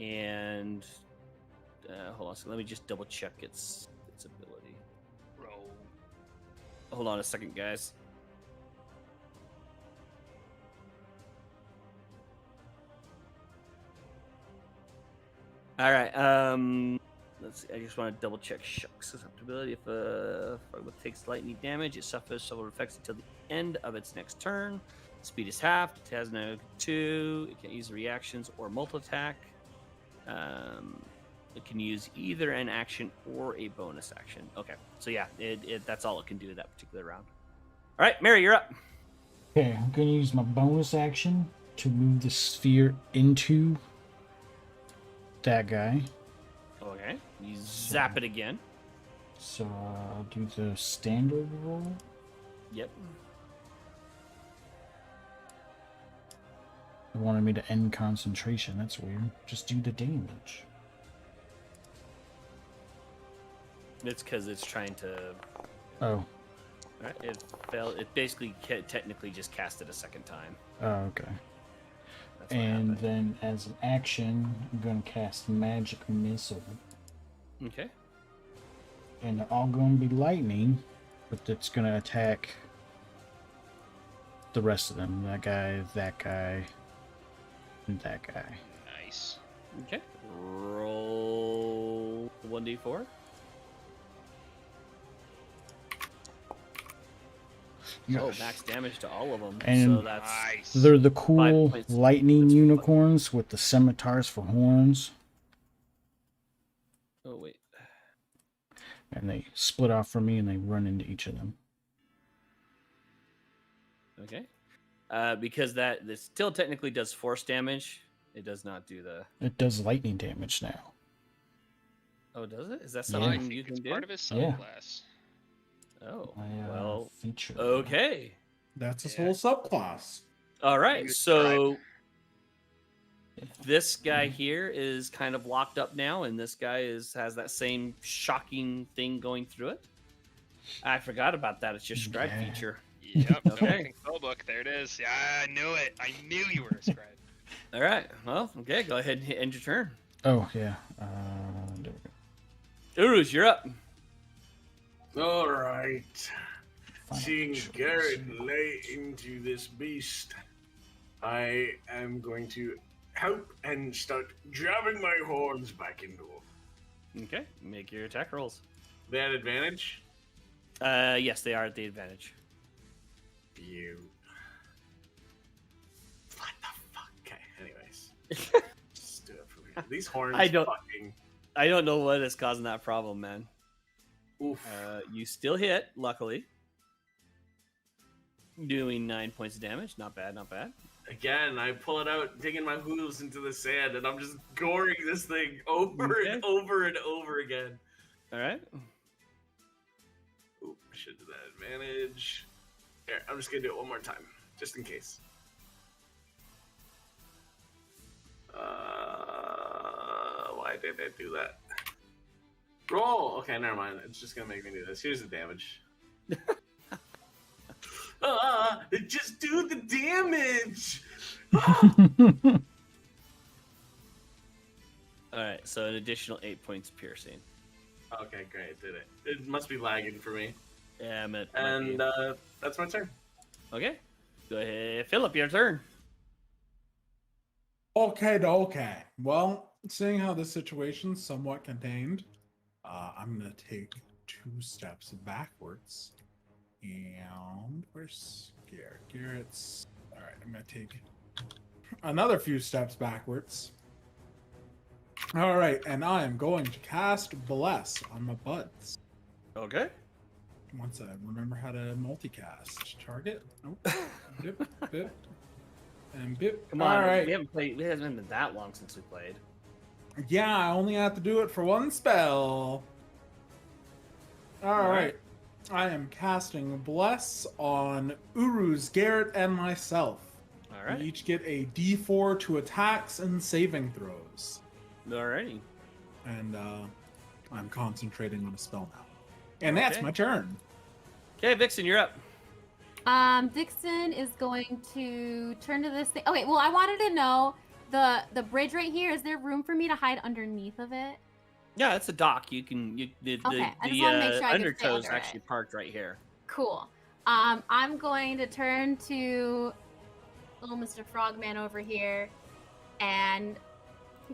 S8: And hold on a second. Let me just double check its ability.
S3: Roll.
S8: Hold on a second, guys. All right. Let's see. I just want to double check Shock's susceptibility. If a frog takes lightning damage, it suffers several effects until the end of its next turn. Speed is halved. It has no 2. It can't use reactions or multi attack. It can use either an action or a bonus action. Okay, so yeah, that's all it can do that particular round. All right, Mary, you're up.
S12: Okay, I'm gonna use my bonus action to move the sphere into that guy.
S8: Okay, you zap it again.
S12: So I'll do the standard roll.
S8: Yep.
S12: It wanted me to end concentration. That's weird. Just do the damage.
S8: It's because it's trying to.
S12: Oh.
S8: All right, it failed. It basically technically just cast it a second time.
S12: Oh, okay.
S8: That's what
S12: And
S8: happened.
S12: then as an action, I'm gonna cast Magic Missile.
S8: Okay.
S12: And they're all gonna be lightning, but it's gonna attack the rest of them. That guy, and that guy.
S3: Nice.
S8: Okay. Roll 1d4. Oh,
S12: Yes.
S8: max damage to all of them.
S12: And
S8: so that's
S3: Nice.
S12: They're the cool
S8: points.
S12: lightning
S8: That's
S12: unicorns with the scimitars for horns,
S8: Oh wait.
S12: and they split off from me and they run into each of them.
S8: Okay. Because that still technically does force damage. It does not do the.
S12: It does lightning damage now.
S8: Oh, does it? Is that
S12: Yeah.
S3: I
S8: something
S3: think
S8: you
S3: it's
S8: can
S3: part
S8: do?
S3: of his
S12: Yeah.
S3: subclass.
S8: Oh,
S12: My
S8: well.
S12: feature.
S8: Okay.
S11: That's his
S3: Yeah.
S11: whole subclass.
S8: All right.
S3: Use
S8: So this guy here is kind of locked up now, and this guy has that same shocking thing going through it. I forgot about that. It's your scribe
S12: Yeah.
S8: feature.
S3: Yep.
S8: Okay.
S3: Spellbook. There it is. Yeah, I knew it. I knew you were a scribe.
S8: All right. Well, okay. Go ahead and end your turn.
S12: Oh yeah. There we go.
S8: Uruz, you're up.
S2: All right.
S12: Final
S2: Seeing
S12: choice.
S2: Garrett lay into this beast, I am going to help and start jabbing my horns back into him.
S8: Okay. Make your attack rolls.
S2: They had advantage?
S8: Yes, they are at the advantage.
S2: You. What the fuck? Okay, anyways. Just do it for me. These horns
S8: I don't-
S2: fucking.
S8: I don't know what is causing that problem, man.
S2: Oof.
S8: You still hit, luckily. Doing 9 points of damage. Not bad, not bad.
S2: Again, I pull it out, digging my hooves into the sand, and I'm just goring this thing over and
S8: Okay.
S2: over and over again.
S8: All right.
S2: should do that advantage. Here, I'm just gonna do it one more time, just in case. Why did I do that? Roll! Okay, never mind. It's just gonna make me do this. Here's the damage. Just do the damage!
S5: All right, so an additional 8 points piercing.
S2: Okay, great. Did it. It must be lagging for me.
S5: Yeah,
S2: And that's my turn.
S5: Okay. Go ahead, Philip, your turn.
S11: Okay. Well, seeing how this situation's somewhat contained, I'm gonna take 2 steps backwards. And where's Garrett? Garrett's alright, I'm gonna take another few steps backwards. Alright, and I am going to cast Bless on my buds.
S5: Okay.
S11: Once I remember how to multicast. Target. Nope. Bip, bip. And bip.
S5: Come on,
S11: Alright.
S5: we haven't played. It hasn't been that long since we played.
S11: Yeah, I only have to do it for 1 spell. Alright. I am casting Bless on Uruz, Garrett, and myself.
S5: All right.
S11: We each get a D4 to attacks and saving throws.
S5: Alrighty.
S11: And I'm concentrating on a spell now. And that's
S5: Okay.
S11: my turn.
S5: Okay, Vixen, you're up.
S1: Dixon is going to turn to this thing. Okay, well, I wanted to know the bridge right here. Is there room for me to hide underneath of it?
S5: Yeah, it's a dock. You can. The
S1: Okay, I just wanna make sure I can stay
S5: undertow's
S1: under
S5: actually
S1: it.
S5: parked right here.
S1: Cool. I'm going to turn to little Mr. Frogman over here and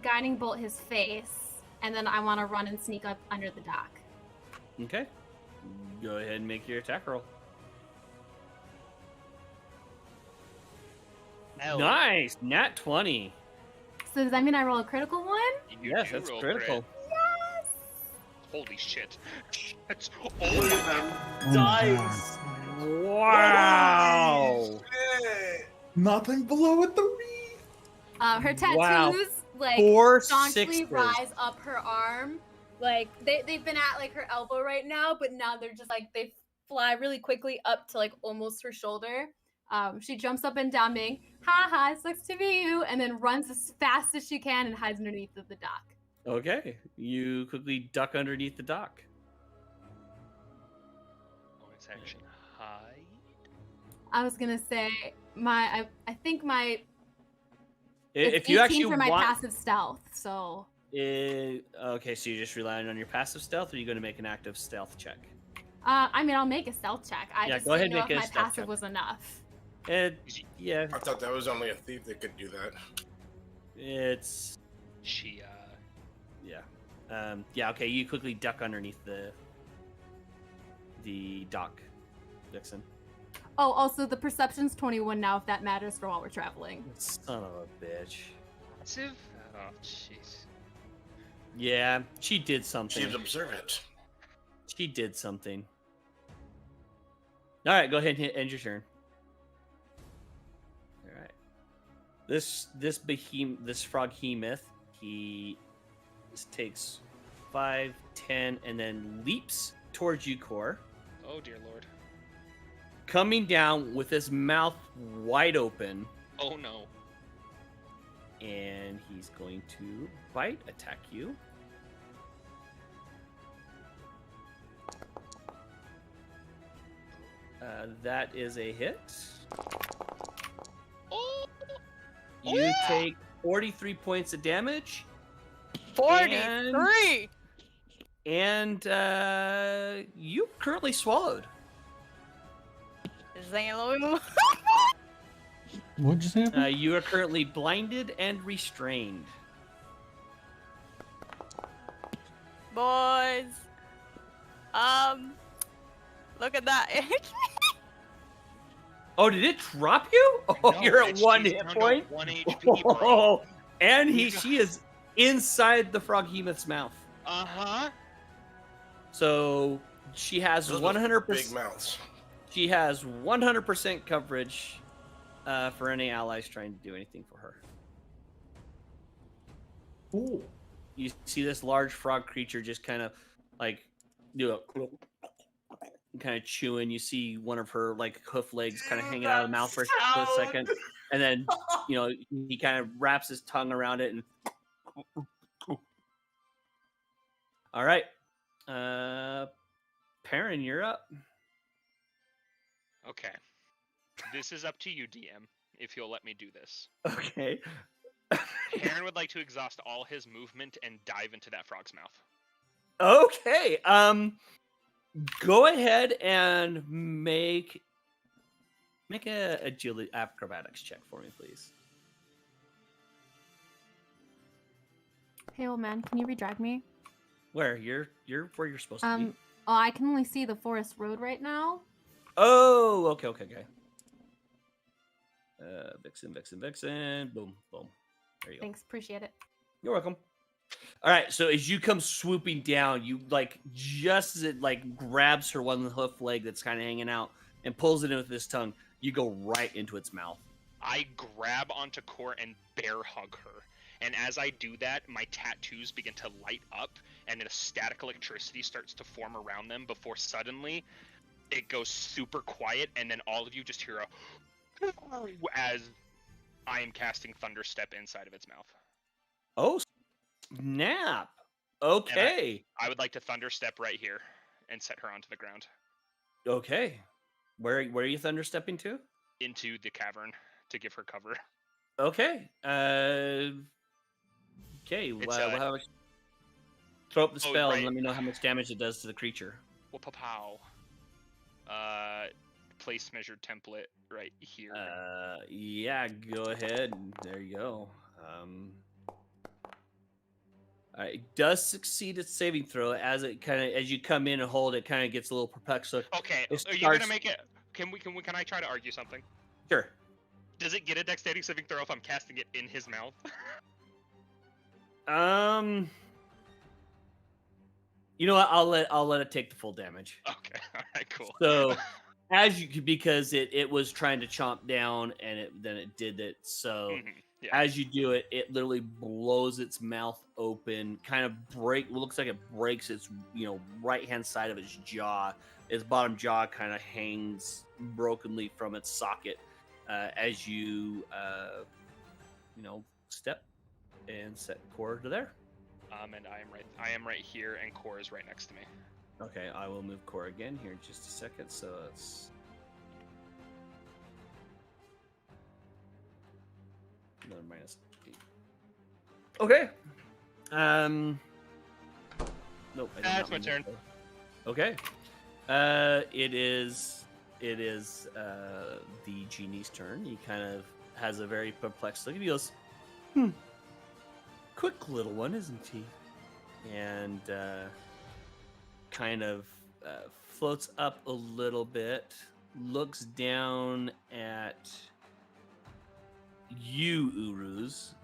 S1: guiding bolt his face, and then I want to run and sneak up under the dock.
S5: Okay. Go ahead and make your attack roll.
S9: No.
S5: Nice, nat 20.
S1: So does that mean I roll a critical one?
S3: You
S5: Yes,
S3: do
S5: that's
S3: roll
S5: critical.
S1: Yes.
S3: Holy shit. That's
S2: Look
S3: all
S2: at them.
S12: Oh my
S2: Dice.
S5: Wow.
S2: Shit.
S11: Nothing below a 3.
S1: Her tattoos
S5: Wow.
S1: like
S5: 4
S1: staunchly
S5: sixes.
S1: rise up her arm. Like they've been at like her elbow right now, but now they're just like they fly really quickly up to like almost her shoulder. She jumps up and down, being "Ha ha, it sucks to be you," and then runs as fast as she can and hides underneath of the dock.
S5: Okay, you quickly duck underneath the dock.
S3: bonus action hide.
S1: I was gonna say I think my
S5: If
S1: it's
S5: you
S1: 18
S5: actually
S1: for my
S5: want,
S1: passive stealth, so
S5: okay, so you're just relying on your passive stealth, or are you going to make an active stealth check?
S1: I mean I'll make a stealth check. I
S5: Yeah,
S1: just
S5: go ahead
S1: didn't know
S5: and
S1: if
S5: make a
S1: my
S5: stealth
S1: passive
S5: check.
S1: was enough.
S5: Yeah,
S10: I thought that was only a thief that could do that.
S5: it's
S3: She
S5: yeah. Okay, you quickly duck underneath the dock, Dixon.
S1: Oh, also the perception's 21 now, if that matters for while we're traveling.
S5: Son of a bitch.
S3: passive? Oh jeez.
S5: Yeah, she did something.
S10: She's observant.
S5: She did something. All right, go ahead and end your turn. All right. This froghemoth, he takes 5, 10, and then leaps towards you, Core,
S3: Oh dear lord.
S5: coming down with his mouth wide open,
S3: Oh no.
S5: and he's going to bite attack you. That is a hit.
S3: Oh.
S5: You take 43 points of damage.
S6: 43.
S5: And you currently swallowed.
S6: Zalo.
S12: What just happened?
S5: You are currently blinded and restrained.
S6: Boys. Look at that.
S5: Oh, did it drop you? Oh,
S3: No,
S5: you're at
S3: bitch,
S5: 1
S3: she's
S5: hit
S3: down to
S5: point.
S3: 1 HP, bro.
S5: Oh, and she is inside the froghemoth's mouth.
S3: Uh-huh.
S5: So she has
S10: Those
S5: 100%.
S10: big mouths.
S5: She has 100% coverage for any allies trying to do anything for her.
S11: Ooh.
S5: You see this large frog creature just kind of like do a kind of chewing. You see one of her like hoof legs kind of
S2: Dude,
S5: hanging out of the
S2: that
S5: mouth for a second,
S2: sound!
S5: and then he kind of wraps his tongue around it and. All right, Perrin, you're up.
S3: Okay. This is up to you, DM, if you'll let me do this.
S5: Okay.
S3: Perrin would like to exhaust all his movement and dive into that frog's mouth.
S5: Okay. Go ahead and make a agility acrobatics check for me, please.
S1: Hey, old man, can you redirect me?
S5: Where you're where you're supposed to be.
S1: Oh, I can only see the forest road right now.
S5: Oh, okay. Vixen. Boom. There you go.
S1: Thanks, appreciate it.
S5: You're welcome. All right, so as you come swooping down, you like just as it like grabs her one hoof leg that's kind of hanging out and pulls it in with his tongue, you go right into its mouth.
S3: I grab onto Core and bear hug her. And as I do that, my tattoos begin to light up, and a static electricity starts to form around them before suddenly it goes super quiet, and then all of you just hear a as I am casting Thunderstep inside of its mouth.
S5: Oh, snap. Okay.
S3: I would like to Thunderstep right here and set her onto the ground.
S5: Okay. Where are you thunderstepping to?
S3: Into the cavern to give her cover.
S5: Okay. Okay. How much... Throw up the spell and let me know how much damage it does to the creature.
S3: Well, pow. Place measured template right here.
S5: Yeah, go ahead. There you go. It does succeed its saving throw as you come in and hold it, kind of gets a little perplexed. So
S3: okay, are you gonna make it? Can I try to argue something?
S5: Sure.
S3: Does it get a dexterity saving throw if I'm casting it in his mouth?
S5: You know what? I'll let it take the full damage.
S3: Okay. All right. Cool.
S5: So, because it was trying to chomp down and then it did it. So,
S3: yeah.
S5: As you do it, it literally blows its mouth open. Kind of looks like it breaks its right hand side of its jaw. Its bottom jaw kind of hangs brokenly from its socket as you step and set Core to there.
S3: And I am right here, and Core is right next to me.
S5: Okay, I will move Core again here in just a second. So it's another -8. Okay. Nope.
S3: That's my turn.
S5: Okay. It is the genie's turn. He kind of has a very perplexed look. He goes, quick little one, isn't he? And kind of floats up a little bit, looks down at you, Uruz,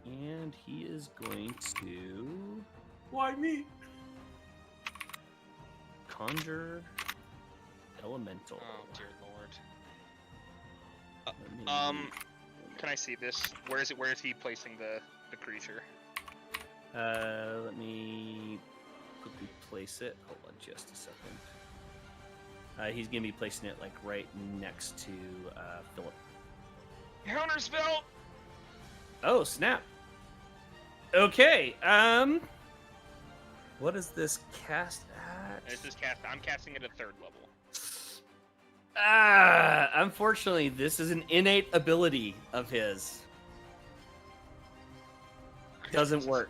S5: and he is going to...
S2: Why me?
S5: Conjure Elemental.
S3: Oh, dear lord. Can I see this? Where is he placing the creature?
S5: Let me quickly place it. Hold on just a second. He's going to be placing it like right next to Philip.
S3: Counterspell!
S5: Oh, snap. Okay, what is this cast at?
S3: I'm casting it at 3rd level.
S5: Unfortunately, this is an innate ability of his. Doesn't work.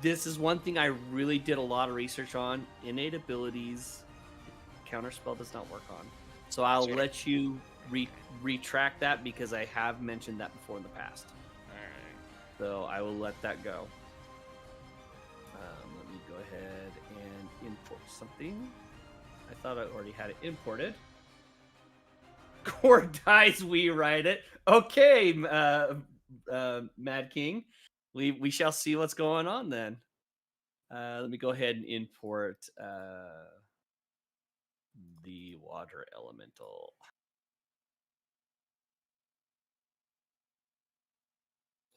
S5: This is one thing I really did a lot of research on. Innate abilities, counterspell does not work on. So I'll let you retract that because I have mentioned that before in the past.
S3: Alright.
S5: So I will let that go. Let me go ahead and import something. I thought I already had it imported. Core dies, we write it. Okay, Mad King. We shall see what's going on then. Let me go ahead and import the water elemental.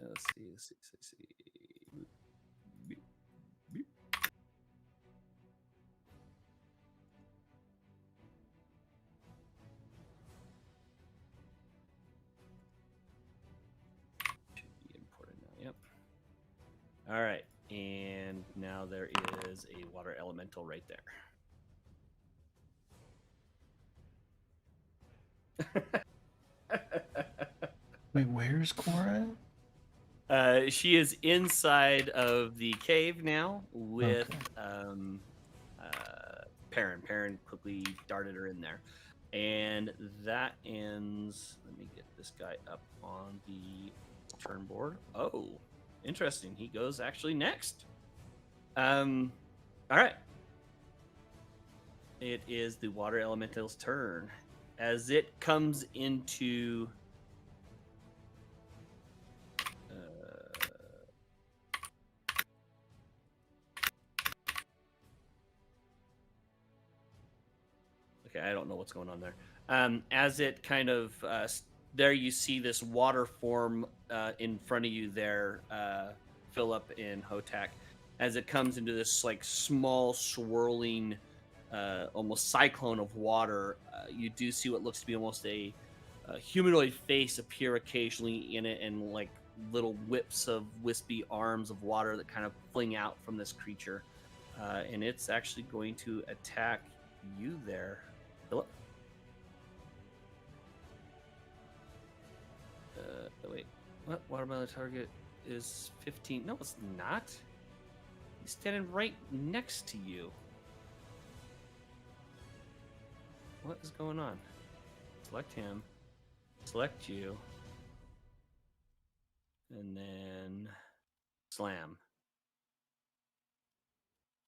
S5: Let's see. All right, and now there is a water elemental right there.
S12: Wait, where's Cora?
S5: She is inside of the cave now with
S12: Okay.
S5: Perrin. Perrin quickly darted her in there. And that ends. Let me get this guy up on the turn board. Oh, interesting. He goes actually next. All right. It is the water elemental's turn. As it comes into okay, I don't know what's going on there. As it kind of there, you see this water form in front of you there, Philip and Hotak, as it comes into this like small swirling, almost cyclone of water. You do see what looks to be almost a humanoid face appear occasionally in it, and like little whips of wispy arms of water that kind of fling out from this creature. And it's actually going to attack you there, Philip. Wait, what? Watermelon target is 15. No, it's not. He's standing right next to you. What is going on? Select him. Select you. And then slam.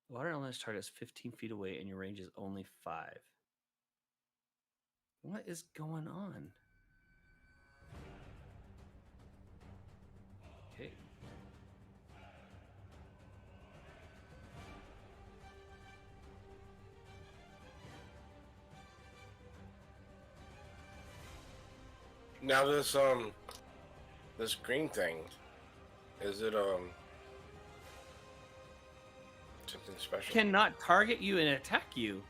S5: The water elemental target is 15 feet away and your range is only 5. What is going on? Okay.
S10: Now this green thing, is it something special?
S5: Cannot target you and attack you.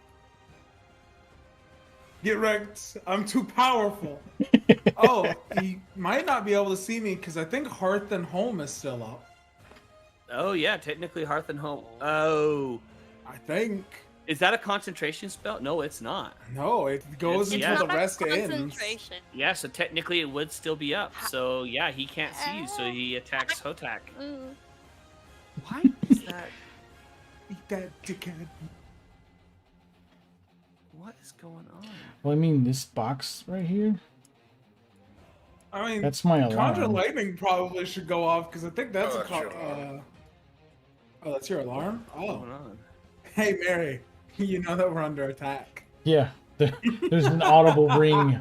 S11: Get wrecked. I'm too powerful. Oh, he might not be able to see me because I think Hearth and Home is still up.
S5: Oh yeah, technically Hearth and Home. Oh,
S11: I think.
S5: Is that a concentration spell? No, it's not.
S11: No, it goes
S5: It's
S11: until
S5: not
S11: the rest ends.
S6: Concentration.
S5: Yeah, so technically it would still be up. So yeah, he can't see you, so he attacks Hotak.
S6: Mm.
S5: Why is that?
S11: Eat that dickhead.
S5: What is going on?
S12: Well, I mean, this box right here.
S11: I mean,
S12: That's my
S11: Conjure
S12: alarm.
S11: Lightning probably should go off because I think that's
S10: Oh,
S11: a.
S10: that's your alarm.
S11: Oh, that's your alarm?
S5: What's
S11: Oh.
S5: going on?
S11: Hey, Mary, you know that we're under attack.
S12: Yeah, there's an audible ring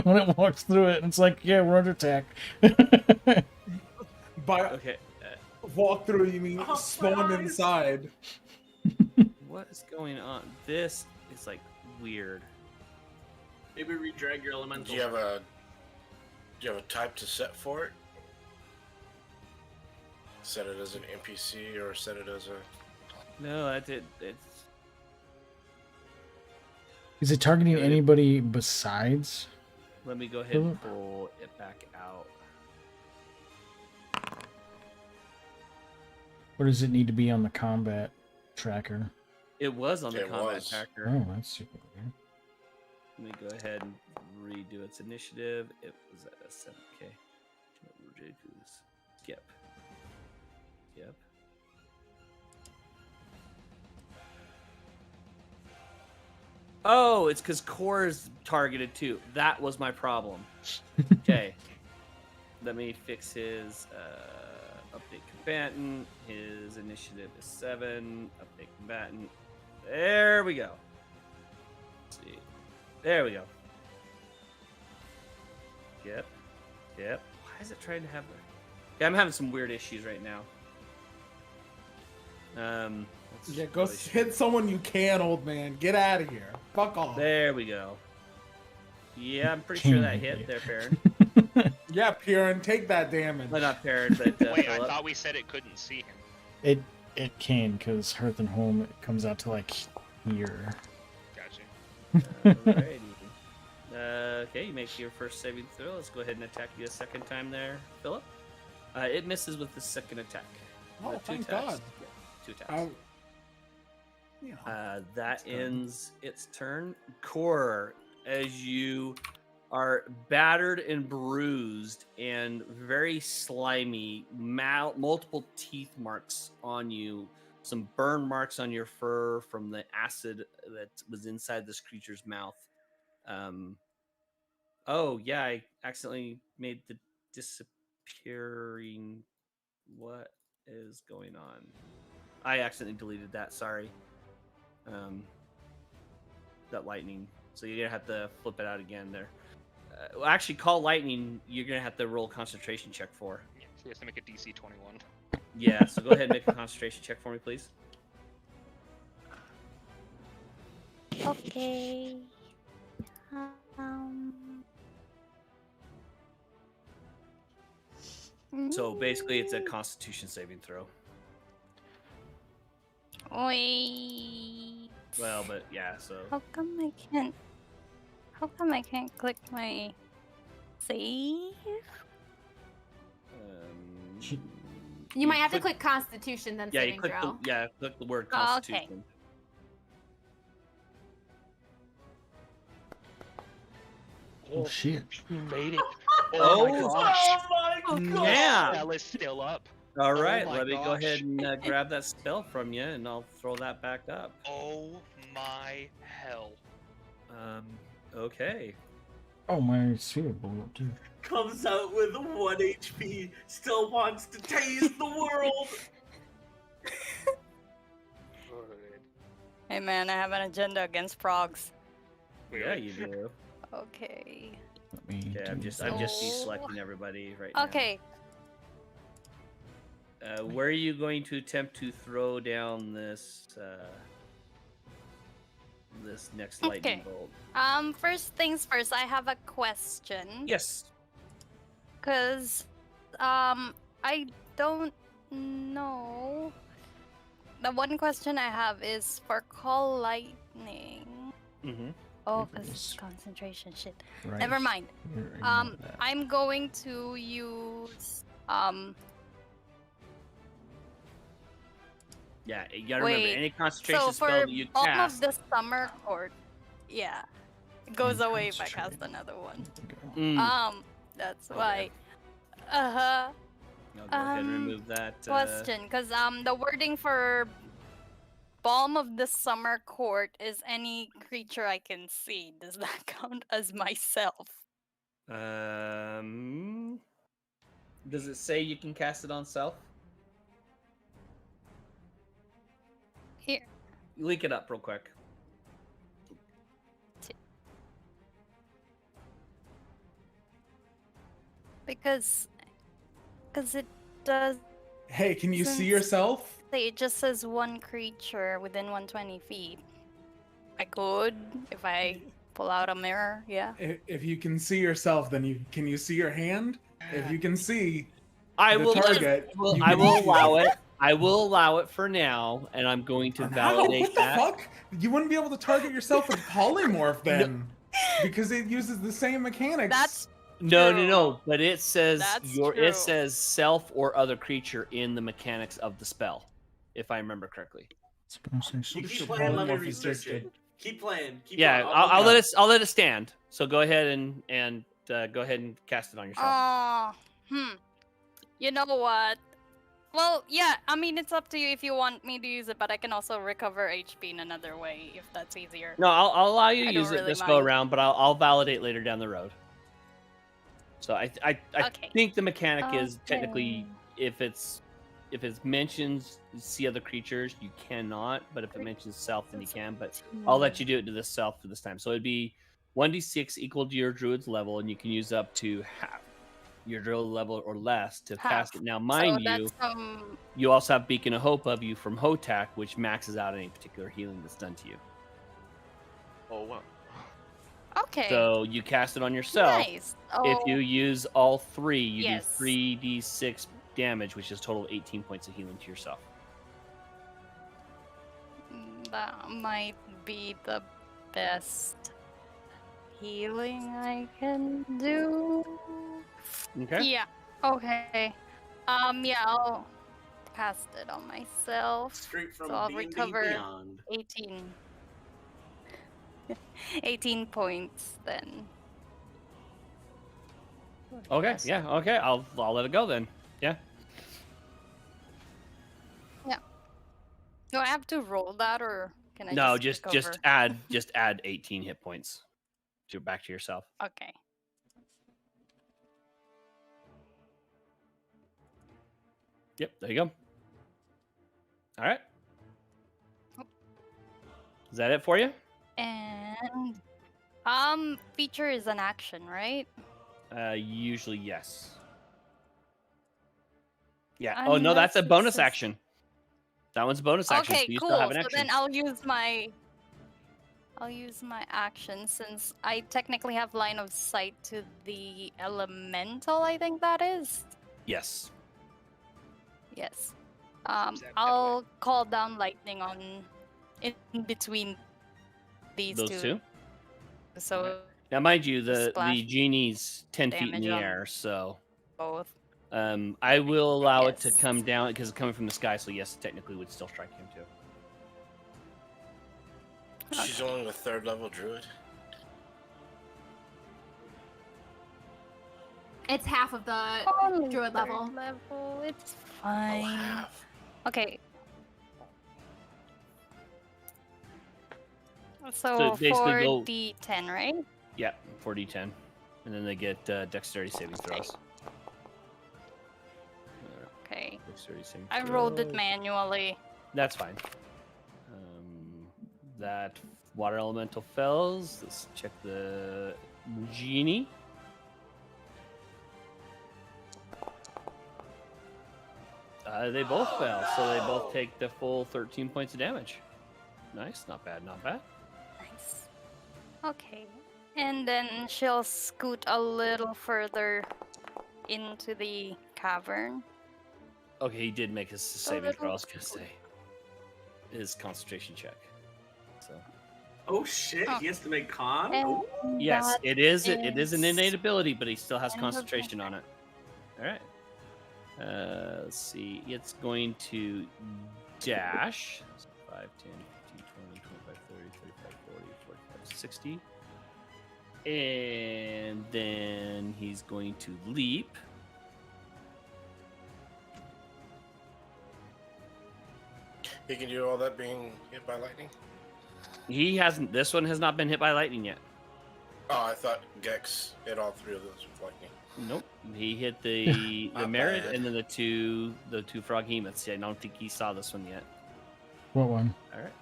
S12: when it walks through it, and it's like, yeah, we're under attack.
S11: By
S5: Okay,
S11: walk through, you mean
S2: Oh,
S11: spawn
S2: nice.
S11: inside.
S5: what is going on? This is like weird.
S2: Maybe redrag your elemental.
S10: Do you have a type to set for it? Set it as an NPC or set it as a...
S5: No, that's it. It's
S12: Is it targeting anybody besides?
S5: let me go ahead and pull it back out.
S12: Or does it need to be on the combat tracker?
S5: It was on the
S10: It
S5: combat
S10: was.
S5: tracker.
S12: Oh, that's super weird.
S5: Let me go ahead and redo its initiative. It was at a 7K. Skip. Skip. Oh, it's because Core's targeted too. That was my problem. Okay. Let me fix his update combatant. His initiative is 7. Update combatant. There we go. Let's see. There we go. Yep. Yep. Why is it trying to have... Yeah, I'm having some weird issues right now. let's
S11: Yeah, go
S5: really
S11: hit someone you can, old man. Get out of here. Fuck off.
S5: There we go. Yeah, I'm pretty sure that hit there, Perrin.
S11: Yeah, Piran, take that damage.
S5: Well, not Perrin, but
S9: Wait, I
S5: Philip.
S9: thought we said it couldn't see him.
S12: It can, because Hearth and Home, it comes out to like here.
S9: Gotcha.
S5: Alrighty. Okay, you make your first saving throw. Let's go ahead and attack you a second time there, Philip. It misses with the second attack.
S11: Oh,
S5: With
S11: thank
S5: attacks.
S11: God.
S5: Yeah, 2 attacks.
S11: Yeah.
S5: That
S11: that's good.
S5: ends its turn. Core, as you are battered and bruised and very slimy, multiple teeth marks on you, some burn marks on your fur from the acid that was inside this creature's mouth. Oh yeah, I accidentally made the disappearing. What is going on? I accidentally deleted that. Sorry. That lightning. So you're gonna have to flip it out again there. Well, actually, call lightning. You're gonna have to roll a concentration check for.
S3: Yeah, so we have to make a DC 21.
S5: Yeah. So go ahead and make a concentration check for me, please.
S6: Okay.
S5: So basically, it's a Constitution saving throw.
S6: Wait.
S5: Well, but yeah. So
S6: How come I can't click my save?
S1: You might have to click Constitution, then
S5: Yeah, you
S1: saving
S5: click
S1: throw.
S5: click the word
S6: Oh, okay.
S5: Constitution.
S12: Oh shit.
S9: You made it.
S3: Oh,
S9: my
S3: my
S9: gosh.
S3: gosh.
S5: Yeah.
S3: Spell is still up.
S5: All
S3: Oh
S5: right,
S3: my
S5: let me go
S3: gosh.
S5: ahead and grab that spell from you, and I'll throw that back up.
S3: Oh my hell.
S5: Okay.
S12: Oh, my sphere blew up too.
S2: Comes out with 1 HP, still wants to tase the world.
S6: Hey man, I have an agenda against frogs.
S5: Yeah, you do.
S6: Okay.
S12: Let me
S5: Okay, I'm
S12: do
S5: just
S12: that.
S5: deselecting everybody right now.
S6: Okay.
S5: Where are you going to attempt to throw down this this next lightning
S6: Okay.
S5: bolt?
S6: First things first, I have a question.
S5: Yes.
S6: Cause I don't know. The one question I have is for call lightning.
S5: Mm-hmm.
S6: Oh,
S12: It
S6: cause it's
S12: is
S6: concentration shit.
S12: Right
S6: Never mind.
S12: here, ignore that.
S6: I'm going to use
S5: Yeah, you gotta remember
S6: Wait,
S5: any concentration
S6: so
S5: spell
S6: for
S5: that you
S6: Balm
S5: cast.
S6: of the Summer Court, yeah, it goes away if I cast
S12: Concentrate.
S6: another one.
S12: There we go.
S6: That's
S5: Okay.
S6: why.
S5: I'll go ahead and remove that.
S6: Question, because the wording for Balm of the Summer Court is any creature I can see. Does that count as myself?
S5: Does it say you can cast it on self?
S6: Here.
S5: Link it up real quick.
S6: Because it does.
S11: Hey, can you see
S6: Since-
S11: yourself?
S6: It just says one creature within 120 feet. I could if I pull out a mirror. Yeah.
S11: If you can see yourself, then can you see your hand? If you can see
S5: I
S11: the
S5: will
S11: target, you
S5: I
S11: can
S5: will
S11: use
S5: allow it. I will allow it for now, and I'm going to
S11: For now?
S5: validate
S11: What the
S5: that.
S11: fuck? You wouldn't be able to target yourself with polymorph then, because it uses the same mechanics.
S6: That's
S5: No. But it says
S6: That's
S5: it
S6: true.
S5: says self or other creature in the mechanics of the spell, if I remember correctly.
S2: You keep playing, let me research it. Keep playing. Keep
S5: Yeah,
S2: going.
S5: I'll
S2: look
S5: let
S2: up.
S5: it. I'll let it stand. So go ahead and go ahead and cast it on yourself.
S6: You know what? Well, yeah, I mean, it's up to you if you want me to use it, but I can also recover HP in another way if that's easier.
S5: No, I'll allow you to
S6: I don't
S5: use it
S6: really
S5: this go
S6: mind.
S5: around, but I'll validate later down the road. So I
S6: Okay.
S5: think the mechanic is technically if it mentions see other creatures, you cannot, but if it mentions self, then you can. But I'll let you do it to the self for this time. So it'd be 1d6 equal to your druid's level, and you can use up to half your druid level or less to cast it. Now, mind you, you also have Beacon of Hope of you from Hotak, which maxes out any particular healing that's done to you.
S7: Oh wow.
S6: Okay.
S5: So you cast it on yourself.
S6: Nice.
S5: If
S6: Oh.
S5: you use all three, you
S6: Yes.
S5: do 3d6 damage, which is total 18 points of healing to yourself.
S6: That might be the best healing I can do.
S5: Okay.
S6: Yeah. Okay. Yeah, I'll cast it on myself.
S2: Straight from
S6: So I'll
S2: D&D
S6: recover
S2: Beyond.
S6: 18. 18 points then.
S8: Okay,
S6: Yes.
S8: yeah, okay. I'll let it go then. Yeah.
S6: Do I have to roll that, or can I
S8: No,
S6: just
S8: just
S6: recover?
S8: add 18 hit points to back to yourself.
S6: Okay.
S8: Yep, there you go. All right. Is that it for you?
S6: And feature is an action, right?
S8: Usually yes. Yeah. Oh no, that's
S6: Unless
S8: a
S6: it
S8: bonus
S6: says-
S8: action. That one's a bonus action.
S6: Okay,
S8: So you
S6: cool.
S8: still have an
S6: So
S8: action.
S6: then I'll use my action since I technically have line of sight to the elemental. I think that is.
S8: Yes.
S6: Yes.
S3: that
S6: I'll call down lightning on in between these
S8: Those two.
S6: So
S8: Now, mind you, the
S6: splash
S8: genie's 10 feet in
S6: damage
S8: the
S6: on
S8: air, so
S6: both.
S8: I will allow it to
S6: Yes.
S8: come down because it's coming from the sky. So yes, technically would still strike him too.
S10: She's only a 3rd level druid.
S1: It's half of the
S6: Only
S1: druid
S6: third
S1: level.
S6: level. It's
S10: Oh,
S6: fine.
S10: half.
S6: Okay.
S8: So
S6: So
S8: basically
S6: 4d10, right?
S8: Yeah, 4d10, and then they get dexterity saving throws.
S6: Okay.
S8: Dexterity saving
S6: I rolled it
S8: throws.
S6: manually.
S8: That's fine. That water elemental fails. Let's check the genie. They both fail, so they both take the full 13 points of damage. Nice, not bad, not bad.
S6: Nice. Okay. And then she'll scoot a little further into the cavern.
S8: Okay, he did make his saving throw. I was gonna
S6: little
S8: say his concentration check. So
S2: Oh shit!
S6: Oh.
S2: He has to make con.
S6: And
S2: Oh,
S8: yes,
S6: that
S8: it is an innate
S6: is
S8: ability, but he still has
S6: end of
S8: concentration on it. All right. Let's see. It's going to dash. So 5, 10, 15, 20, 25, 30, 35, 40, 45, 60. And then he's going to leap.
S10: He can do all that being hit by lightning?
S8: He hasn't. This one has not been hit by lightning yet.
S10: Oh, I thought Gex hit all 3 of those with lightning.
S8: Nope. He hit the
S10: Not
S8: merit
S10: bad.
S8: and then the two froghemoths. I don't think he saw this one yet.
S12: What one?
S8: All right.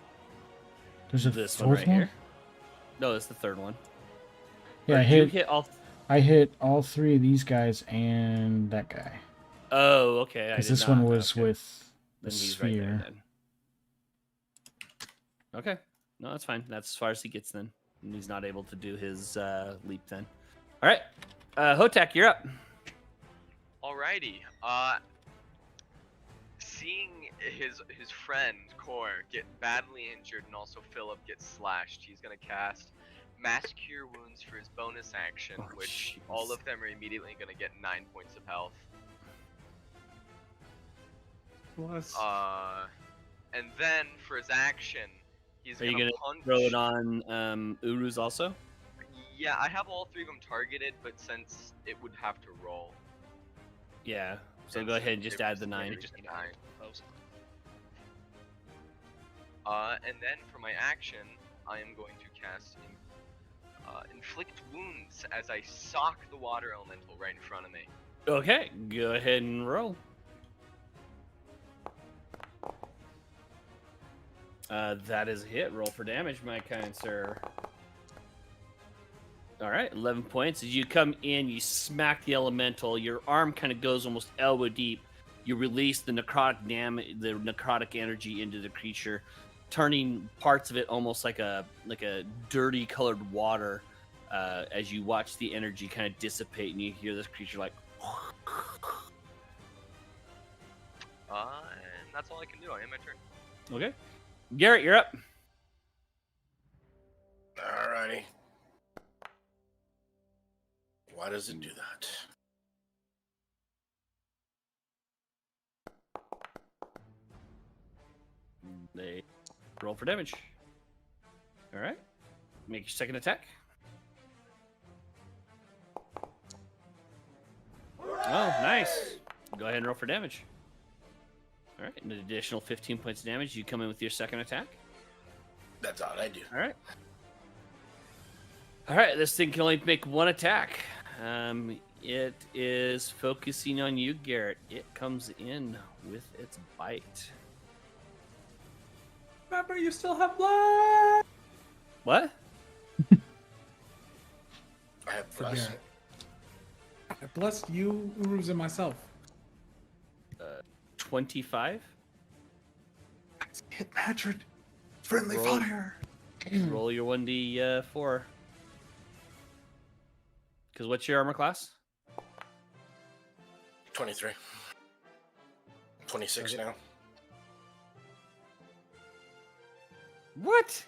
S12: There's a
S8: This
S12: fourth
S8: one right here. No, it's the third one.
S12: Yeah,
S8: Or
S12: I
S8: did you
S12: hit.
S8: hit all.
S12: I hit all 3 of these guys and that guy.
S8: Oh, okay. I
S12: Because
S8: did
S12: this one
S8: not.
S12: was
S8: Okay.
S12: with the
S8: Then he's right there
S12: sphere.
S8: then. Okay. No, that's fine. That's as far as he gets then. And he's not able to do his leap then. All right. Hotak, you're up.
S7: Alrighty. Seeing his friend Core get badly injured and also Philip get slashed, he's gonna cast Mass Cure Wounds for his bonus action,
S8: Oh,
S7: which
S8: jeez.
S7: all of them are immediately gonna get 9 points of health. And then for his action, he's
S8: Are you
S7: gonna
S8: gonna
S7: punch.
S8: throw it on Uruz also?
S7: Yeah, I have all 3 of them targeted, but since it would have to roll.
S8: Yeah. So
S7: and
S8: go
S7: since
S8: ahead and just
S7: it
S8: add
S7: was
S8: the 9.
S7: just
S3: Just
S7: 9.
S3: close.
S7: And then for my action, I am going to cast Inflict Wounds as I sock the water elemental right in front of me.
S8: Okay, go ahead and roll. That is a hit. Roll for damage, my kind sir. All right, 11 points. As you come in, you smack the elemental. Your arm kind of goes almost elbow deep. You release the necrotic energy into the creature, turning parts of it almost like a dirty colored water. As you watch the energy kind of dissipate, and you hear this creature like.
S7: And that's all I can do. I end my turn.
S8: Okay, Garrett, you're up.
S10: Alrighty. Why does it do that?
S5: They roll for damage. All right. Make your second attack. Oh, nice. Go ahead and roll for damage. All right. An additional 15 points of damage. You come in with your second attack.
S10: That's all I do.
S5: All right. All right. This thing can only make one attack. It is focusing on you, Garrett. It comes in with its bite.
S11: Remember, you still have blood.
S5: What?
S10: I have
S11: For
S10: plus.
S11: Garrett. I blessed you, Uruz, and myself.
S5: 25.
S11: Hit Patrick. Friendly
S5: Roll.
S11: fire.
S5: Roll your 1d4. Because what's your armor class?
S10: 23. 26 now.
S5: What?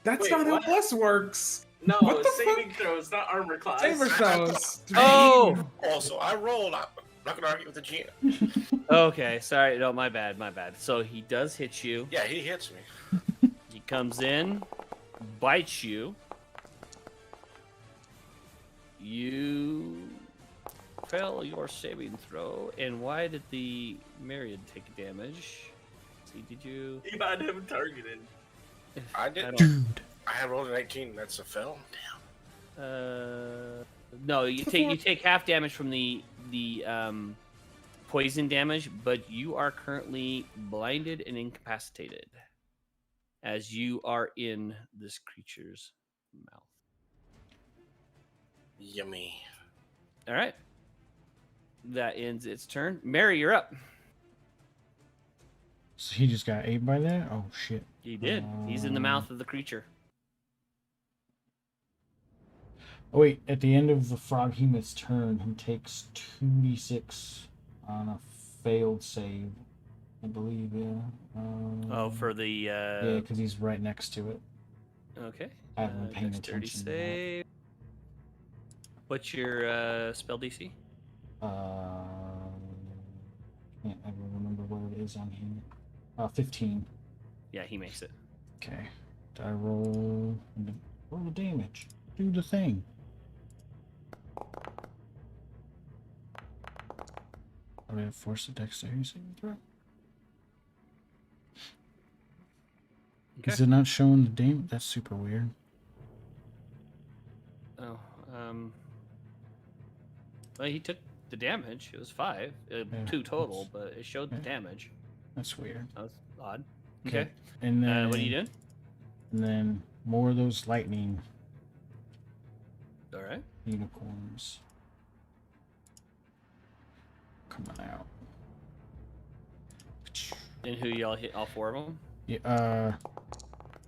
S11: That's
S2: Wait,
S11: not
S2: what?
S11: how bless works.
S2: No,
S11: What the
S2: saving throws, not armor class.
S11: Saber throws.
S5: Oh!
S10: Also, I rolled. I'm not going to argue with the GM.
S5: Okay, sorry. No, my bad, my bad. So he does hit you.
S10: Yeah, he hits me.
S5: He comes in, bites you. You fail your saving throw. And why did the Myriad take damage? See, did you?
S2: He had him targeted.
S10: I did.
S5: don't-
S10: I had rolled an 18. That's a fail.
S5: No, you take half damage from the poison damage, but you are currently blinded and incapacitated as you are in this creature's mouth.
S10: Yummy.
S5: All right. That ends its turn. Mary, you're up.
S12: So he just got ate by that? Oh shit.
S5: He did. He's in the mouth of the creature.
S12: Oh wait, at the end of the Froghemoth's turn, he takes 2d6 on a failed save. I believe, yeah.
S5: Oh, for the
S12: Yeah, because he's right next to it.
S5: okay.
S12: I haven't been paying
S5: Dexterity
S12: attention to that.
S5: save. What's your spell DC?
S12: Can't ever remember where it is on here. 15.
S5: Yeah, he makes it.
S12: Okay. I roll the damage. Do the thing. Oh, I have force a dexterity saving throw. Is it not showing the damage? That's super weird.
S5: Oh, well, he took the damage. It was 5, 2 total, but it showed the damage.
S12: That's weird.
S5: That was odd. Okay.
S12: And then
S5: what are you doing?
S12: And then more of those lightning
S5: All right.
S12: unicorns coming out.
S5: And who y'all hit? All 4 of them?
S12: Yeah,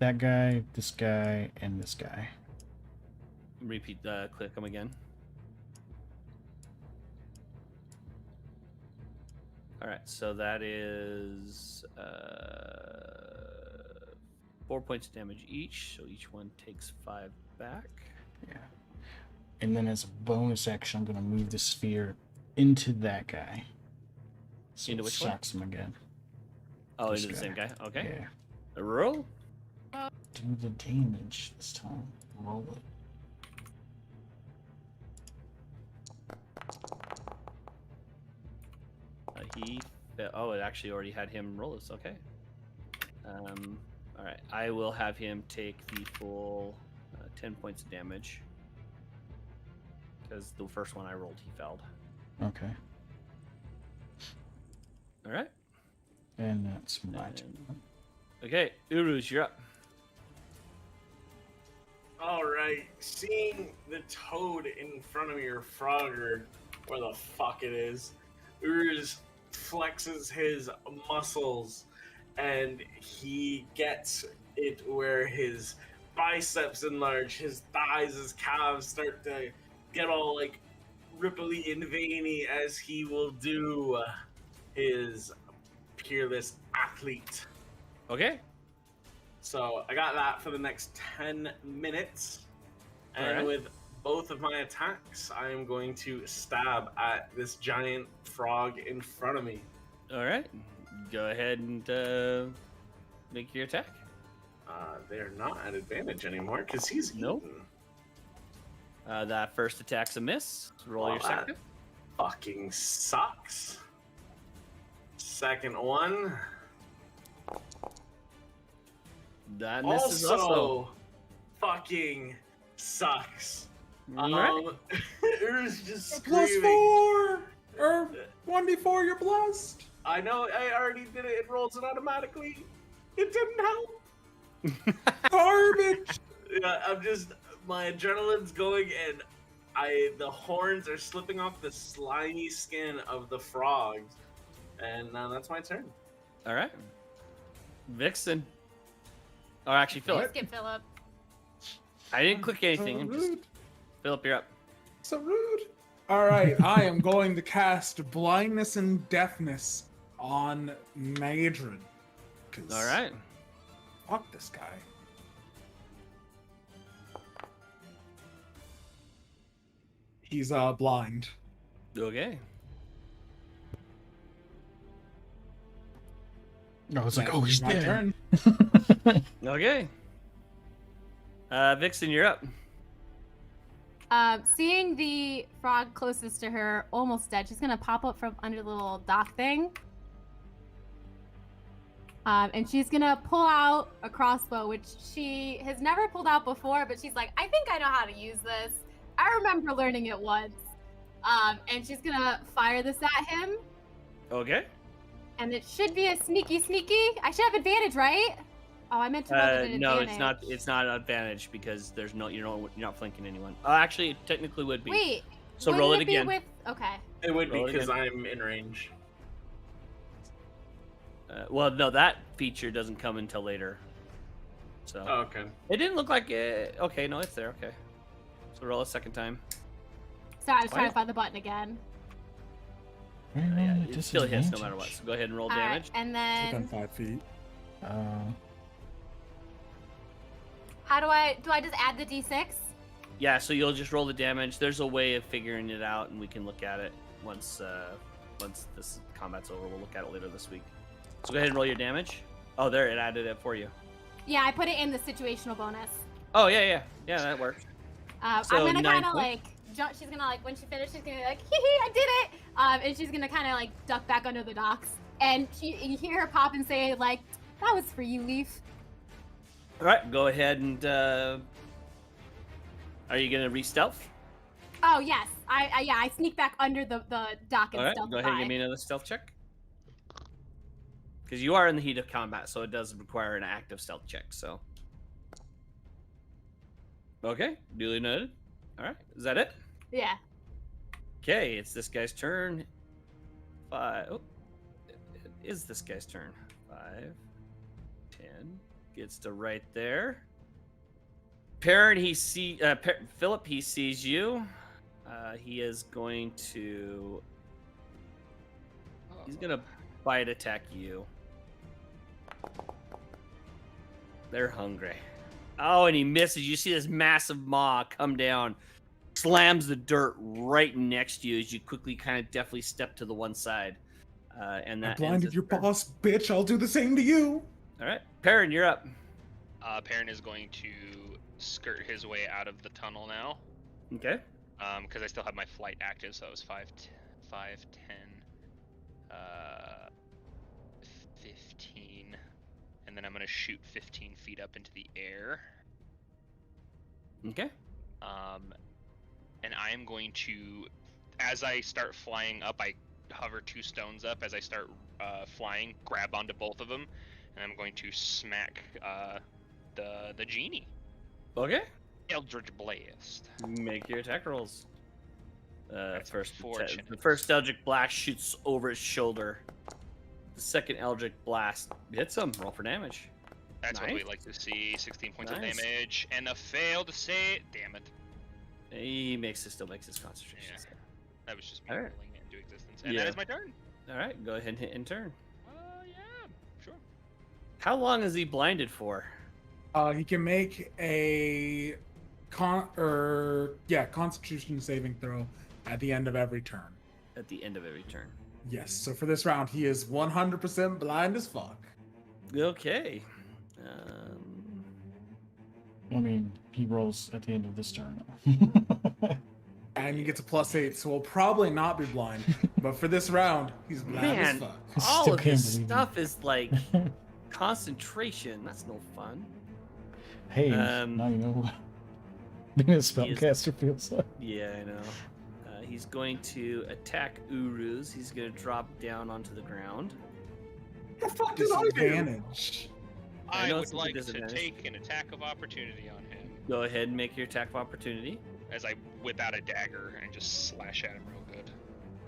S12: that guy, this guy, and this guy.
S5: Repeat. Click them again. All right. So that is 4 points of damage each. So each one takes 5 back.
S12: Yeah. And then as a bonus action, I'm going to move the sphere into that guy. So
S5: Into
S12: it
S5: which one?
S12: shocks him again.
S5: Oh,
S12: This
S5: into the same guy. Okay.
S12: Yeah.
S5: A roll.
S12: Do the damage this time. Roll it.
S5: It actually already had him roll this. Okay. All right. I will have him take the full 10 points of damage because the first one I rolled, he failed.
S12: Okay.
S5: All right.
S12: And that's my
S5: And-
S12: turn.
S5: Okay, Uruz, you're up.
S2: All right, seeing the toad in front of me, or frog, or where the fuck it is, Uruz flexes his muscles, and he gets it where his biceps enlarge, his thighs, his calves start to get all like ripply and veiny as he will do his peerless athlete.
S5: Okay.
S2: So I got that for the next 10 minutes. And
S5: Alright.
S2: with both of my attacks, I am going to stab at this giant frog in front of me.
S5: All right. Go ahead and Make your attack.
S2: They're not at advantage anymore because he's
S5: Nope.
S2: eaten.
S5: That first attack's a miss. Roll your
S2: Well, that
S5: second.
S2: fucking sucks. Second one.
S5: That misses also.
S2: Also fucking sucks.
S5: All right.
S2: It was just
S11: Plus
S2: screaming.
S11: 4 or 1d4. You're blessed.
S2: I know. I already did it. It rolls it automatically. It didn't help.
S11: Garbage.
S2: Yeah, my adrenaline's going, and the horns are slipping off the slimy skin of the frogs, and that's my turn.
S5: All right. Vixen. Or actually, Philip.
S1: Skip Philip.
S5: I didn't click anything.
S11: So
S5: I'm just...
S11: rude.
S5: Philip, you're up.
S11: So rude. All right, I am going to cast blindness and deafness on Madrid.
S5: All right.
S11: Fuck this guy. He's blind.
S5: Okay.
S12: I was like,
S11: That
S12: oh,
S11: is
S12: he's
S11: my
S12: dead.
S11: turn.
S5: Okay. Vixen, you're up.
S1: Seeing the frog closest to her almost dead, she's gonna pop up from under the little dock thing. And she's gonna pull out a crossbow, which she has never pulled out before, but she's like, I think I know how to use this. I remember learning it once. And she's gonna fire this at him,
S5: Okay.
S1: and it should be a sneaky. I should have advantage, right? Oh, I meant to roll it an
S5: No,
S1: advantage.
S5: it's not an advantage because there's no you're not flanking anyone. Actually, it technically would be.
S1: Wait.
S5: So
S1: wouldn't
S5: roll it
S1: be
S5: again.
S1: Okay.
S2: It would be
S5: Roll it
S2: because
S5: again.
S2: I'm in range.
S5: Well, no, that feature doesn't come until later. So
S2: Oh, okay.
S5: it didn't look like it. Okay, no, it's there. Okay. So roll a second time.
S1: Sorry, I was trying
S5: What?
S1: to find the button again.
S5: Yeah, it still hits no matter what. So go ahead and roll
S1: All right,
S5: damage.
S1: and
S11: Within
S1: then
S11: 5 feet.
S1: how do I just add the d6?
S5: Yeah, so you'll just roll the damage. There's a way of figuring it out, and we can look at it once this combat's over. We'll look at it later this week. So go ahead and roll your damage. Oh, there, it added it for you.
S1: Yeah, I put it in the situational bonus.
S5: Oh, yeah, that works. So
S1: I'm gonna
S5: 9
S1: kind of
S5: points.
S1: like jump. She's gonna like when she finishes, she's gonna be like, hee hee, I did it. And she's gonna kind of like duck back under the docks, and you hear her pop and say like, that was for you, Leaf.
S5: All right, go ahead and. Are you gonna re-stealth?
S1: Oh yes, I sneak back under the dock and
S5: All right,
S1: stealth
S5: go ahead and
S1: by.
S5: give me another stealth check. Because you are in the heat of combat, so it does require an active stealth check. So. Okay, duly noted. All right, is that it?
S1: Yeah.
S5: Okay, it's this guy's turn. 5. Oh, it is this guy's turn. 5, 10. Gets to right there. Perrin, Philip, he sees you. He is going to. He's gonna bite attack you. They're hungry. Oh, and he misses. You see this massive maw come down, slams the dirt right next to you as you quickly, kind of deftly step to the one side. And
S11: I
S5: that
S11: blinded
S5: ends
S11: your
S5: his turn.
S11: boss, bitch. I'll do the same to you.
S5: All right, Perrin, you're up.
S3: Perrin is going to skirt his way out of the tunnel now.
S5: Okay.
S3: Because I still have my flight active, so it was 5, 10, 15, and then I'm gonna shoot 15 feet up into the air.
S5: Okay.
S3: And I am going to, as I start flying up, I hover 2 stones up. As I start flying, grab onto both of them, and I'm going to smack the genie.
S5: Okay.
S3: Eldritch Blast.
S5: Make your attack rolls.
S3: That's
S5: The
S3: unfortunate.
S5: first Eldritch Blast shoots over his shoulder. The second Eldritch Blast hits him. Roll for damage.
S3: That's what
S5: Nice.
S3: we like to see. 16 points of
S5: Nice.
S3: damage, and a failed save. Damn it.
S5: He still makes his concentration.
S3: Yeah.
S5: save.
S3: That was just me
S5: Alright.
S3: willing it into existence. And
S5: Yeah.
S3: that is my turn.
S5: All right, go ahead and hit in turn.
S3: Yeah, sure.
S5: How long is he blinded for?
S11: He can make a Constitution saving throw at the end of every turn.
S5: At the end of every turn.
S11: Yes. So for this round, he is 100% blind as fuck.
S5: Okay.
S12: I mean, he rolls at the end of this turn.
S11: And you get to +8, so we'll probably not be blind. But for this round, he's blind as
S5: Man,
S11: fuck.
S5: all
S12: Still
S5: of
S12: can't
S5: his
S12: believe you.
S5: stuff is like concentration. That's no fun.
S12: Hey,
S5: Um,
S12: now you know what being a
S5: he is-
S12: spellcaster feels like.
S5: Yeah, I know. He's going to attack Uruz. He's going to drop down onto the ground.
S2: The fuck did I do?
S11: Disadvantage.
S5: I
S3: I
S5: know
S3: would
S5: it's a
S3: like to
S5: disadvantage.
S3: take an attack of opportunity on him
S5: Go ahead and make your attack of opportunity.
S3: as I whip out a dagger and just slash at him real good.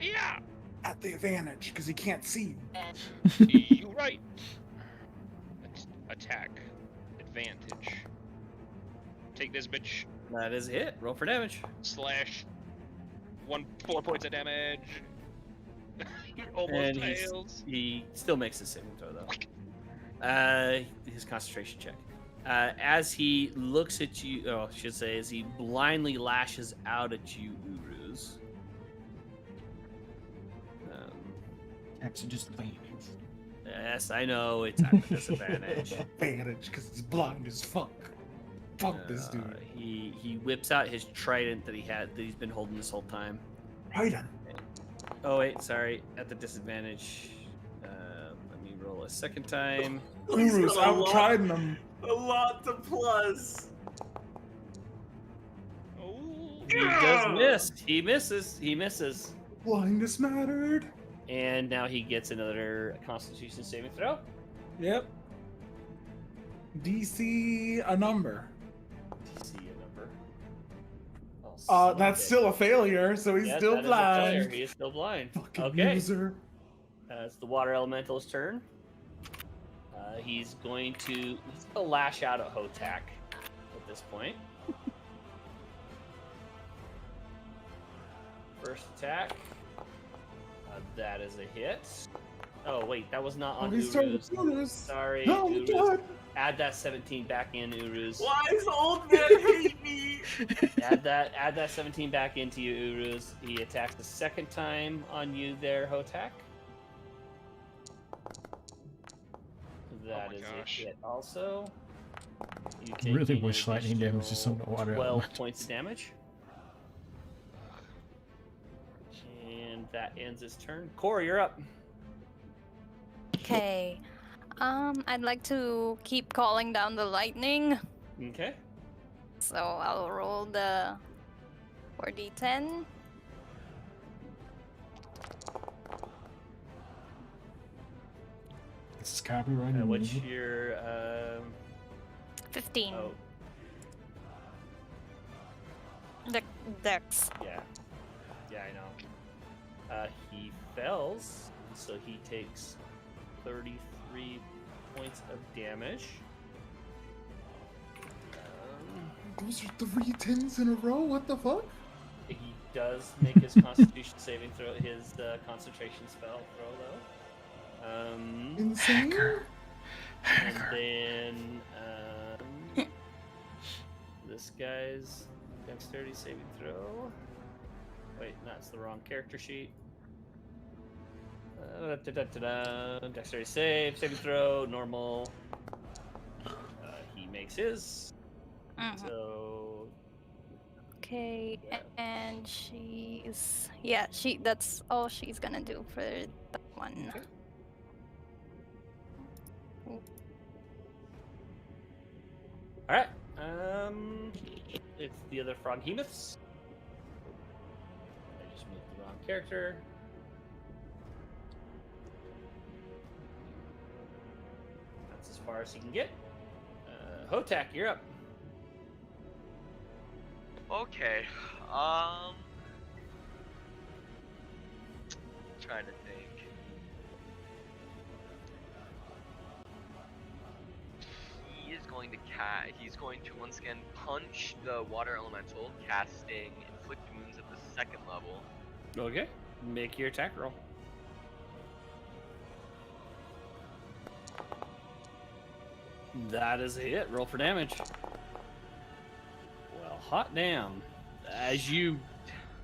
S3: Yeah,
S11: At the advantage, because he can't see you.
S3: you right. Attack. Advantage. Take this bitch.
S5: That is a hit. Roll for damage.
S3: Slash. 4 points of damage. Almost
S5: And
S3: fails.
S5: he still makes a saving throw, though. His concentration check. As he looks at you, I should say, as he blindly lashes out at you, Uruz.
S12: That's a disadvantage.
S5: Yes, I know it's at a disadvantage.
S11: Advantage, because he's blind as fuck. Fuck this dude.
S5: He whips out his trident that he's been holding this whole time.
S11: Trident.
S5: Oh wait, sorry, at the disadvantage. Let me roll a second time.
S2: He's
S11: Uruz
S2: got a lot-
S11: out-triding him.
S2: A lot to plus.
S3: Oh.
S5: He does miss. He misses. He misses.
S11: Blindness mattered.
S5: And now he gets another Constitution saving throw.
S11: Yep. DC a number.
S5: DC a number. Oh, son of
S11: That's
S5: a-
S11: still a failure, so he's
S5: Yes,
S11: still
S5: that is a failure.
S11: blind.
S5: He is still blind.
S11: Fucking
S5: Okay.
S11: loser.
S5: It's the water elemental's turn. He's going to lash out at Hotak at this point. First attack. That is a hit. Oh wait, that was not on
S11: he's trying
S5: Uruz.
S11: to Uruz.
S5: Sorry,
S11: No,
S5: Uruz.
S11: God.
S5: Add that 17 back in, Uruz.
S2: Why does old man hate me?
S5: Add that 17 back into you, Uruz. He attacks the second time on you there, Hotak. That
S3: my
S5: is
S3: gosh.
S5: a hit also. You
S12: I
S5: take
S12: really
S5: an
S12: wish lightning damage is
S5: additional
S12: on the water
S5: 12
S12: element.
S5: points of damage. And that ends his turn. Cora, you're up.
S6: Okay. I'd like to keep calling down the lightning.
S5: Okay.
S6: So I'll roll the 4d10.
S12: This is copyrighted.
S5: What's
S12: music.
S5: your
S6: 15.
S5: oh
S6: Dex.
S5: yeah. Yeah, I know. He fails, so he takes 33 points of damage.
S11: Those are 3 10s in a row? What the fuck?
S5: He does make his Constitution saving throw, his concentration spell throw though.
S11: Insane?
S5: And then this guy's dexterity saving throw. Wait, that's the wrong character sheet. Dexterity saving throw, normal. He makes his.
S6: Mhm.
S5: So
S6: Okay,
S5: Yeah.
S6: and that's all she's gonna do for that one.
S5: Okay. all right. It's the other froghemoths. I just moved the wrong character. That's as far as he can get. Hotak, you're up.
S7: Okay. Trying to think. He's going to once again punch the water elemental, casting inflict wounds at the 2nd level.
S5: Okay. Make your attack roll. That is a hit. Roll for damage. Well, hot damn. As you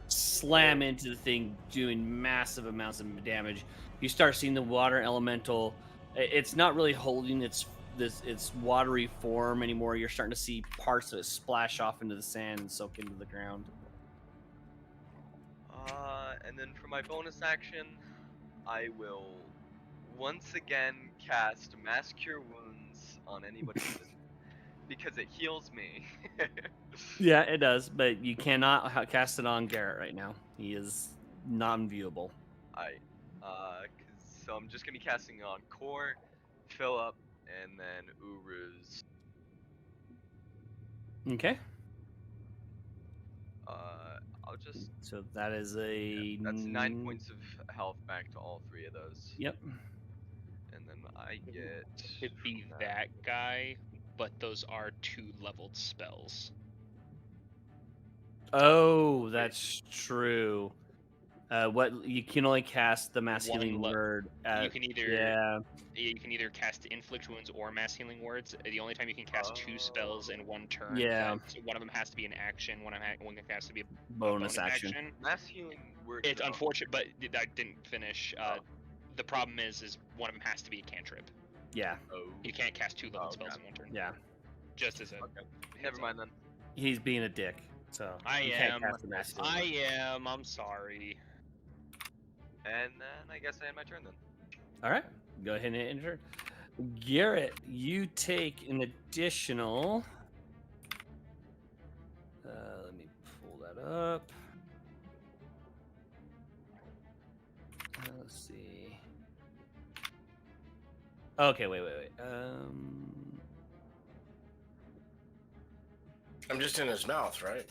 S5: slam into the thing, doing massive amounts of damage, you start seeing the water elemental. It's not really holding its its watery form anymore. You're starting to see parts of it splash off into the sand and soak into the ground.
S7: And then for my bonus action, I will once again cast Mass Cure Wounds on anybody because it heals me.
S5: Yeah, it does, but you cannot cast it on Garrett right now. He is non-viewable.
S7: So I'm just gonna be casting it on Core, Philip, and then Uruz.
S5: Okay.
S7: I'll just.
S5: So that is a.
S7: That's 9 points of health back to all three of those.
S5: Yep.
S7: And then I get.
S3: It'd be that guy, but those are 2 leveled spells.
S5: Oh, that's true. What you can only cast the mass
S3: One
S5: healing word.
S3: You can either
S5: Yeah.
S3: you can either cast inflict wounds or mass healing words. The only time you can cast 2 spells in one turn.
S5: Yeah.
S3: One of them has to be an action. One has to be a
S5: Bonus action.
S7: Mass healing word.
S3: It's unfortunate, but I didn't finish. The problem is one of them has to be a cantrip.
S5: Yeah.
S3: You can't cast 2 level spells in one turn.
S5: Yeah.
S3: Just as a.
S7: Never mind then.
S5: He's being a dick. So you can't cast the mass healing.
S3: I'm sorry.
S7: And then I guess I end my turn then.
S5: All right. Go ahead and enter. Garrett, you take an additional. Let me pull that up. Let's see. Okay, wait.
S10: I'm just in his mouth, right?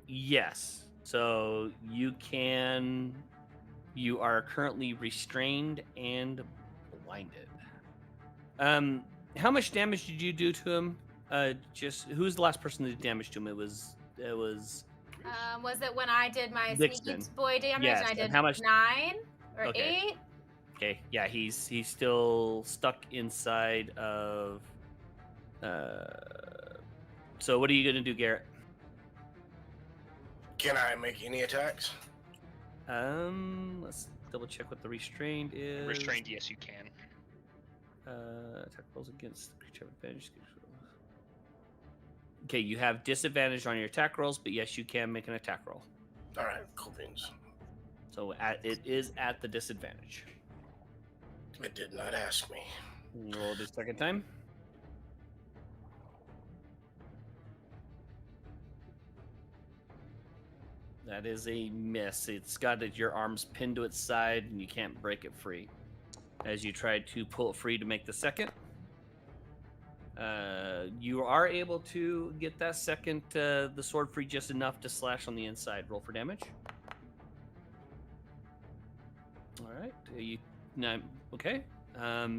S5: Yes. So you are currently restrained and blinded. How much damage did you do to him? Who's the last person that did damage to him? It was
S1: Was it when I did my
S5: Dixon.
S1: sneaky boy damage?
S5: Yes,
S1: And I
S5: and
S1: did
S5: how much-
S1: 9 or
S5: Okay.
S1: 8.
S5: Okay, yeah, he's still stuck inside of. So what are you gonna do, Garrett?
S10: Can I make any attacks?
S5: Let's double check what the restrained is.
S3: Restrained, yes, you can.
S5: Attack rolls against the creature have advantage. Okay, you have disadvantage on your attack rolls, but yes, you can make an attack roll.
S10: All right, cool beans.
S5: So it is at the disadvantage.
S10: It did not ask me.
S5: Roll the second time. That is a miss. It's got your arms pinned to its side, and you can't break it free. As you try to pull it free to make the second, you are able to get that second, the sword free just enough to slash on the inside. Roll for damage. All right. Okay.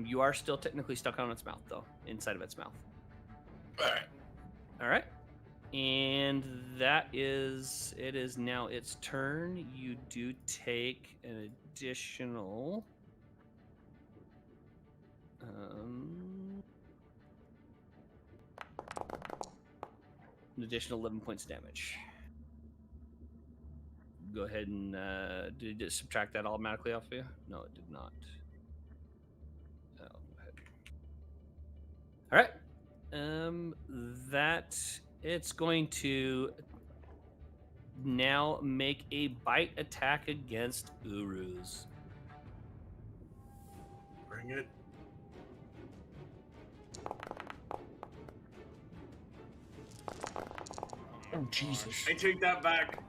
S5: You are still technically stuck on its mouth, though, inside of its mouth.
S10: All right.
S5: All right. And it is now its turn. You do take an additional 11 points damage. Go ahead and did it subtract that automatically off of you? No, it did not. Oh, go ahead. All right. That it's going to now make a bite attack against Uruz.
S2: Bring it.
S12: Oh, Jesus.
S2: I take that back.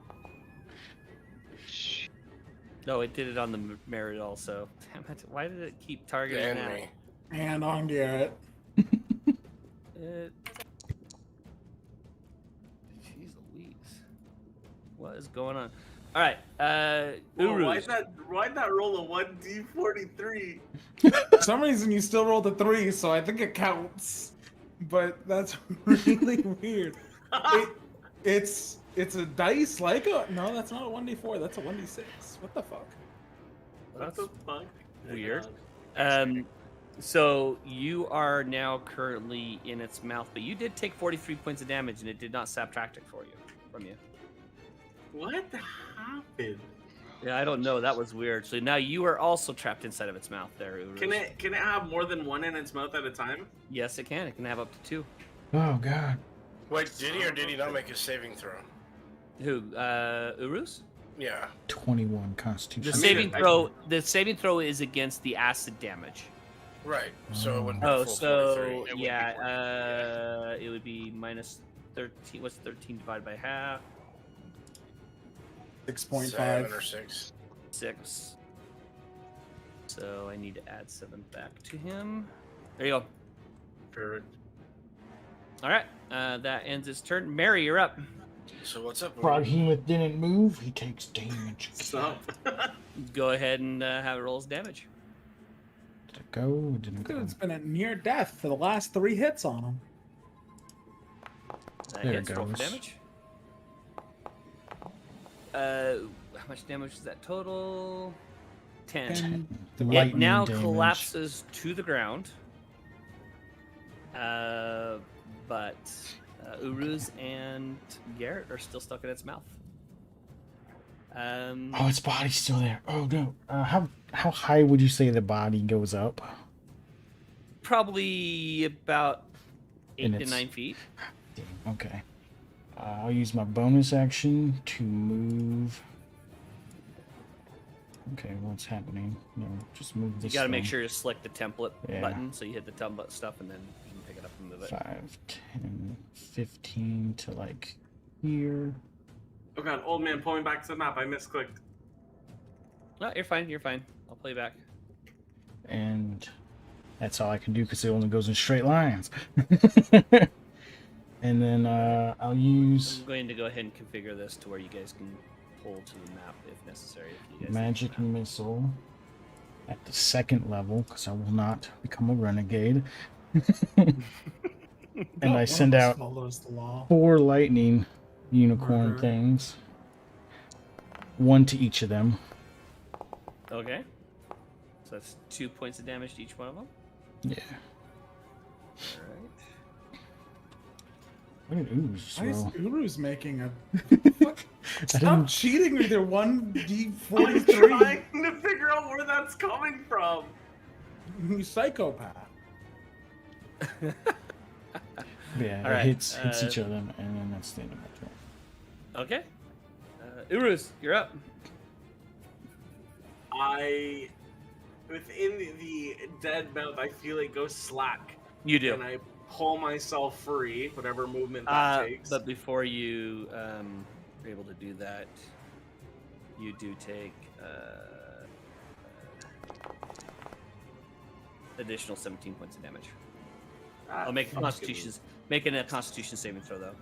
S5: No, it did it on the merit also. Damn it! Why did it keep targeting
S10: And
S5: that?
S10: me.
S11: And on Garrett.
S5: Jeez Louise. What is going on? All right,
S2: Whoa,
S5: Uruz.
S2: why'd that roll a 1d43?
S11: For some reason, you still rolled a 3, so I think it counts. But that's really weird. It's a dice like a... No, that's not a 1d4. That's a 1d6. What the fuck?
S2: What the fuck?
S5: Weird. So you are now currently in its mouth, but you did take 43 points of damage, and it did not subtract it from you.
S2: What happened?
S5: Yeah, I don't know. That was weird. So now you are also trapped inside of its mouth there, Uruz.
S2: Can it have more than one in its mouth at a time?
S5: Yes, it can. It can have up to 2.
S12: Oh God.
S10: Wait, did he or did he not make a saving throw?
S5: Who? Uruz?
S10: Yeah.
S12: 21 Constitution.
S5: The
S2: I mean,
S5: saving
S2: I-
S5: throw. The saving throw is against the acid damage.
S10: Right. So it wouldn't be
S5: Oh,
S10: full
S5: so
S10: 43.
S3: It would be
S5: yeah, it would be minus 13. What's 13 divided by half?
S10: 7
S11: 6.5.
S10: or 6.
S5: 6. So I need to add 7 back to him. There you go.
S2: Perfect.
S5: All right, that ends his turn. Mary, you're up.
S10: So what's up?
S12: Froghemoth didn't move. He takes damage.
S2: So,
S5: Go ahead and have it roll his damage.
S12: Did it go? Didn't go.
S11: Dude's been a near death for the last 3 hits on him.
S5: That
S12: There it
S5: hits. Roll for
S12: goes.
S5: damage. How much damage is that total? 10.
S12: The
S5: It
S12: lightning
S5: now
S12: damage.
S5: collapses to the ground. But Uruz and Garrett are still stuck in its mouth.
S12: Oh, its body's still there. Oh no. How high would you say the body goes up?
S5: Probably about 8
S12: And
S5: to
S12: it's-
S5: 9 feet.
S12: Damn, okay. I'll use my bonus action to move. Okay, what's happening? No, just move
S5: You
S12: this.
S5: got to make
S12: thing.
S5: sure you select the template
S12: Yeah.
S5: button, so you hit the template stuff, and then you can pick it up and move it.
S12: 5, 10, 15 to like here.
S2: oh god, old man, pull me back to the map. I misclicked.
S5: No, you're fine. You're fine. I'll play back.
S12: And that's all I can do because it only goes in straight lines. And then I'll use
S5: I'm going to go ahead and configure this to where you guys can pull to the map if necessary. If you guys
S12: magic
S5: need
S12: missile at the 2nd level because I will not become a renegade. And I send out
S11: Follows the law.
S12: 4 lightning unicorn
S11: Murder.
S12: things. 1 to each of them.
S5: that. Okay. So that's 2 points of damage to each one of them.
S12: Yeah.
S5: All right.
S12: What did Ooze
S11: Why is
S12: roll?
S11: Uru's making a...
S12: I
S11: Stop
S12: didn't.
S11: cheating with your
S2: I'm
S11: 1d43.
S2: trying to figure out where that's coming from.
S11: You psychopath.
S12: Yeah,
S5: All
S12: it
S5: right,
S12: hits each of them, and then that's the end of my turn.
S5: Okay. Uruz, you're up.
S2: Within the dead mouth, I feel it go slack.
S5: You do.
S2: And I pull myself free, whatever movement that takes.
S5: But before you are able to do that, you do take additional 17 points of damage. I'll make a making a Constitution saving throw though.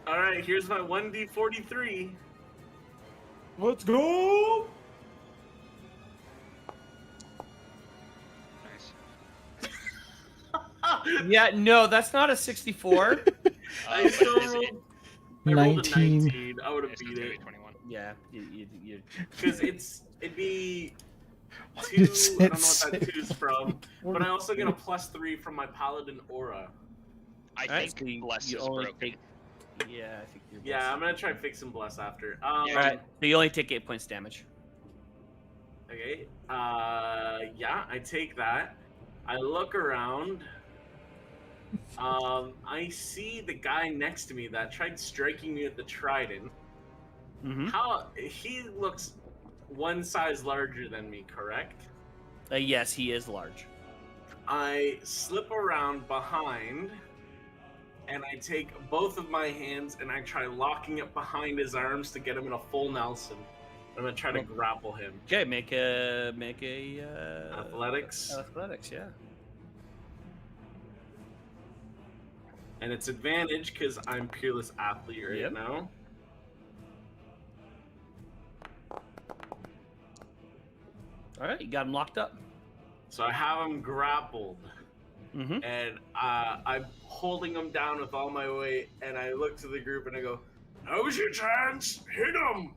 S2: All right, here's my 1d43.
S11: Let's go!
S3: Nice.
S5: Yeah, no, that's not a 64.
S2: I still
S3: is
S2: rolled.
S3: it-
S2: I rolled a
S12: 19.
S2: 19. I would have
S3: it's
S2: beat
S3: gonna be
S2: it
S3: 21.
S5: Yeah, you
S2: because it'd be
S12: Why
S2: 2.
S12: did
S2: I
S12: it
S2: don't know what that
S12: say-
S2: 2's from, but I also get a +3 from my paladin aura.
S3: I
S5: Alright,
S3: think
S5: so you-
S3: Bless
S5: you
S3: is
S5: only
S3: broken.
S5: take- Yeah, I think you're.
S2: Yeah, I'm gonna try fix and bless after.
S3: Yeah.
S5: All right, so you only take 8 points damage.
S2: Okay. Yeah, I take that. I look around. I see the guy next to me that tried striking me with the trident.
S5: Mm-hmm.
S2: How he looks one size larger than me, correct?
S5: Yes, he is large.
S2: I slip around behind and I take both of my hands and I try locking it behind his arms to get him in a full Nelson. I'm gonna try to grapple him.
S5: Okay, make a
S2: Athletics.
S5: Athletics, yeah.
S2: And it's advantage because I'm peerless athlete right
S5: Yep.
S2: now.
S5: All right, you got him locked up.
S2: So I have him grappled.
S5: Mm-hmm.
S2: And I'm holding him down with all my weight, and I look to the group and I go, "Now's your chance, hit him!"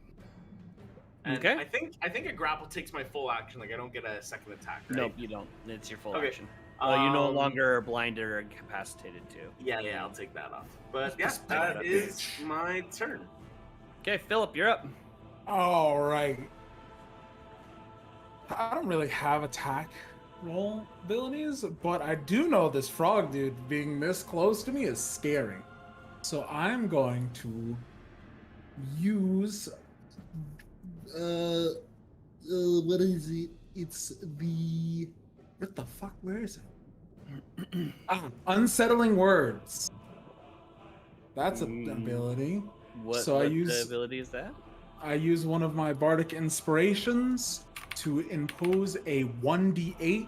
S2: And
S5: Okay.
S2: I think a grapple takes my full action. Like I don't get a second attack. Right?
S5: Nope, you don't. It's your full
S2: Okay.
S5: action. Oh, you no
S2: Um,
S5: longer are blinded or incapacitated too.
S2: Yeah, I'll take that off. But yeah,
S5: Just pick it
S2: that
S5: up,
S2: is my turn.
S5: Okay, Philip, you're up.
S11: All right. I don't really have attack roll abilities, but I do know this frog dude being this close to me is scary. So I'm going to use what is it? It's the what the fuck? Where is it? Unsettling words. That's an ability.
S5: What,
S11: So I
S5: what
S11: use
S5: ability is that?
S11: I use one of my bardic inspirations to impose a 1d8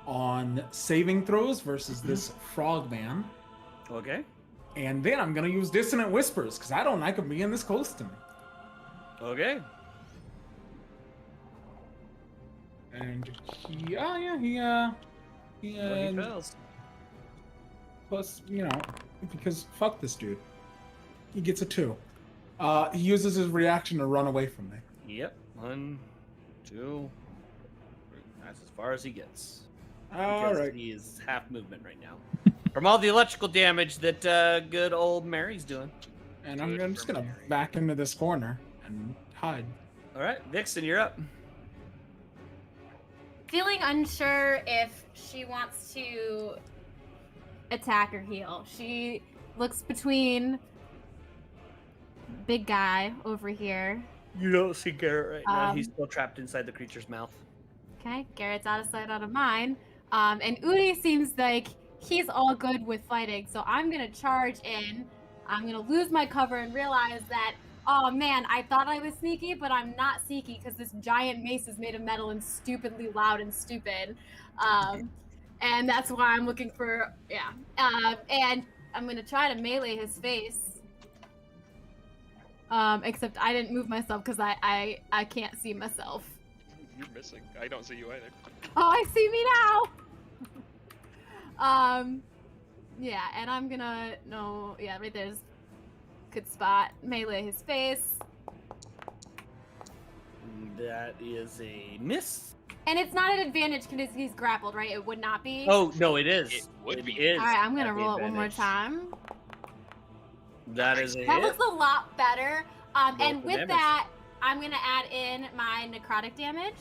S11: on saving throws versus this frogman.
S5: Okay.
S11: And then I'm gonna use dissonant whispers because I don't like him being this close to me.
S5: Okay.
S11: And he
S5: Well, he fails.
S11: plus, because fuck this dude. He gets a 2. He uses his reaction to run away from me.
S5: Yep. 1, 2. That's as far as he gets.
S11: All
S5: Because
S11: right.
S5: he is half movement right now. From all the electrical damage that good old Mary's doing.
S11: And I'm
S3: Good
S11: just
S3: for
S11: gonna
S3: Mary.
S11: back into this corner and hide.
S5: All right, Vixen, you're up.
S1: Feeling unsure if she wants to attack or heal. She looks between big guy over here.
S5: You don't see Garrett right now. He's
S1: Um,
S5: still trapped inside the creature's mouth.
S1: Okay, Garrett's out of sight, out of mind. And Udi seems like he's all good with fighting, so I'm gonna charge in. I'm gonna lose my cover and realize that, oh man, I thought I was sneaky, but I'm not sneaky because this giant mace is made of metal and stupidly loud and stupid. And that's why I'm looking for, yeah. And I'm gonna try to melee his face. Except I didn't move myself because I can't see myself.
S3: You're missing. I don't see you either.
S1: Oh, I see me now. Yeah, and I'm gonna right there's good spot. Melee his face,
S5: That is a miss.
S1: and it's not an advantage because he's grappled, right? It would not be.
S5: Oh no, it is.
S3: It would be.
S5: Is
S1: All right, I'm gonna
S5: at the
S1: roll it one more
S5: advantage.
S1: time.
S5: That is a
S1: That
S5: hit.
S1: looks a lot better. And
S5: Roll for
S1: with
S5: damage.
S1: that, I'm gonna add in my necrotic damage,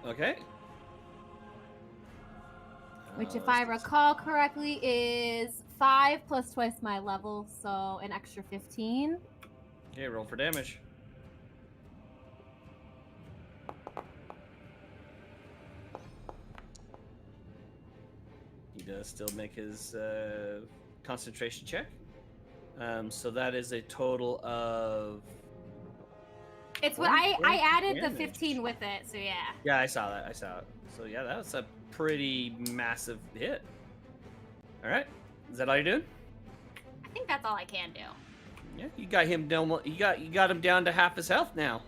S5: Okay.
S1: which, if I recall correctly, is 5 plus twice my level, so an extra 15.
S5: Okay, roll for damage. He does still make his concentration check. So that is a total of.
S1: It's what
S5: One
S1: I
S5: point
S1: added the
S5: damage.
S1: 15 with it, so yeah.
S5: Yeah, I saw that. So yeah, that was a pretty massive hit. All right, is that all you're doing?
S1: I think that's all I can do.
S5: Yeah, you got him down. You got him down to half his health now.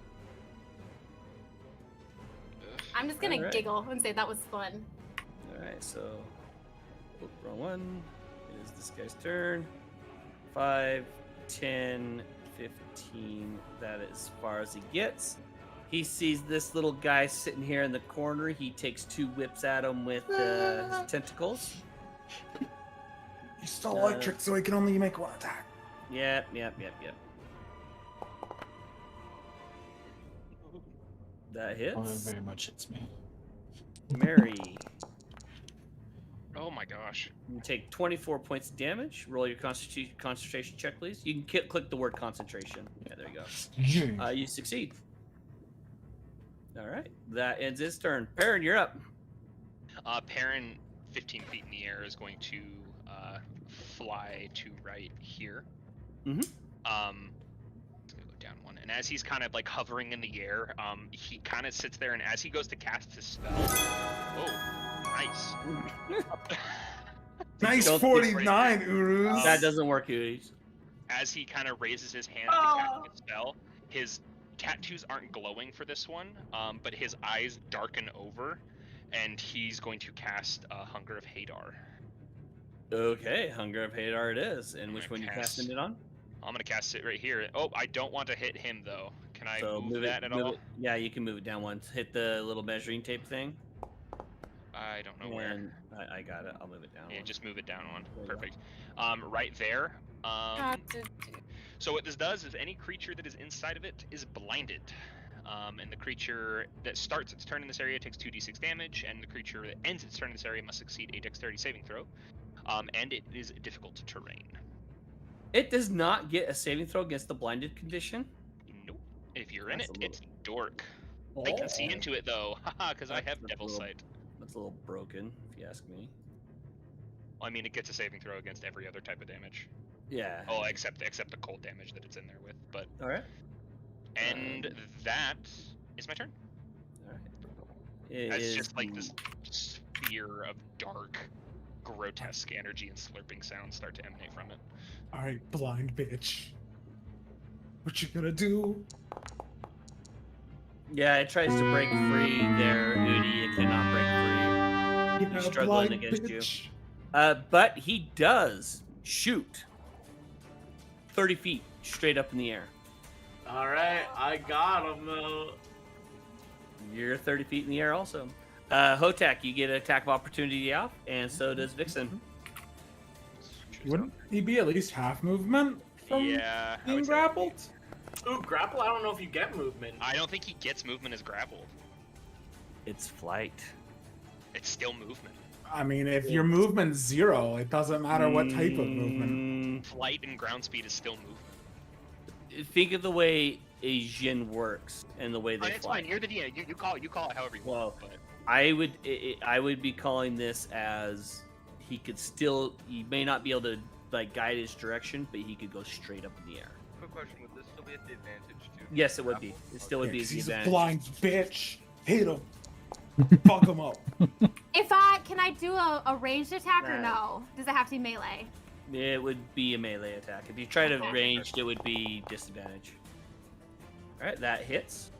S1: I'm just gonna
S5: Alright.
S1: giggle and say that was fun.
S5: All right, so wrong one. It is this guy's turn. 5, 10, 15. That is as far as he gets. He sees this little guy sitting here in the corner. He takes 2 whips at him with his tentacles.
S11: He's still electric, so he can only make 1 attack.
S5: Yep. That
S12: Oh, that
S5: hits.
S12: very much hits me.
S5: Mary,
S3: Oh my gosh.
S5: you take 24 points of damage. Roll your concentration check, please. You can click the word concentration. Yeah, there you go. You succeed. All right, that ends his turn. Perrin, you're up.
S3: Perrin, 15 feet in the air, is going to fly to right here.
S5: Mhm.
S3: It's gonna go down 1, and as he's kind of like hovering in the air, he kind of sits there, and as he goes to cast his spell, oh, nice.
S11: Nice
S5: Don't
S11: 49, Uruz.
S5: That doesn't work, Udis.
S3: As he kind of raises his hand to cast his spell, his tattoos aren't glowing for this one, but his eyes darken over, and he's going to cast Hunger of Hadar.
S5: Okay, Hunger of Hadar it is. And
S3: I'm
S5: which
S3: gonna
S5: one you
S3: cast-
S5: casting it on?
S3: I'm gonna cast it right here. Oh, I don't want to hit him though. Can I
S5: So
S3: move that at all?
S5: Yeah, you can move it down 1. Hit the little measuring tape thing.
S3: I don't know where.
S5: And I got it. I'll move it down.
S3: Yeah,
S5: 1.
S3: just move it down 1.
S5: There you go.
S3: Perfect. Right there. So what this does is any creature that is inside of it is blinded. And the creature that starts its turn in this area takes 2d6 damage, and the creature that ends its turn in this area must succeed a dexterity saving throw. And it is difficult terrain.
S5: It does not get a saving throw against the blinded condition.
S3: Nope. If you're in
S5: That's
S3: it,
S5: a little-
S3: it's dork. I can see
S5: Oh.
S3: into it though, haha, because I
S5: That's
S3: have
S5: a
S3: Devil
S5: little-
S3: Sight.
S5: That's a little broken, if you ask me.
S3: Well, I mean, it gets a saving throw against every other type of damage.
S5: Yeah.
S3: Oh, except the cold damage that it's in there with. But
S5: All right.
S3: and that is my turn.
S5: All right. It
S3: It's
S5: is
S3: just like this sphere of dark, grotesque energy and slurping sounds start to emanate from it.
S11: All right, blind bitch. What you gonna do?
S5: Yeah, it tries to break free there, Udi. It cannot break free.
S11: You're
S5: He's struggling against you. But he does shoot 30 feet straight up in the air.
S2: All right, I got him though.
S5: You're 30 feet in the air also. Hotak, you get an attack of opportunity off, and so does Vixen.
S11: Wouldn't he be at least half movement from
S3: Yeah, I
S11: being
S3: would say-
S11: grappled?
S2: Ooh, grapple. I don't know if you get movement.
S3: I don't think he gets movement as grappled.
S5: It's flight.
S3: It's still movement.
S11: I mean, if your movement's 0, it doesn't matter what type of movement.
S3: Flight and ground speed is still movement.
S5: Think of the way a Jin works and the way
S3: Oh,
S5: they
S3: it's
S5: fly.
S3: fine. You're the DM. You call it however you
S5: Well,
S3: want. But
S5: I would be calling this as he may not be able to like guide his direction, but he could go straight up in the air.
S7: Quick question: would this still be at the advantage too?
S5: Yes, it would be. It still would
S11: Yeah,
S5: be
S11: 'cause
S5: the
S11: he's
S5: advantage.
S11: a blind bitch. Hate him. Fuck him up.
S1: Can I do a ranged attack or
S5: Nah.
S1: no? Does it have to be melee?
S5: It would be a melee attack. If you try to
S1: Okay.
S5: ranged, it would be disadvantage. All right, that hits.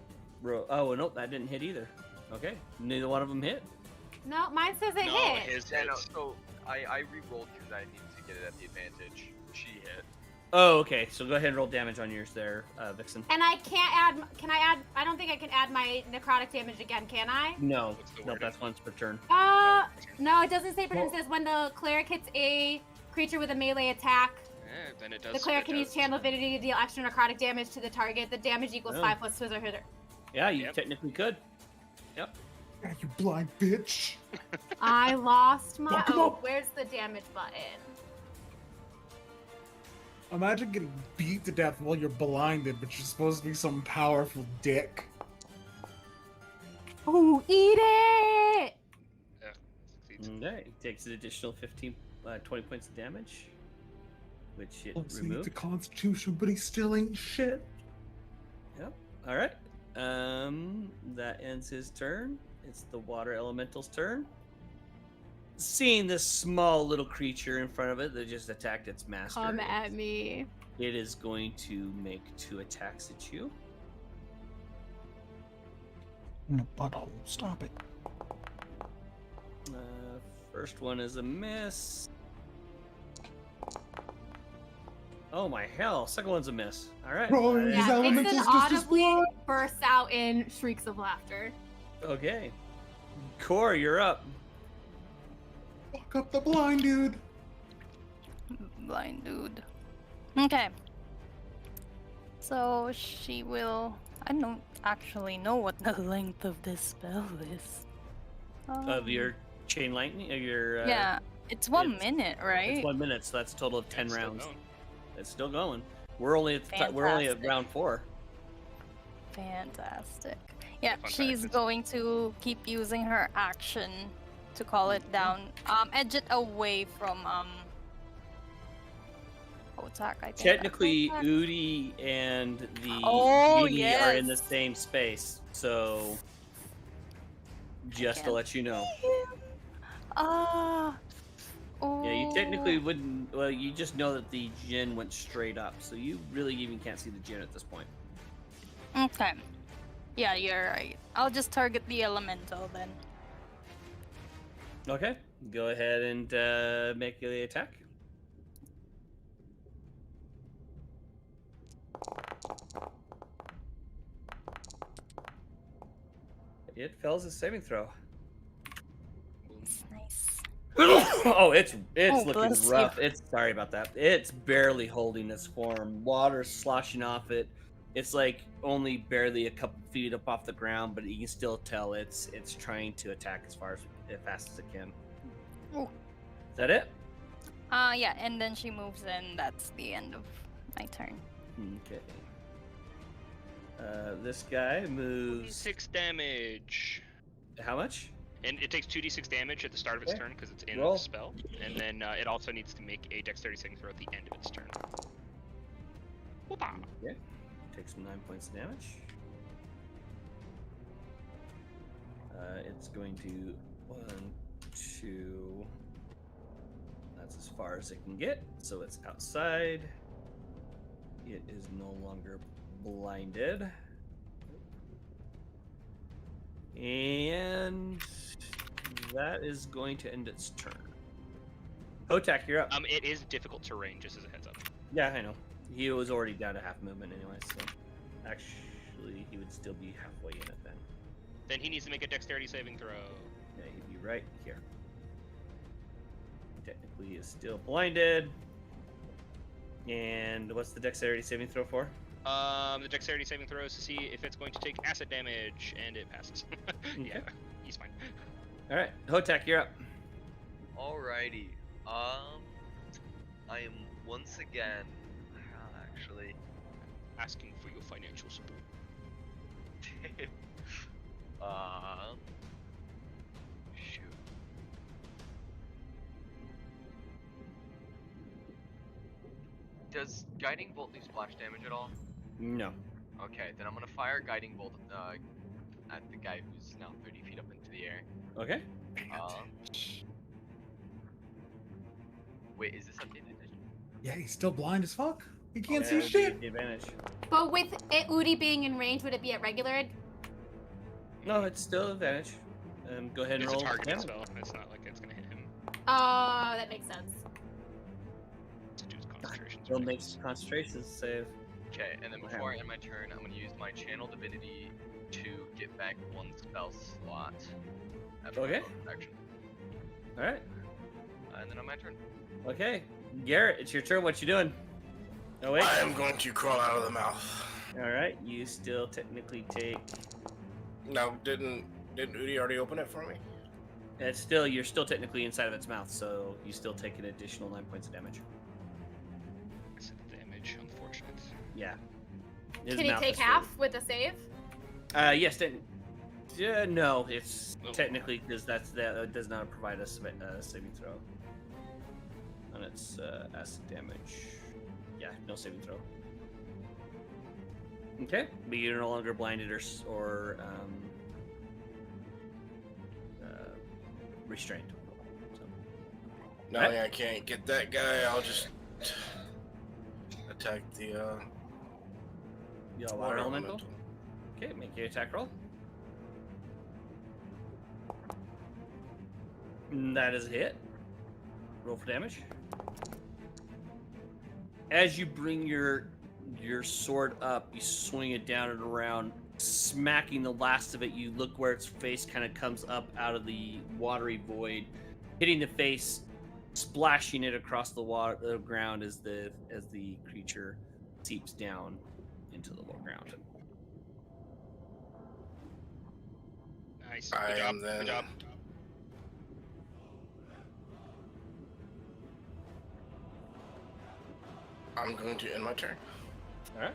S5: Oh, nope, that didn't hit either. Okay, neither one of them hit.
S1: No, mine says it
S3: no,
S1: hit.
S3: his
S7: Yeah, no.
S3: hits.
S7: So I re-rolled because I needed to get it at the advantage. She hit.
S5: Oh, okay. So go ahead and roll damage on yours there, Vixen.
S1: And I can't add. Can I add? I don't think I can add my necrotic damage again. Can I?
S5: No,
S3: What's the
S5: no,
S3: wording?
S5: that's once per turn.
S1: No, it doesn't say per turn. It says when the cleric hits a creature with a melee attack,
S3: Then it does.
S1: the cleric
S3: it
S1: can use
S3: does.
S1: channel divinity to deal extra necrotic damage to the target. The damage equals
S5: Oh.
S1: 5 plus his or her.
S5: Yeah, you
S3: Yep.
S5: technically could. Yep.
S11: Yeah, you blind bitch.
S1: I lost my.
S11: Fuck 'em
S1: Oh,
S11: up.
S1: where's the damage button?
S11: Imagine getting beat to death while you're blinded, but you're supposed to be some powerful dick.
S1: Oh, eat it!
S3: Succeeds.
S5: Okay, it takes an additional 20 points of damage, which it
S11: Loves to eat
S5: removed.
S11: the Constitution, but he still ain't shit.
S5: Yep. All right. That ends his turn. It's the water elemental's turn. Seeing this small little creature in front of it that just attacked its master,
S1: Come at me.
S5: it is going to make 2 attacks at you.
S12: In a butthole. Stop it.
S5: First one is a miss. Oh my hell! Second one's a miss. All right.
S11: Bro,
S5: That
S11: These
S1: Yeah,
S11: elementals
S1: Vixen
S11: just
S1: audibly
S11: explode.
S1: bursts out in shrieks of laughter.
S5: Okay. Core, you're up.
S11: Fuck up the blind dude.
S6: Blind dude. Okay. So she will. I don't actually know what the length of this spell is.
S5: Of your chain lightning, your
S6: Yeah, it's 1
S5: it's-
S6: minute, right?
S5: It's 1 minute, so that's a total of 10
S3: It's still
S5: rounds.
S3: going.
S5: It's still going. We're only we're only at
S6: Fantastic.
S5: round 4.
S6: Fantastic. Yeah,
S3: Fun
S6: she's
S3: fact,
S6: going to keep using her action to call it down. Edge it away from Hotak, I think.
S5: Technically,
S6: Hotak.
S5: Udi and the
S6: Oh,
S5: Uni are in the
S6: yes.
S5: same space, so just to
S6: can't
S5: let you know.
S6: Ah.
S5: Yeah, you technically
S6: oh.
S5: wouldn't. Well, you just know that the Jin went straight up, so you really even can't see the Jin at this point.
S6: Okay. Yeah, you're right. I'll just target the elemental then.
S5: Okay, go ahead and make the attack. It fails a saving throw.
S6: It's nice.
S5: Oh, it's
S6: Oh,
S5: looking
S6: bless you.
S5: rough. It's sorry about that. It's barely holding its form. Water sloshing off it. It's like only barely a couple feet up off the ground, but you can still tell it's trying to attack as fast as it can.
S6: Ooh.
S5: Is that it?
S6: Yeah, and then she moves in. That's the end of my turn.
S5: Okay. This guy moves.
S3: 6 damage.
S5: How much?
S3: And it takes 2d6 damage at the start of its turn because it's in
S5: Roll.
S3: the spell. And then it also needs to make a dexterity saving throw at the end of its turn. Whoopah.
S5: Yeah. Takes 9 points of damage. It's going to 1, 2. That's as far as it can get, so it's outside. It is no longer blinded. And that is going to end its turn. Hotak, you're up.
S3: It is difficult terrain, just as a heads up.
S5: Yeah, I know. He was already down to half movement anyway, so actually he would still be halfway in it then.
S3: Then he needs to make a dexterity saving throw.
S5: Yeah, he'd be right here. Technically, he is still blinded. And what's the dexterity saving throw for?
S3: The dexterity saving throw is to see if it's going to take acid damage, and it passes. Yeah, he's fine.
S5: All right, Hotak, you're up.
S13: Alrighty. I am once again, actually,
S3: asking for your financial support.
S13: Shoot. Does Guiding Bolt do splash damage at all?
S5: No.
S13: Okay, then I'm gonna fire Guiding Bolt at the guy who's now 30 feet up into the air.
S5: Okay.
S13: Wait, is this updated edition?
S11: Yeah, he's still blind as fuck. He can't
S5: Yeah,
S11: see
S5: it'd
S11: shit.
S5: be the advantage.
S1: But with Udi being in range, would it be at regular?
S5: No, it's still advantage. Go ahead and
S3: It's
S5: roll.
S3: a targeted
S5: damage.
S3: spell. It's not like it's gonna hit him.
S1: Oh, that makes sense.
S3: To do his concentration.
S5: Still makes concentration save.
S13: Okay, and then before I end my turn, I'm gonna use my Channel Divinity to get back 1 spell slot. That's my
S5: Okay.
S13: bonus action.
S5: All right.
S13: And then on my turn.
S5: Okay, Garrett, it's your turn. What you doing? Oh wait.
S10: I am going to crawl out of the mouth.
S5: All right, you still technically take.
S10: Now, didn't Udi already open it for me?
S5: It's still you're still technically inside of its mouth, so you still take an additional 9 points of damage.
S3: Damage, unfortunate.
S5: Yeah.
S1: Can he take half with a save?
S5: Yes. Then. Yeah. No, it's technically because that does not provide a saving throw. And it's acid damage. Yeah, no saving throw. Okay, but you're no longer blinded or restrained. So.
S10: No,
S5: Right.
S10: I can't get that guy. I'll just attack the
S5: Water elemental. Okay, make your attack roll. That is a hit. Roll for damage. As you bring your sword up, you swing it down and around, smacking the last of it. You look where its face kind of comes up out of the watery void, hitting the face, splashing it across the ground as the creature seeps down into the low ground.
S3: Nice.
S10: I
S3: Good job.
S10: am then.
S3: Good job.
S10: I'm going to end my turn.
S5: All right.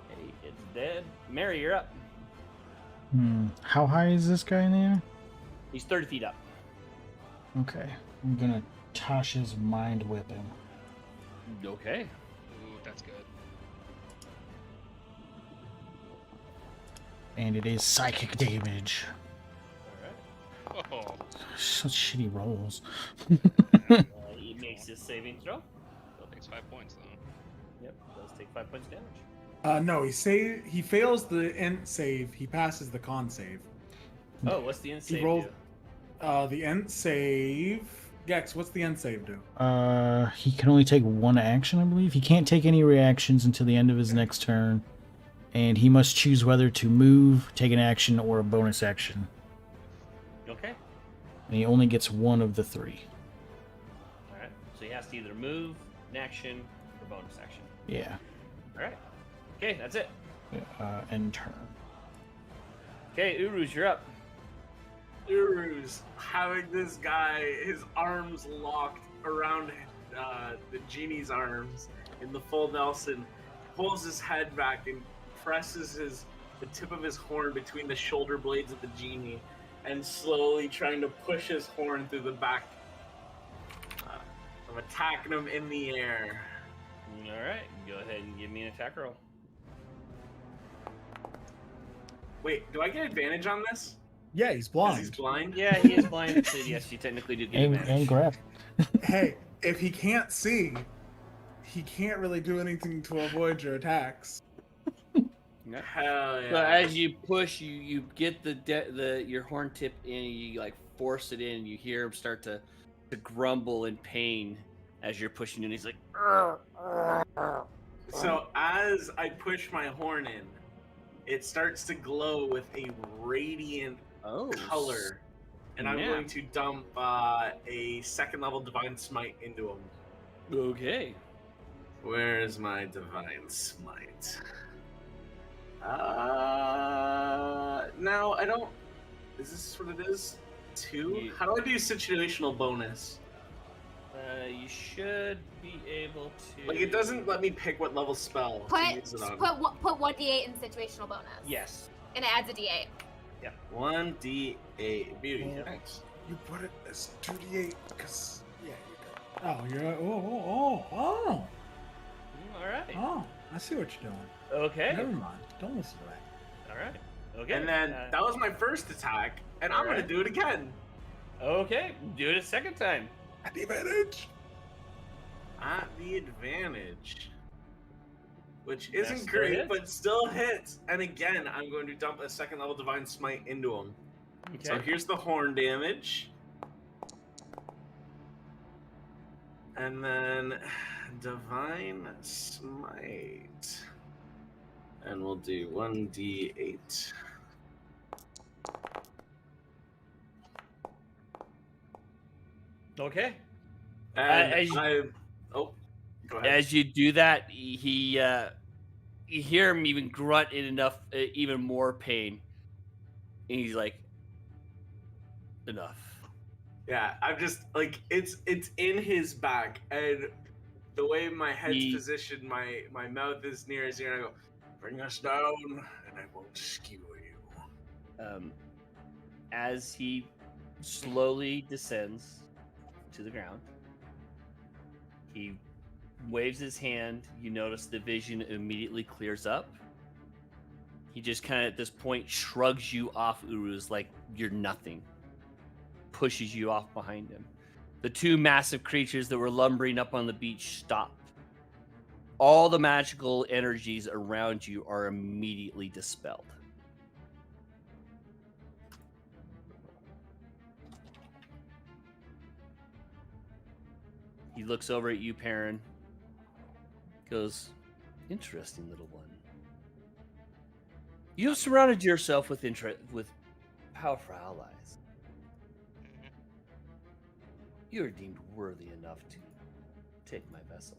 S5: Hey, it's dead. Mary, you're up.
S12: How high is this guy in the air?
S5: He's 30 feet up.
S12: Okay. I'm gonna Tasha's mind whip him.
S5: Okay.
S3: Ooh, that's good.
S12: And it is psychic damage.
S3: Oh.
S12: Such shitty rolls.
S5: He makes his saving throw.
S3: Still takes 5 points though.
S5: Yep, does take 5 points damage.
S11: No, he fails the int save. He passes the con save.
S5: Oh, what's the end save?
S11: He rolled.
S5: do?
S11: The int save. Gex, what's the int save do?
S12: He can only take 1 action, I believe. He can't take any reactions until the end of his next turn. And he must choose whether to move, take an action, or a bonus action.
S5: Okay.
S12: And he only gets 1 of the 3.
S5: All right. So he has to either move, an action, or bonus action.
S12: Yeah.
S5: All right. Okay, that's it.
S12: End turn.
S5: Okay, Uruz, you're up.
S2: Uru's having this guy, his arms locked around the genie's arms in the full Nelson, pulls his head back and presses the tip of his horn between the shoulder blades of the genie, and slowly trying to push his horn through the back. I'm attacking him in the air.
S5: All right, go ahead and give me an attack roll.
S2: Wait, do I get advantage on this?
S11: Yeah, he's
S2: 'Cause
S11: blind.
S2: he's blind?
S5: Yeah, he is blind, so yes, you technically do get advantage.
S12: And grab.
S11: Hey, if he can't see, he can't really do anything to avoid your attacks.
S5: Yeah.
S2: Hell yeah.
S5: So as you push, you get your horn tip in, you like force it in, and you hear him start to grumble in pain as you're pushing in. He's like,
S2: So as I push my horn in, it starts to glow with a radiant color, and I'm
S5: snap.
S2: going to dump a second level Divine Smite into him.
S5: Okay.
S2: Where's my Divine Smite? Now I don't. Is this what it is? 2? How do I do situational bonus?
S5: You should be able to.
S2: Like, it doesn't let me pick what level spell to use it on.
S1: Put 1d8 in situational bonus.
S5: Yes.
S1: And it adds a d8.
S5: Yeah.
S2: 1d8. Beauty. Thanks.
S11: You put it as 2d8 because yeah, you go. Oh, you're oh.
S5: All right.
S11: Oh, I see what you're doing.
S5: Okay.
S11: Never mind. Don't listen to that.
S5: All right. Okay.
S2: And then that was my first attack, and I'm
S5: Alright.
S2: gonna do it again.
S5: Okay. Do it a second time.
S11: At the advantage.
S2: At the advantage. Which
S5: That
S2: isn't
S5: still
S2: great,
S5: hits.
S2: but still hits. And again, I'm going to dump a second level Divine Smite into him.
S5: Okay.
S2: So here's the horn damage. And then Divine Smite. And we'll do 1d8.
S5: Okay.
S2: And
S5: as you-
S2: go ahead.
S5: As you do that, you hear him even grunt in even more pain, and he's like, "Enough."
S2: Yeah, I'm just like it's in his back, and the way my head's
S5: He-
S2: positioned, my mouth is near his ear, and I go, "Bring us down, and I won't skewer you."
S5: As he slowly descends to the ground, he waves his hand. You notice the vision immediately clears up. He just kind of at this point shrugs you off, Uruz, like you're nothing. Pushes you off behind him. The two massive creatures that were lumbering up on the beach stop. All the magical energies around you are immediately dispelled. He looks over at you, Perrin. Goes, "Interesting, little one. You have surrounded yourself with powerful allies. You are deemed worthy enough to take my vessel.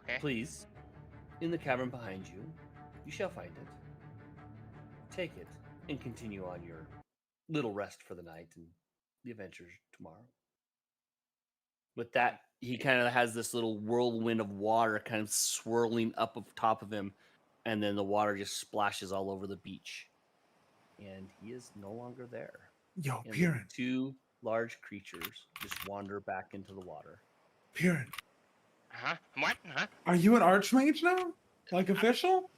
S9: Okay.
S5: Please, in the cavern behind you, you shall find it. Take it and continue on your little rest for the night and the adventures tomorrow." With that, he kind of has this little whirlwind of water kind of swirling up top of him, and then the water just splashes all over the beach. And he is no longer there.
S11: Yo,
S5: And the
S11: Piran.
S5: two large creatures just wander back into the water.
S11: Piran,
S9: Huh? What? Huh?
S11: are you an archmage now? Like official?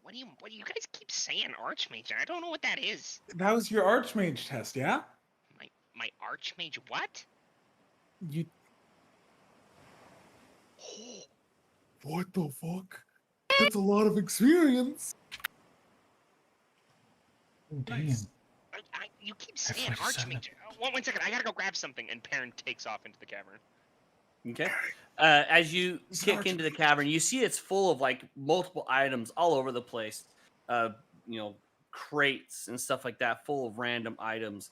S9: What do you guys keep saying, Archmage? I don't know what that is.
S11: That was your archmage test, yeah?
S9: My Archmage what?
S11: You. What the fuck? That's a lot of experience.
S12: Oh, damn.
S9: You keep saying
S12: That's like
S9: Archmage. One second, I gotta go grab something. And Perrin takes off into the cavern.
S5: Okay. As you kick into the cavern, you see it's full of like multiple items all over the place. Crates and stuff like that, full of random items.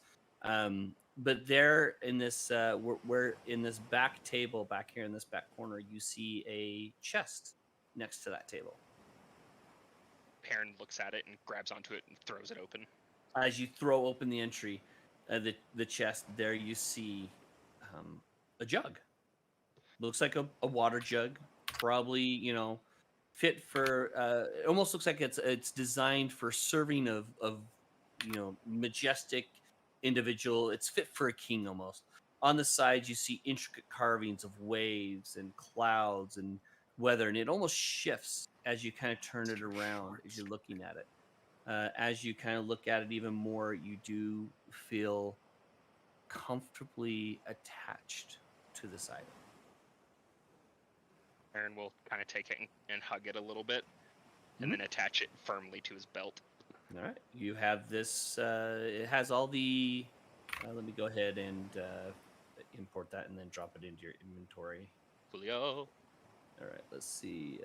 S5: But there in this, we're in this back table back here in this back corner, you see a chest next to that table.
S3: Perrin looks at it and grabs onto it and throws it open.
S5: As you throw open the entry, the chest, there you see a jug. Looks like a water jug, probably fit for. It almost looks like it's designed for serving of majestic individual. It's fit for a king almost. On the sides, you see intricate carvings of waves and clouds and weather, and it almost shifts as you kind of turn it around as you're looking at it. As you kind of look at it even more, you do feel comfortably attached to this item.
S3: Perrin will kind of take it and hug it a little bit, and then attach it firmly to his belt.
S5: All right, you have this. It has all the. Let me go ahead and import that and then drop it into your inventory.
S3: Julio.
S5: All right, let's see.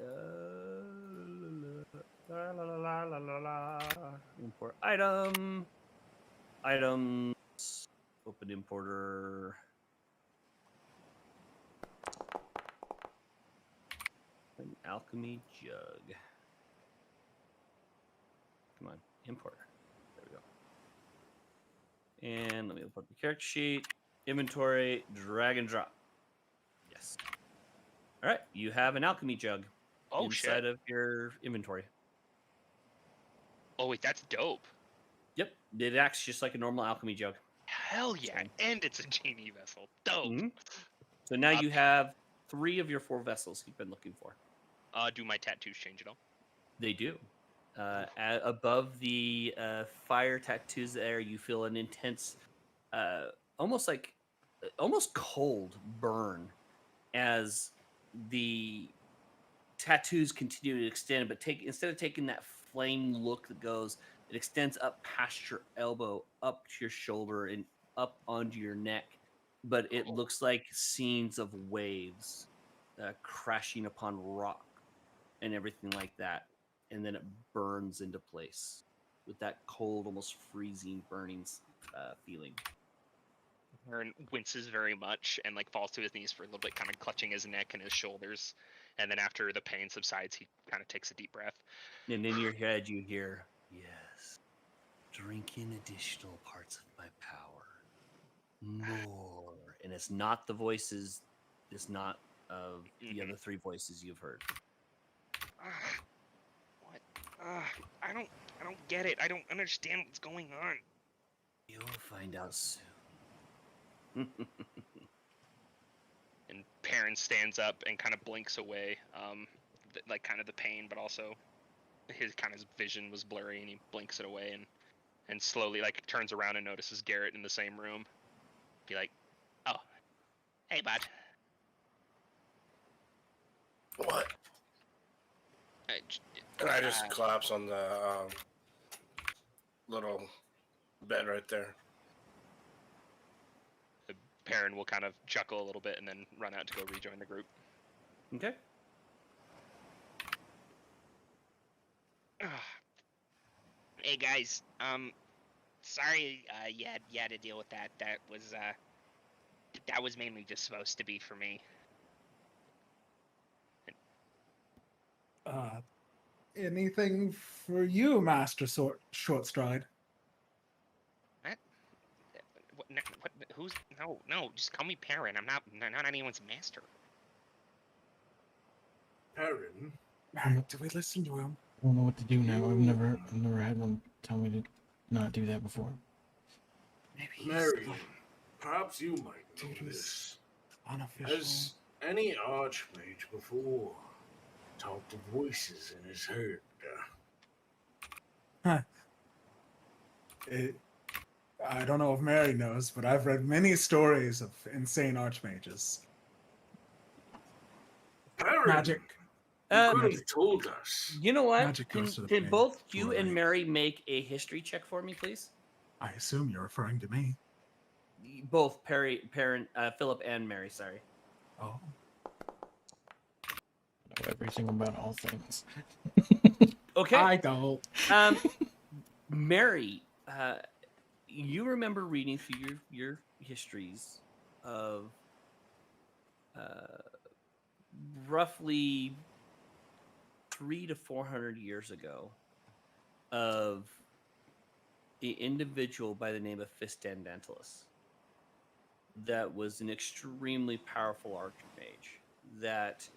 S5: Import item. Items. Open importer. An alchemy jug. Come on, importer. There we go. And let me open the character sheet. Inventory, drag and drop. Yes. All right, you have an alchemy jug inside of your inventory.
S3: Oh wait, that's dope.
S5: Yep, it acts just like a normal alchemy jug.
S3: Hell yeah, and it's a genie vessel. Dope.
S5: So now you have 3 of your 4 vessels you've been looking for.
S3: Do my tattoos change at all?
S5: They do. Above the fire tattoos there, you feel an intense, almost cold burn as the tattoos continue to extend. But instead of taking that flame look that goes, it extends up past your elbow, up to your shoulder, and up onto your neck. But it looks like scenes of waves crashing upon rock and everything like that. And then it burns into place with that cold, almost freezing, burning feeling.
S3: Aaron winces very much and falls to his knees for a little bit, kind of clutching his neck and his shoulders. And then after the pain subsides, he kind of takes a deep breath.
S5: And in your head, you hear, "Yes, drink in additional parts of my power, more." And it's not the voices. It's not of the other 3 voices you've heard.
S3: What? I don't get it. I don't understand what's going on.
S5: You'll find out soon.
S3: And Perrin stands up and kind of blinks away, kind of the pain, but also his vision was blurry, and he blinks it away and slowly turns around and notices Garrett in the same room. Be like, "Oh, hey, bud."
S10: What? And I just collapse on the little bed right there.
S3: Perrin will kind of chuckle a little bit and then run out to go rejoin the group.
S5: Okay.
S9: Hey guys, sorry you had to deal with that. That was mainly just supposed to be for me.
S11: Anything for you, Master Shortstride?
S9: What? Who's? No, just call me Perrin. I'm not anyone's master.
S4: Perrin?
S11: Do we listen to him?
S12: I don't know what to do now. I've never had one tell me to not do that before.
S11: Maybe
S4: Mary, perhaps you might know this.
S11: Unofficial.
S4: Has any archmage before talked to voices in his head?
S11: I don't know if Mary knows, but I've read many stories of insane archmages.
S4: Perrin,
S11: Magic.
S4: you could have told us.
S5: You know what?
S11: Magic goes to the
S5: Can
S11: pain.
S5: both you
S11: Right.
S5: and Mary make a history check for me, please?
S11: I assume you're referring to me.
S5: Both Perrin, Philip, and Mary. Sorry.
S11: Oh.
S12: Know everything about all things.
S5: Okay.
S11: I don't.
S5: Mary, you remember reading through your histories of roughly 300 to 400 years ago. of an individual by the name of Fistandantilus that was an extremely powerful archmage that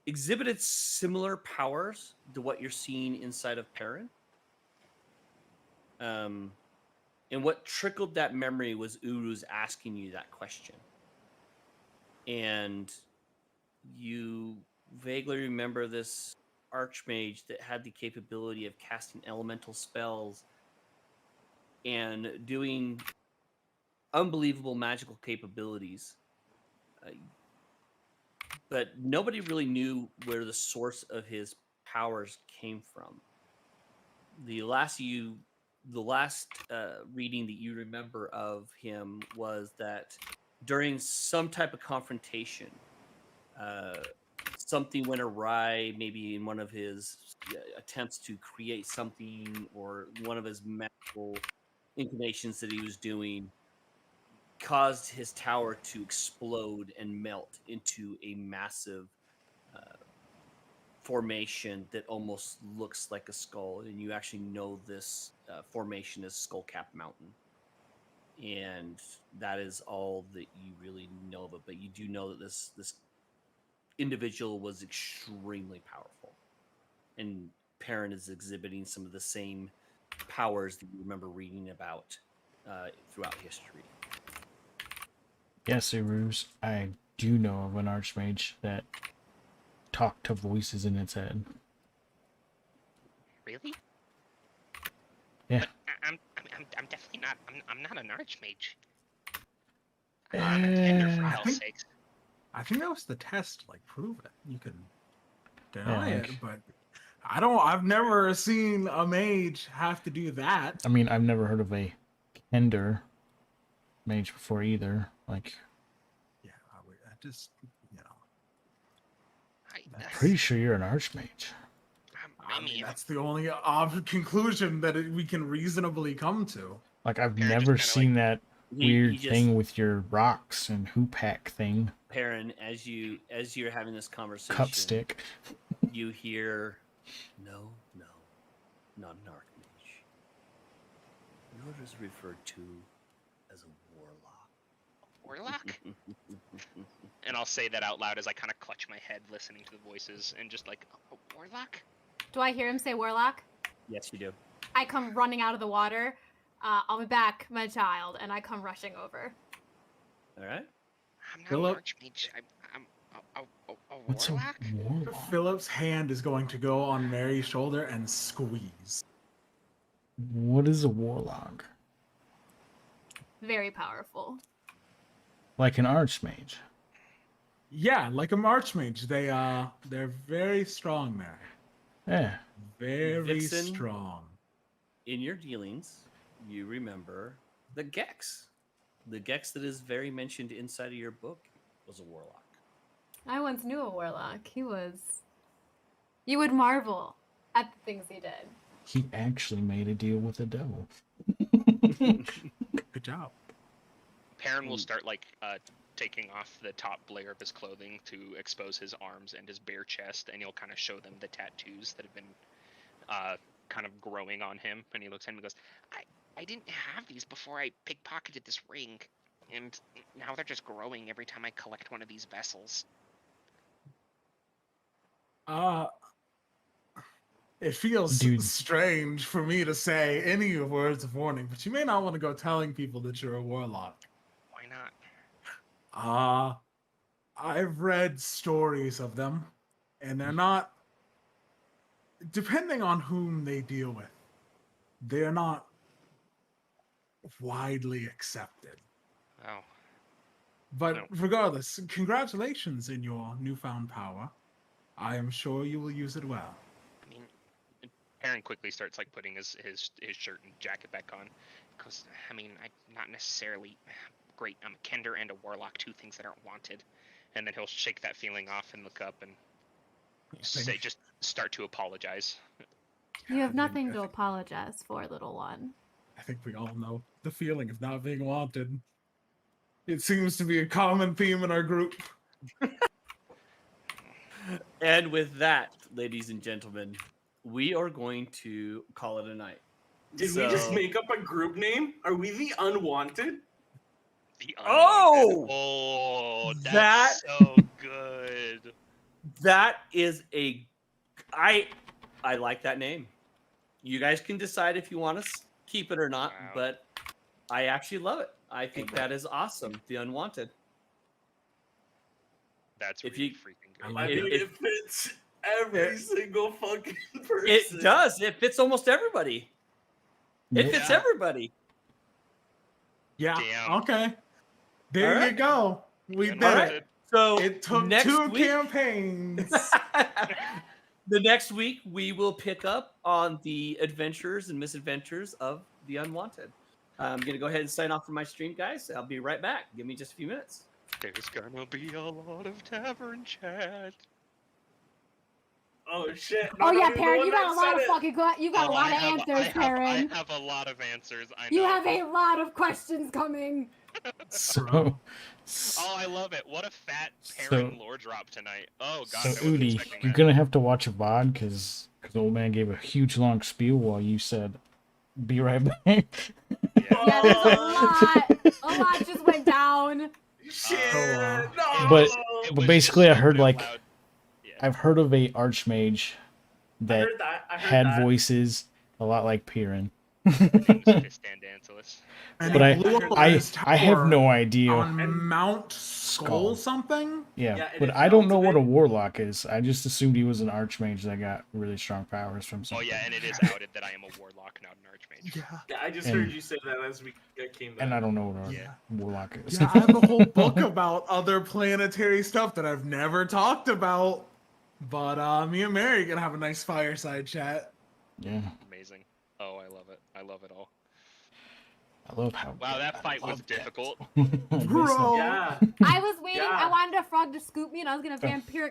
S5: exhibited similar powers to what you're seeing inside of Perrin. And what trickled that memory was Uru's asking you that question. And you vaguely remember this archmage that had the capability of casting elemental spells and doing unbelievable magical capabilities. But nobody really knew where the source of his powers came from. The last reading that you remember of him was that during some type of confrontation, something went awry, maybe in one of his attempts to create something or one of his magical inclinations that he was doing caused his tower to explode and melt into a massive formation that almost looks like a skull, and you actually know this formation is Skullcap Mountain, and that is all that you really know of it. But you do know that this individual was extremely powerful, and Perrin is exhibiting some of the same powers that you remember reading about throughout history.
S12: Yes, Uruz, I do know of an archmage that talked to voices in its head.
S9: Really?
S12: Yeah.
S9: But I'm definitely not. I'm not an archmage.
S11: Eh,
S9: I'm a tender, for
S11: I
S9: hell's
S11: think-
S9: sakes.
S11: I think that was the test. Like, prove it. You can
S12: Yeah,
S11: deny
S12: like-
S11: it, but I've never seen a mage have to do that.
S12: I mean, I've never heard of a Kender mage before either. Like,
S11: Yeah, I just,
S12: pretty sure you're an archmage.
S11: I mean, that's the only conclusion that we can reasonably come to.
S12: Like, I've
S3: Perrin just
S12: never
S3: kinda,
S12: seen that
S5: He
S12: weird
S5: just-
S12: thing with your rocks and hoopak thing.
S5: Perrin, as you're having this conversation,
S12: Cup stick.
S5: you hear, no, not an archmage. Nor is referred to as a warlock.
S9: Warlock?
S3: And I'll say that out loud as I kind of clutch my head listening to the voices and just like,
S9: A warlock?
S1: Do I hear him say warlock?
S5: Yes, you do.
S1: I come running out of the water. I'll be back, my child, and I come rushing over.
S5: All right.
S9: I'm not
S11: Philip?
S9: an archmage. I'm a
S12: What's a
S9: warlock?
S12: warlock?
S11: Philip's hand is going to go on Mary's shoulder and squeeze.
S12: What is a warlock?
S1: Very powerful.
S12: Like an archmage.
S11: Yeah, like a archmage. They're very strong there.
S12: Yeah.
S11: Very
S5: Vixen?
S11: strong.
S5: In your dealings, you remember the Gex. The Gex that is very mentioned inside of your book was a warlock.
S1: I once knew a warlock. You would marvel at the things he did.
S12: He actually made a deal with the devil.
S11: Good job.
S3: Perrin will start like taking off the top layer of his clothing to expose his arms and his bare chest, and he'll kind of show them the tattoos that have been kind of growing on him. And he looks at him and goes,
S9: I didn't have these before I pickpocketed this ring, and now they're just growing every time I collect one of these vessels.
S11: It feels
S12: Dude.
S11: strange for me to say any words of warning, but you may not want to go telling people that you're a warlock.
S9: Why not?
S11: I've read stories of them, and they're not, depending on whom they deal with, they're not widely accepted.
S9: Oh.
S11: But
S3: No.
S11: regardless, congratulations in your newfound power. I am sure you will use it well.
S9: I mean,
S3: Perrin quickly starts like putting his shirt and jacket back on.
S9: because, I mean, I'm not necessarily great. I'm a Kender and a Warlock, two things that aren't wanted.
S3: And then he'll shake that feeling off and look up and
S11: think-
S3: say, just start to apologize.
S1: You have
S11: I
S1: nothing
S11: think-
S1: to apologize for, little one.
S11: I think we all know the feeling of not being wanted. It seems to be a common theme in our group.
S5: And with that, ladies and gentlemen, we are going to call it a night.
S2: Did we just
S5: So-
S2: make up a group name? Are we the Unwanted?
S3: The
S5: Oh!
S3: Oh, that's
S5: That-
S3: so good.
S5: That is I like that name. You guys can decide if you want to keep it or not,
S3: Wow.
S5: but I actually love it. I think that is awesome. The Unwanted.
S3: That's
S5: If
S3: really
S5: you-
S3: freaking
S11: I
S3: good.
S11: like
S2: I think
S5: It-
S2: it fits every single fucking person.
S5: It does. It fits almost everybody. It fits
S3: Yeah.
S5: everybody.
S11: Yeah.
S3: Damn.
S11: Okay. There
S5: All
S11: you
S5: right.
S11: go. We
S3: The
S11: did
S3: Unwanted.
S11: it.
S5: So
S11: It took
S5: next
S11: 2
S5: week,
S11: campaigns.
S5: the next week we will pick up on the adventures and misadventures of the Unwanted. I'm gonna go ahead and sign off from my stream, guys. I'll be right back. Give me just a few minutes.
S3: There's gonna be a lot of tavern chat.
S2: Oh shit!
S1: Oh
S2: Not
S1: yeah,
S2: even the
S1: Perrin,
S2: one
S1: you got a
S2: that
S1: lot
S2: said
S1: of
S2: it.
S1: fucking you got a lot of answers, Perrin.
S3: I have a lot of answers. I know.
S1: You have a lot of questions coming.
S12: So,
S3: Oh, I love it. What a fat
S12: So-
S3: Perrin lore drop tonight. Oh
S12: so
S3: gosh, I wasn't
S12: Udi,
S3: expecting
S12: you're
S3: that.
S12: gonna have to watch a VOD because old man gave a huge long spiel while you said, "Be right back."
S1: Yeah, there's a lot. A lot just went down.
S2: Shit!
S12: Oh,
S2: no.
S12: but-
S3: It
S12: but
S3: was
S12: basically,
S3: just
S12: I heard,
S3: so
S12: like,
S3: loud. Yeah.
S12: I've heard of a archmage
S2: I
S12: that
S2: heard that. I heard
S12: had
S2: that.
S12: voices a lot like Piran.
S3: His name was Fistandantilus.
S11: And
S12: But
S11: he blew up
S12: I
S11: his
S12: have
S11: tower
S12: no idea.
S11: on Mount Skull
S12: Skull.
S11: something.
S12: Yeah,
S2: Yeah, it
S12: but
S2: is
S12: I don't know
S2: Mount
S12: what a
S2: Today.
S12: warlock is. I just assumed he was an archmage that got really strong powers from
S3: Oh
S12: something.
S3: yeah, and it is outed that I am a warlock, not an archmage.
S11: Yeah.
S2: Yeah, I just
S12: And-
S2: heard you say that as we came back.
S12: And I don't know what a
S3: Yeah.
S12: warlock is.
S11: Yeah, I have a whole book about other planetary stuff that I've never talked about. But me and Mary are gonna have a nice fireside chat.
S12: Yeah,
S3: Amazing. Oh, I love it. I love it all.
S12: I love how.
S3: Wow, that
S12: I
S3: fight was
S12: love that.
S3: difficult.
S12: I miss that.
S11: Bro.
S2: Yeah.
S1: I was waiting.
S2: Yeah.
S1: I wanted a frog to scoop me, and I was gonna vampiric